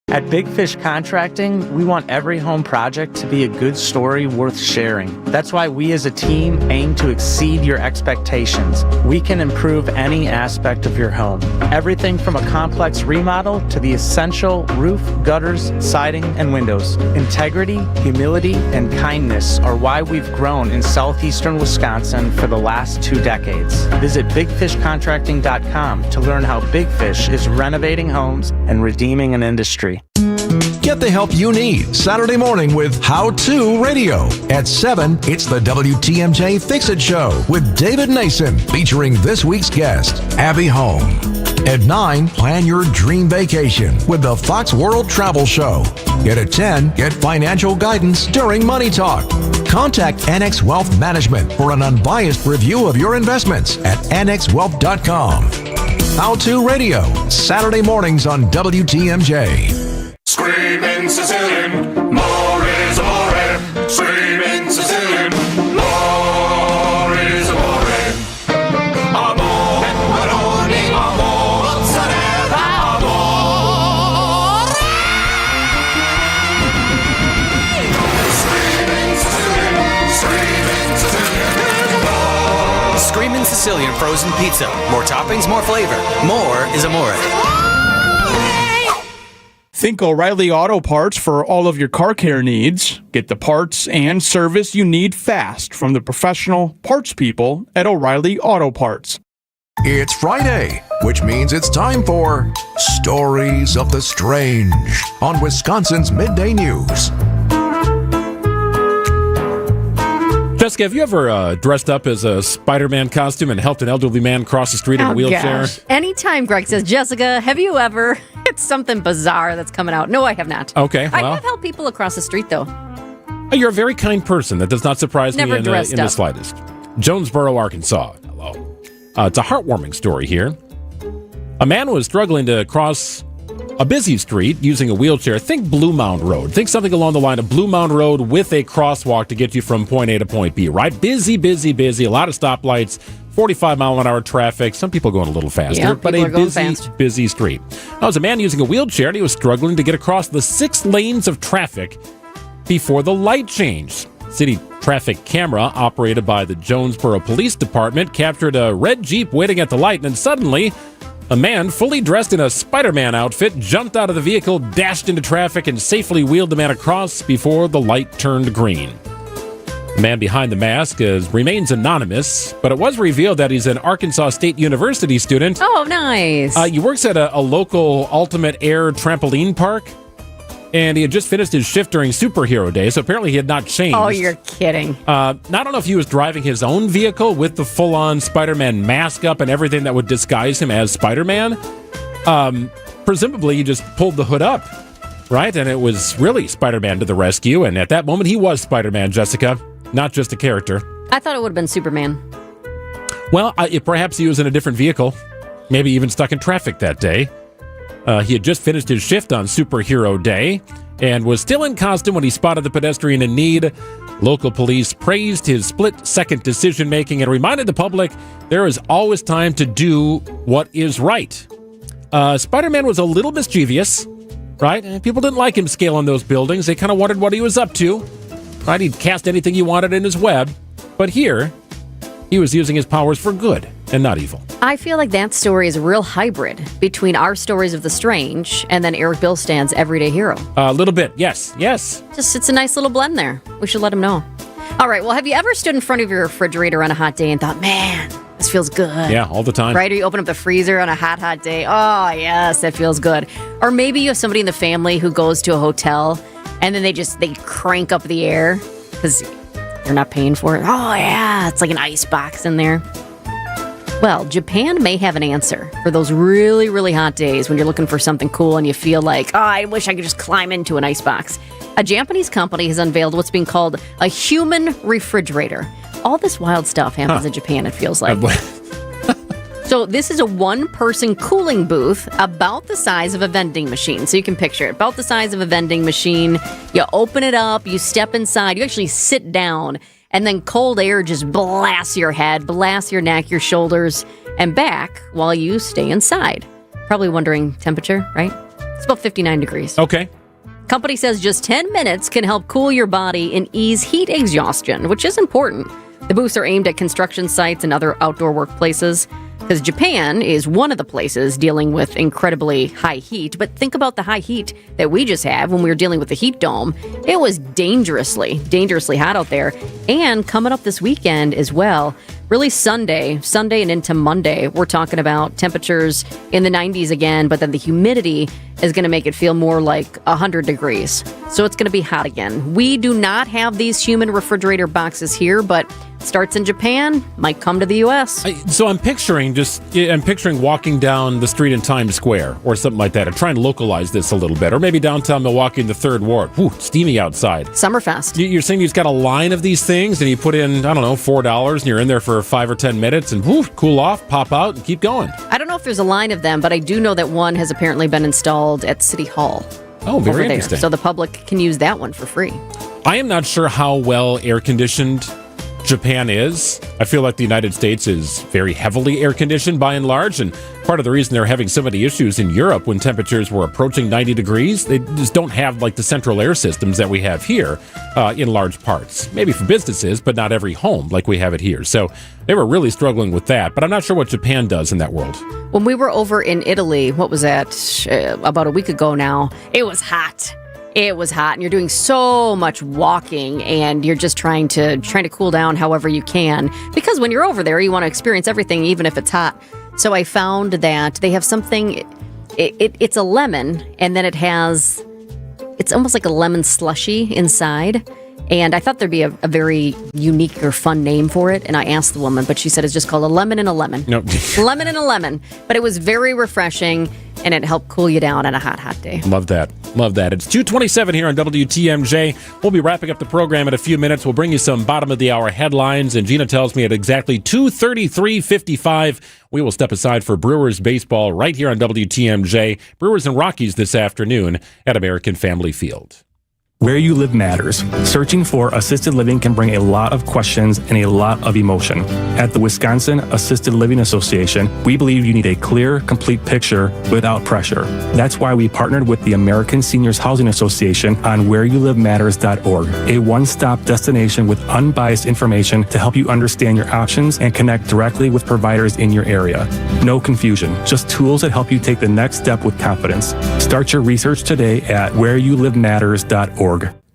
At Big Fish Contracting, we want every home project to be a good story worth sharing. That's why we as a team aim to exceed your expectations. We can improve any aspect of your home. Everything from a complex remodel to the essential roof, gutters, siding, and windows. Integrity, humility, and kindness are why we've grown in southeastern Wisconsin for the last 2 decades. Visit BigFishContracting.com to learn how Big Fish is renovating homes and redeeming an industry. Get the help you need Saturday morning with How To Radio. At 7, it's the WTMJ Fix-It Show with David Nason, featuring this week's guest, Abby Home. At 9, plan your dream vacation with the Fox World Travel Show. Yet at 10, get financial guidance during Money Talk. Contact Annex Wealth Management for an unbiased review of your investments at annexwealth.com. How To Radio, Saturday mornings on WTMJ. Screaming Sicilian, more is amore. Screaming Sicilian, more is amore. Amore, maroni, amore, mozzarella, amore. Screaming Sicilian, screaming Sicilian. Screaming Sicilian frozen pizza. More toppings, more flavor. More is amore. Think O'Reilly Auto Parts for all of your car care needs. Get the parts and service you need fast from the professional parts people at O'Reilly Auto Parts. It's Friday, which means it's time for Stories of the Strange on Wisconsin's Midday News. Jessica, have you ever dressed up as a Spider-Man costume and helped an elderly man cross the street in a wheelchair? Gosh. Anytime Greg says, Jessica, have you ever? It's something bizarre that's coming out. No, I have not. Okay, well. I have helped people across the street, though. You're a very kind person. That does not surprise me in dressed the up. slightest. Jonesboro, Arkansas. Hello. It's a heartwarming story here. A man was struggling to cross a busy street using a wheelchair. Think Blue Mound Road. Think something along the line of Blue Mound Road with a crosswalk to get you from point A to point B, right? Busy, busy, busy. A lot of stoplights, 45-mile-an-hour traffic. Some people going a little faster, yeah, but a busy street. Now, it was a man using a wheelchair, and he was struggling to get across the 6 lanes of traffic before the light changed. City traffic camera, operated by the Jonesboro Police Department, captured a red Jeep waiting at the light, and then suddenly a man fully dressed in a Spider-Man outfit jumped out of the vehicle, dashed into traffic, and safely wheeled the man across before the light turned green. The man behind the mask remains anonymous, but it was revealed that he's an Arkansas State University student. Oh, nice. He works at a local Ultimate Air trampoline park, and he had just finished his shift during Superhero Day, so apparently he had not changed. Oh, you're kidding. I don't know if he was driving his own vehicle with the full-on Spider-Man mask up and everything that would disguise him as Spider-Man. Presumably, he just pulled the hood up, right? And it was really Spider-Man to the rescue, and at that moment, he was Spider-Man, Jessica, not just a character. I thought it would have been Superman. Well, perhaps he was in a different vehicle, maybe even stuck in traffic that day. He had just finished his shift on Superhero Day and was still in costume when he spotted the pedestrian in need. Local police praised his split-second decision-making and reminded the public there is always time to do what is right. Spider-Man was a little mischievous, right? And people didn't like him scaling those buildings. They kind of wondered what he was up to, right? He'd cast anything he wanted in his web. But here, He was using his powers for good and not evil. I feel like that story is a real hybrid between our stories of the strange and then Eric Bilstand's everyday hero. A little bit, yes. Just, it's a nice little blend there. We should let him know. All right, well, have you ever stood in front of your refrigerator on a hot day and thought, man, this feels good? Yeah, all the time. Right? Or you open up the freezer on a hot day. Oh, yes, that feels good. Or maybe you have somebody in the family who goes to a hotel and then they crank up the air because they're not paying for it. Oh, yeah, it's like an ice box in there. Well, Japan may have an answer for those really, really hot days when you're looking for something cool and you feel like, oh, I wish I could just climb into an icebox. A Japanese company has unveiled what's being called a human refrigerator. All this wild stuff happens in Japan, it feels like. So this is a one-person cooling booth about the size of a vending machine. So you can picture it, about the size of a vending machine. You open it up, you step inside, you actually sit down, and then cold air just blasts your head, blasts your neck, your shoulders, and back while you stay inside. Probably wondering temperature, right? It's about 59 degrees. Okay. Company says just 10 minutes can help cool your body and ease heat exhaustion, which is important. The booths are aimed at construction sites and other outdoor workplaces because Japan is one of the places dealing with incredibly high heat. But think about the high heat that we just had when we were dealing with the heat dome. It was dangerously hot out there. And coming up this weekend as well, really Sunday and into Monday, we're talking about temperatures in the 90s again, but then the humidity is going to make it feel more like 100 degrees. So it's going to be hot again. We do not have these human refrigerator boxes here, but starts in Japan, might come to the U.S. So I'm picturing walking down the street in Times Square or something like that. I'm trying to localize this a little bit. Or maybe downtown Milwaukee in the 3rd Ward. Whew, steamy outside. Summerfest. You're saying you've got a line of these things and you put in, I don't know, $4 and you're in there for 5 or 10 minutes and whew, cool off, pop out and keep going. I don't know if there's a line of them, but I do know that one has apparently been installed at City Hall. Oh, very over interesting. There. So the public can use that one for free. I am not sure how well air-conditioned Japan is. I feel like the United States is very heavily air-conditioned by and large, and part of the reason they're having so many issues in Europe when temperatures were approaching 90 degrees, they just don't have like the central air systems that we have here in large parts. Maybe for businesses, but not every home like we have it here. So they were really struggling with that, but I'm not sure what Japan does in that world. When we were over in Italy, what was that, about a week ago now, it was hot. It was hot, and you're doing so much walking, and you're just trying to cool down however you can. Because when you're over there, you want to experience everything, even if it's hot. So I found that they have something. It's a lemon, and then it's almost like a lemon slushy inside. And I thought there'd be a very unique or fun name for it. And I asked the woman, but she said it's just called a lemon and a lemon. Nope. Lemon and a lemon. But it was very refreshing, and it helped cool you down on a hot, hot day. Love that. It's 2:27 here on WTMJ. We'll be wrapping up the program in a few minutes. We'll bring you some bottom-of-the-hour headlines. And Gina tells me at exactly 2:33:55, we will step aside for Brewers baseball right here on WTMJ. Brewers and Rockies this afternoon at American Family Field. Where you live matters. Searching for assisted living can bring a lot of questions and a lot of emotion. At the Wisconsin Assisted Living Association, we believe you need a clear, complete picture without pressure. That's why we partnered with the American Seniors Housing Association on whereyouLiveMatters.org, a one-stop destination with unbiased information to help you understand your options and connect directly with providers in your area. No confusion, just tools that help you take the next step with confidence. Start your research today at whereyouLiveMatters.org.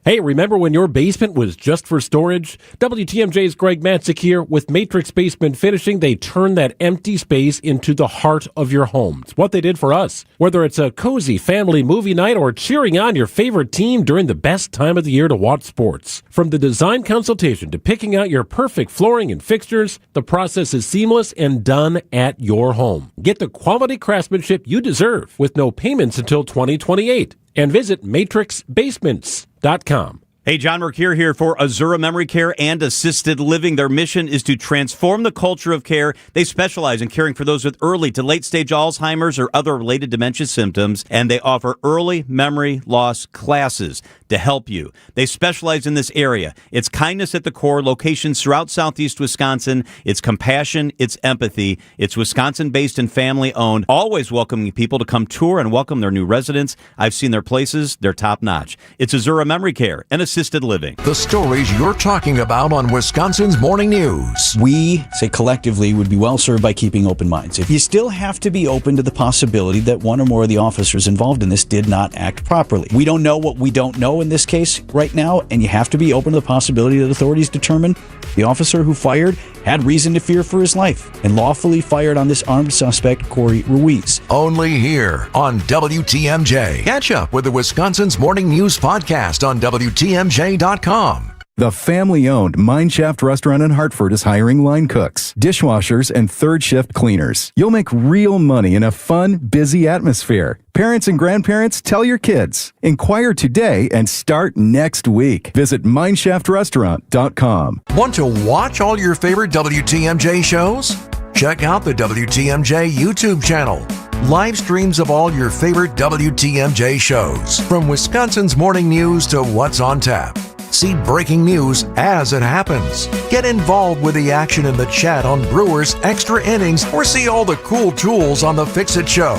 Hey, remember when your basement was just for storage? WTMJ's Greg Matzik here. With Matrix Basement Finishing, they turn that empty space into the heart of your home. It's what they did for us. Whether it's a cozy family movie night or cheering on your favorite team during the best time of the year to watch sports. From the design consultation to picking out your perfect flooring and fixtures, the process is seamless and done at your home. Get the quality craftsmanship you deserve with no payments until 2028. And visit matrixbasements.com. Hey, John Mercure here for Azura Memory Care and Assisted Living. Their mission is to transform the culture of care. They specialize in caring for those with early to late stage Alzheimer's or other related dementia symptoms, and they offer early memory loss classes to help you. They specialize in this area. It's kindness at the core, locations throughout southeast Wisconsin. It's compassion, it's empathy. It's Wisconsin-based and family-owned, always welcoming people to come tour and welcome their new residents. I've seen their places. They're top-notch. It's Azura Memory Care and Assisted assisted living. The stories you're talking about on Wisconsin's Morning News. We, say collectively, would be well served by keeping open minds. If you still have to be open to the possibility that one or more of the officers involved in this did not act properly. We don't know what we don't know in this case right now, and you have to be open to the possibility that authorities determine the officer who fired had reason to fear for his life and lawfully fired on this armed suspect, Corey Ruiz. Only here on WTMJ. Catch up with the Wisconsin's Morning News podcast on WTMJ.com. The family-owned Mineshaft restaurant in Hartford is hiring line cooks, dishwashers, and third-shift cleaners. You'll make real money in a fun, busy atmosphere. Parents and grandparents, tell your kids. Inquire today and start next week. Visit mineshaftrestaurant.com. Want to watch all your favorite WTMJ shows? Check out the WTMJ YouTube channel. Live streams of all your favorite WTMJ shows. From Wisconsin's Morning News to What's on Tap. See breaking news as it happens. Get involved with the action in the chat on Brewers Extra Innings or see all the cool tools on the Fix-It Show.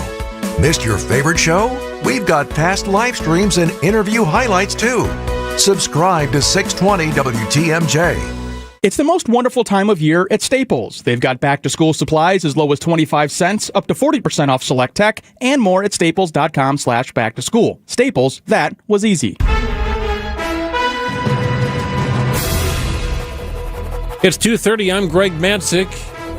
Missed your favorite show? We've got past live streams and interview highlights too. Subscribe to 620 WTMJ. It's the most wonderful time of year at Staples. They've got back-to-school supplies as low as 25 cents, up to 40% off select tech, and more at staples.com/back-to-school. Staples, that was easy. It's 2:30. I'm Greg Matzik.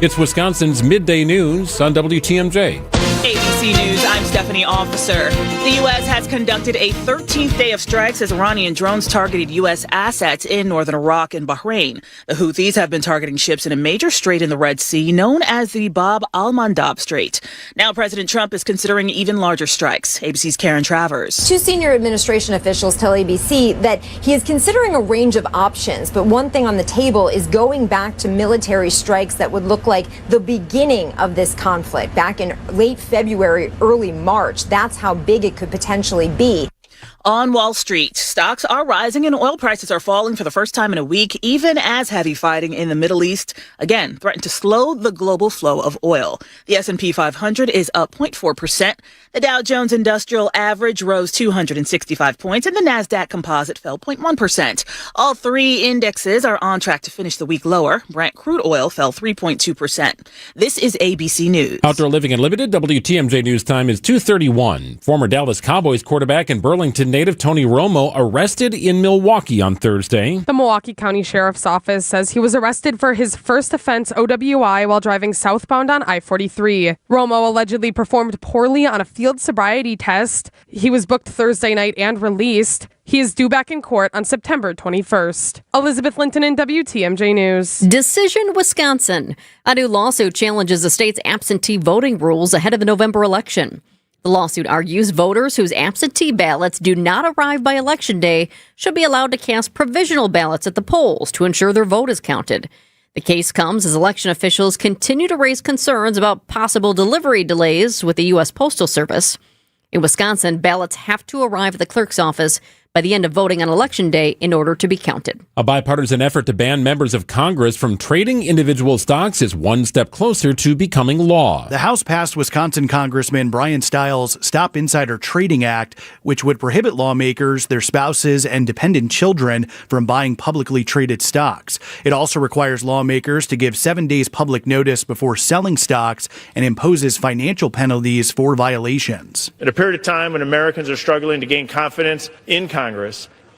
It's Wisconsin's Midday News on WTMJ. ABC News, I'm Stephanie Officer. The U.S. has conducted a 13th day of strikes as Iranian drones targeted U.S. assets in northern Iraq and Bahrain. The Houthis have been targeting ships in a major strait in the Red Sea known as the Bab al-Mandab Strait. Now President Trump is considering even larger strikes. ABC's Karen Travers. Two senior administration officials tell ABC that he is considering a range of options, but one thing on the table is going back to military strikes that would look like the beginning of this conflict back in late February, early March. That's how big it could potentially be. On Wall Street, stocks are rising and oil prices are falling for the first time in a week, even as heavy fighting in the Middle East, again, threatened to slow the global flow of oil. The S&P 500 is up 0.4%. The Dow Jones Industrial Average rose 265 points, and the NASDAQ Composite fell 0.1%. All three indexes are on track to finish the week lower. Brent crude oil fell 3.2%. This is ABC News. Outdoor Living Unlimited, WTMJ News Time is 2:31. Former Dallas Cowboys quarterback and Burlington native Tony Romo arrested in Milwaukee on Thursday. The Milwaukee County Sheriff's Office says he was arrested for his first offense, OWI, while driving southbound on I-43. Romo allegedly performed poorly on a field sobriety test. He was booked Thursday night and released. He is due back in court on September 21st. Elizabeth Linton in WTMJ News. Decision Wisconsin. A new lawsuit challenges the state's absentee voting rules ahead of the November election. The lawsuit argues voters whose absentee ballots do not arrive by Election Day should be allowed to cast provisional ballots at the polls to ensure their vote is counted. The case comes as election officials continue to raise concerns about possible delivery delays with the U.S. Postal Service. In Wisconsin, ballots have to arrive at the clerk's office by the end of voting on Election Day in order to be counted. A bipartisan effort to ban members of Congress from trading individual stocks is one step closer to becoming law. The House passed Wisconsin Congressman Brian Stiles' Stop Insider Trading Act, which would prohibit lawmakers, their spouses, and dependent children from buying publicly traded stocks. It also requires lawmakers to give 7 days public notice before selling stocks and imposes financial penalties for violations. At a period of time when Americans are struggling to gain confidence in Congress,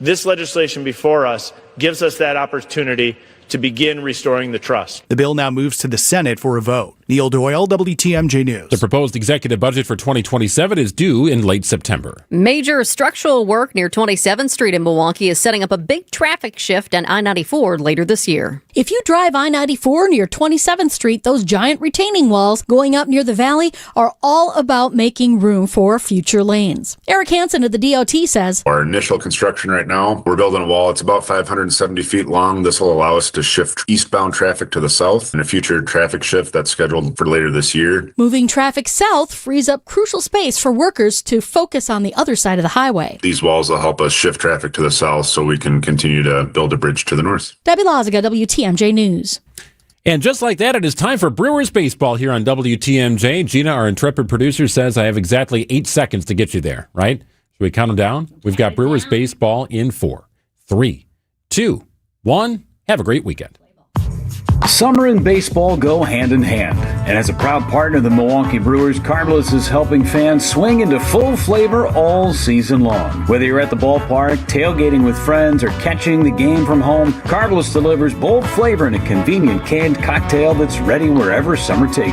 this legislation before us gives us that opportunity to begin restoring the trust. The bill now moves to the Senate for a vote. Neil Doyle, WTMJ News. The proposed executive budget for 2027 is due in late September. Major structural work near 27th Street in Milwaukee is setting up a big traffic shift on I-94 later this year. If you drive I-94 near 27th Street, those giant retaining walls going up near the valley are all about making room for future lanes. Eric Hansen of the DOT says, Our initial construction right now, we're building a wall. It's about 570 feet long. This will allow us to shift eastbound traffic to the south, and a future traffic shift that's scheduled for later this year. Moving traffic south frees up crucial space for workers to focus on the other side of the highway. These walls will help us shift traffic to the south so we can continue to build a bridge to the north. Debbie Loziga, WTMJ News. And just like that, it is time for Brewers baseball here on WTMJ. Gina, our intrepid producer, says I have exactly 8 seconds to get you there, right? Should we count them down? We've got Brewers baseball in 4, 3, 2, 1. Have a great weekend. Summer and baseball go hand in hand, and as a proud partner of the Milwaukee Brewers, Carbolus is helping fans swing into full flavor all season long. Whether you're at the ballpark, tailgating with friends, or catching the game from home, Carbolus delivers bold flavor in a convenient canned cocktail that's ready wherever summer takes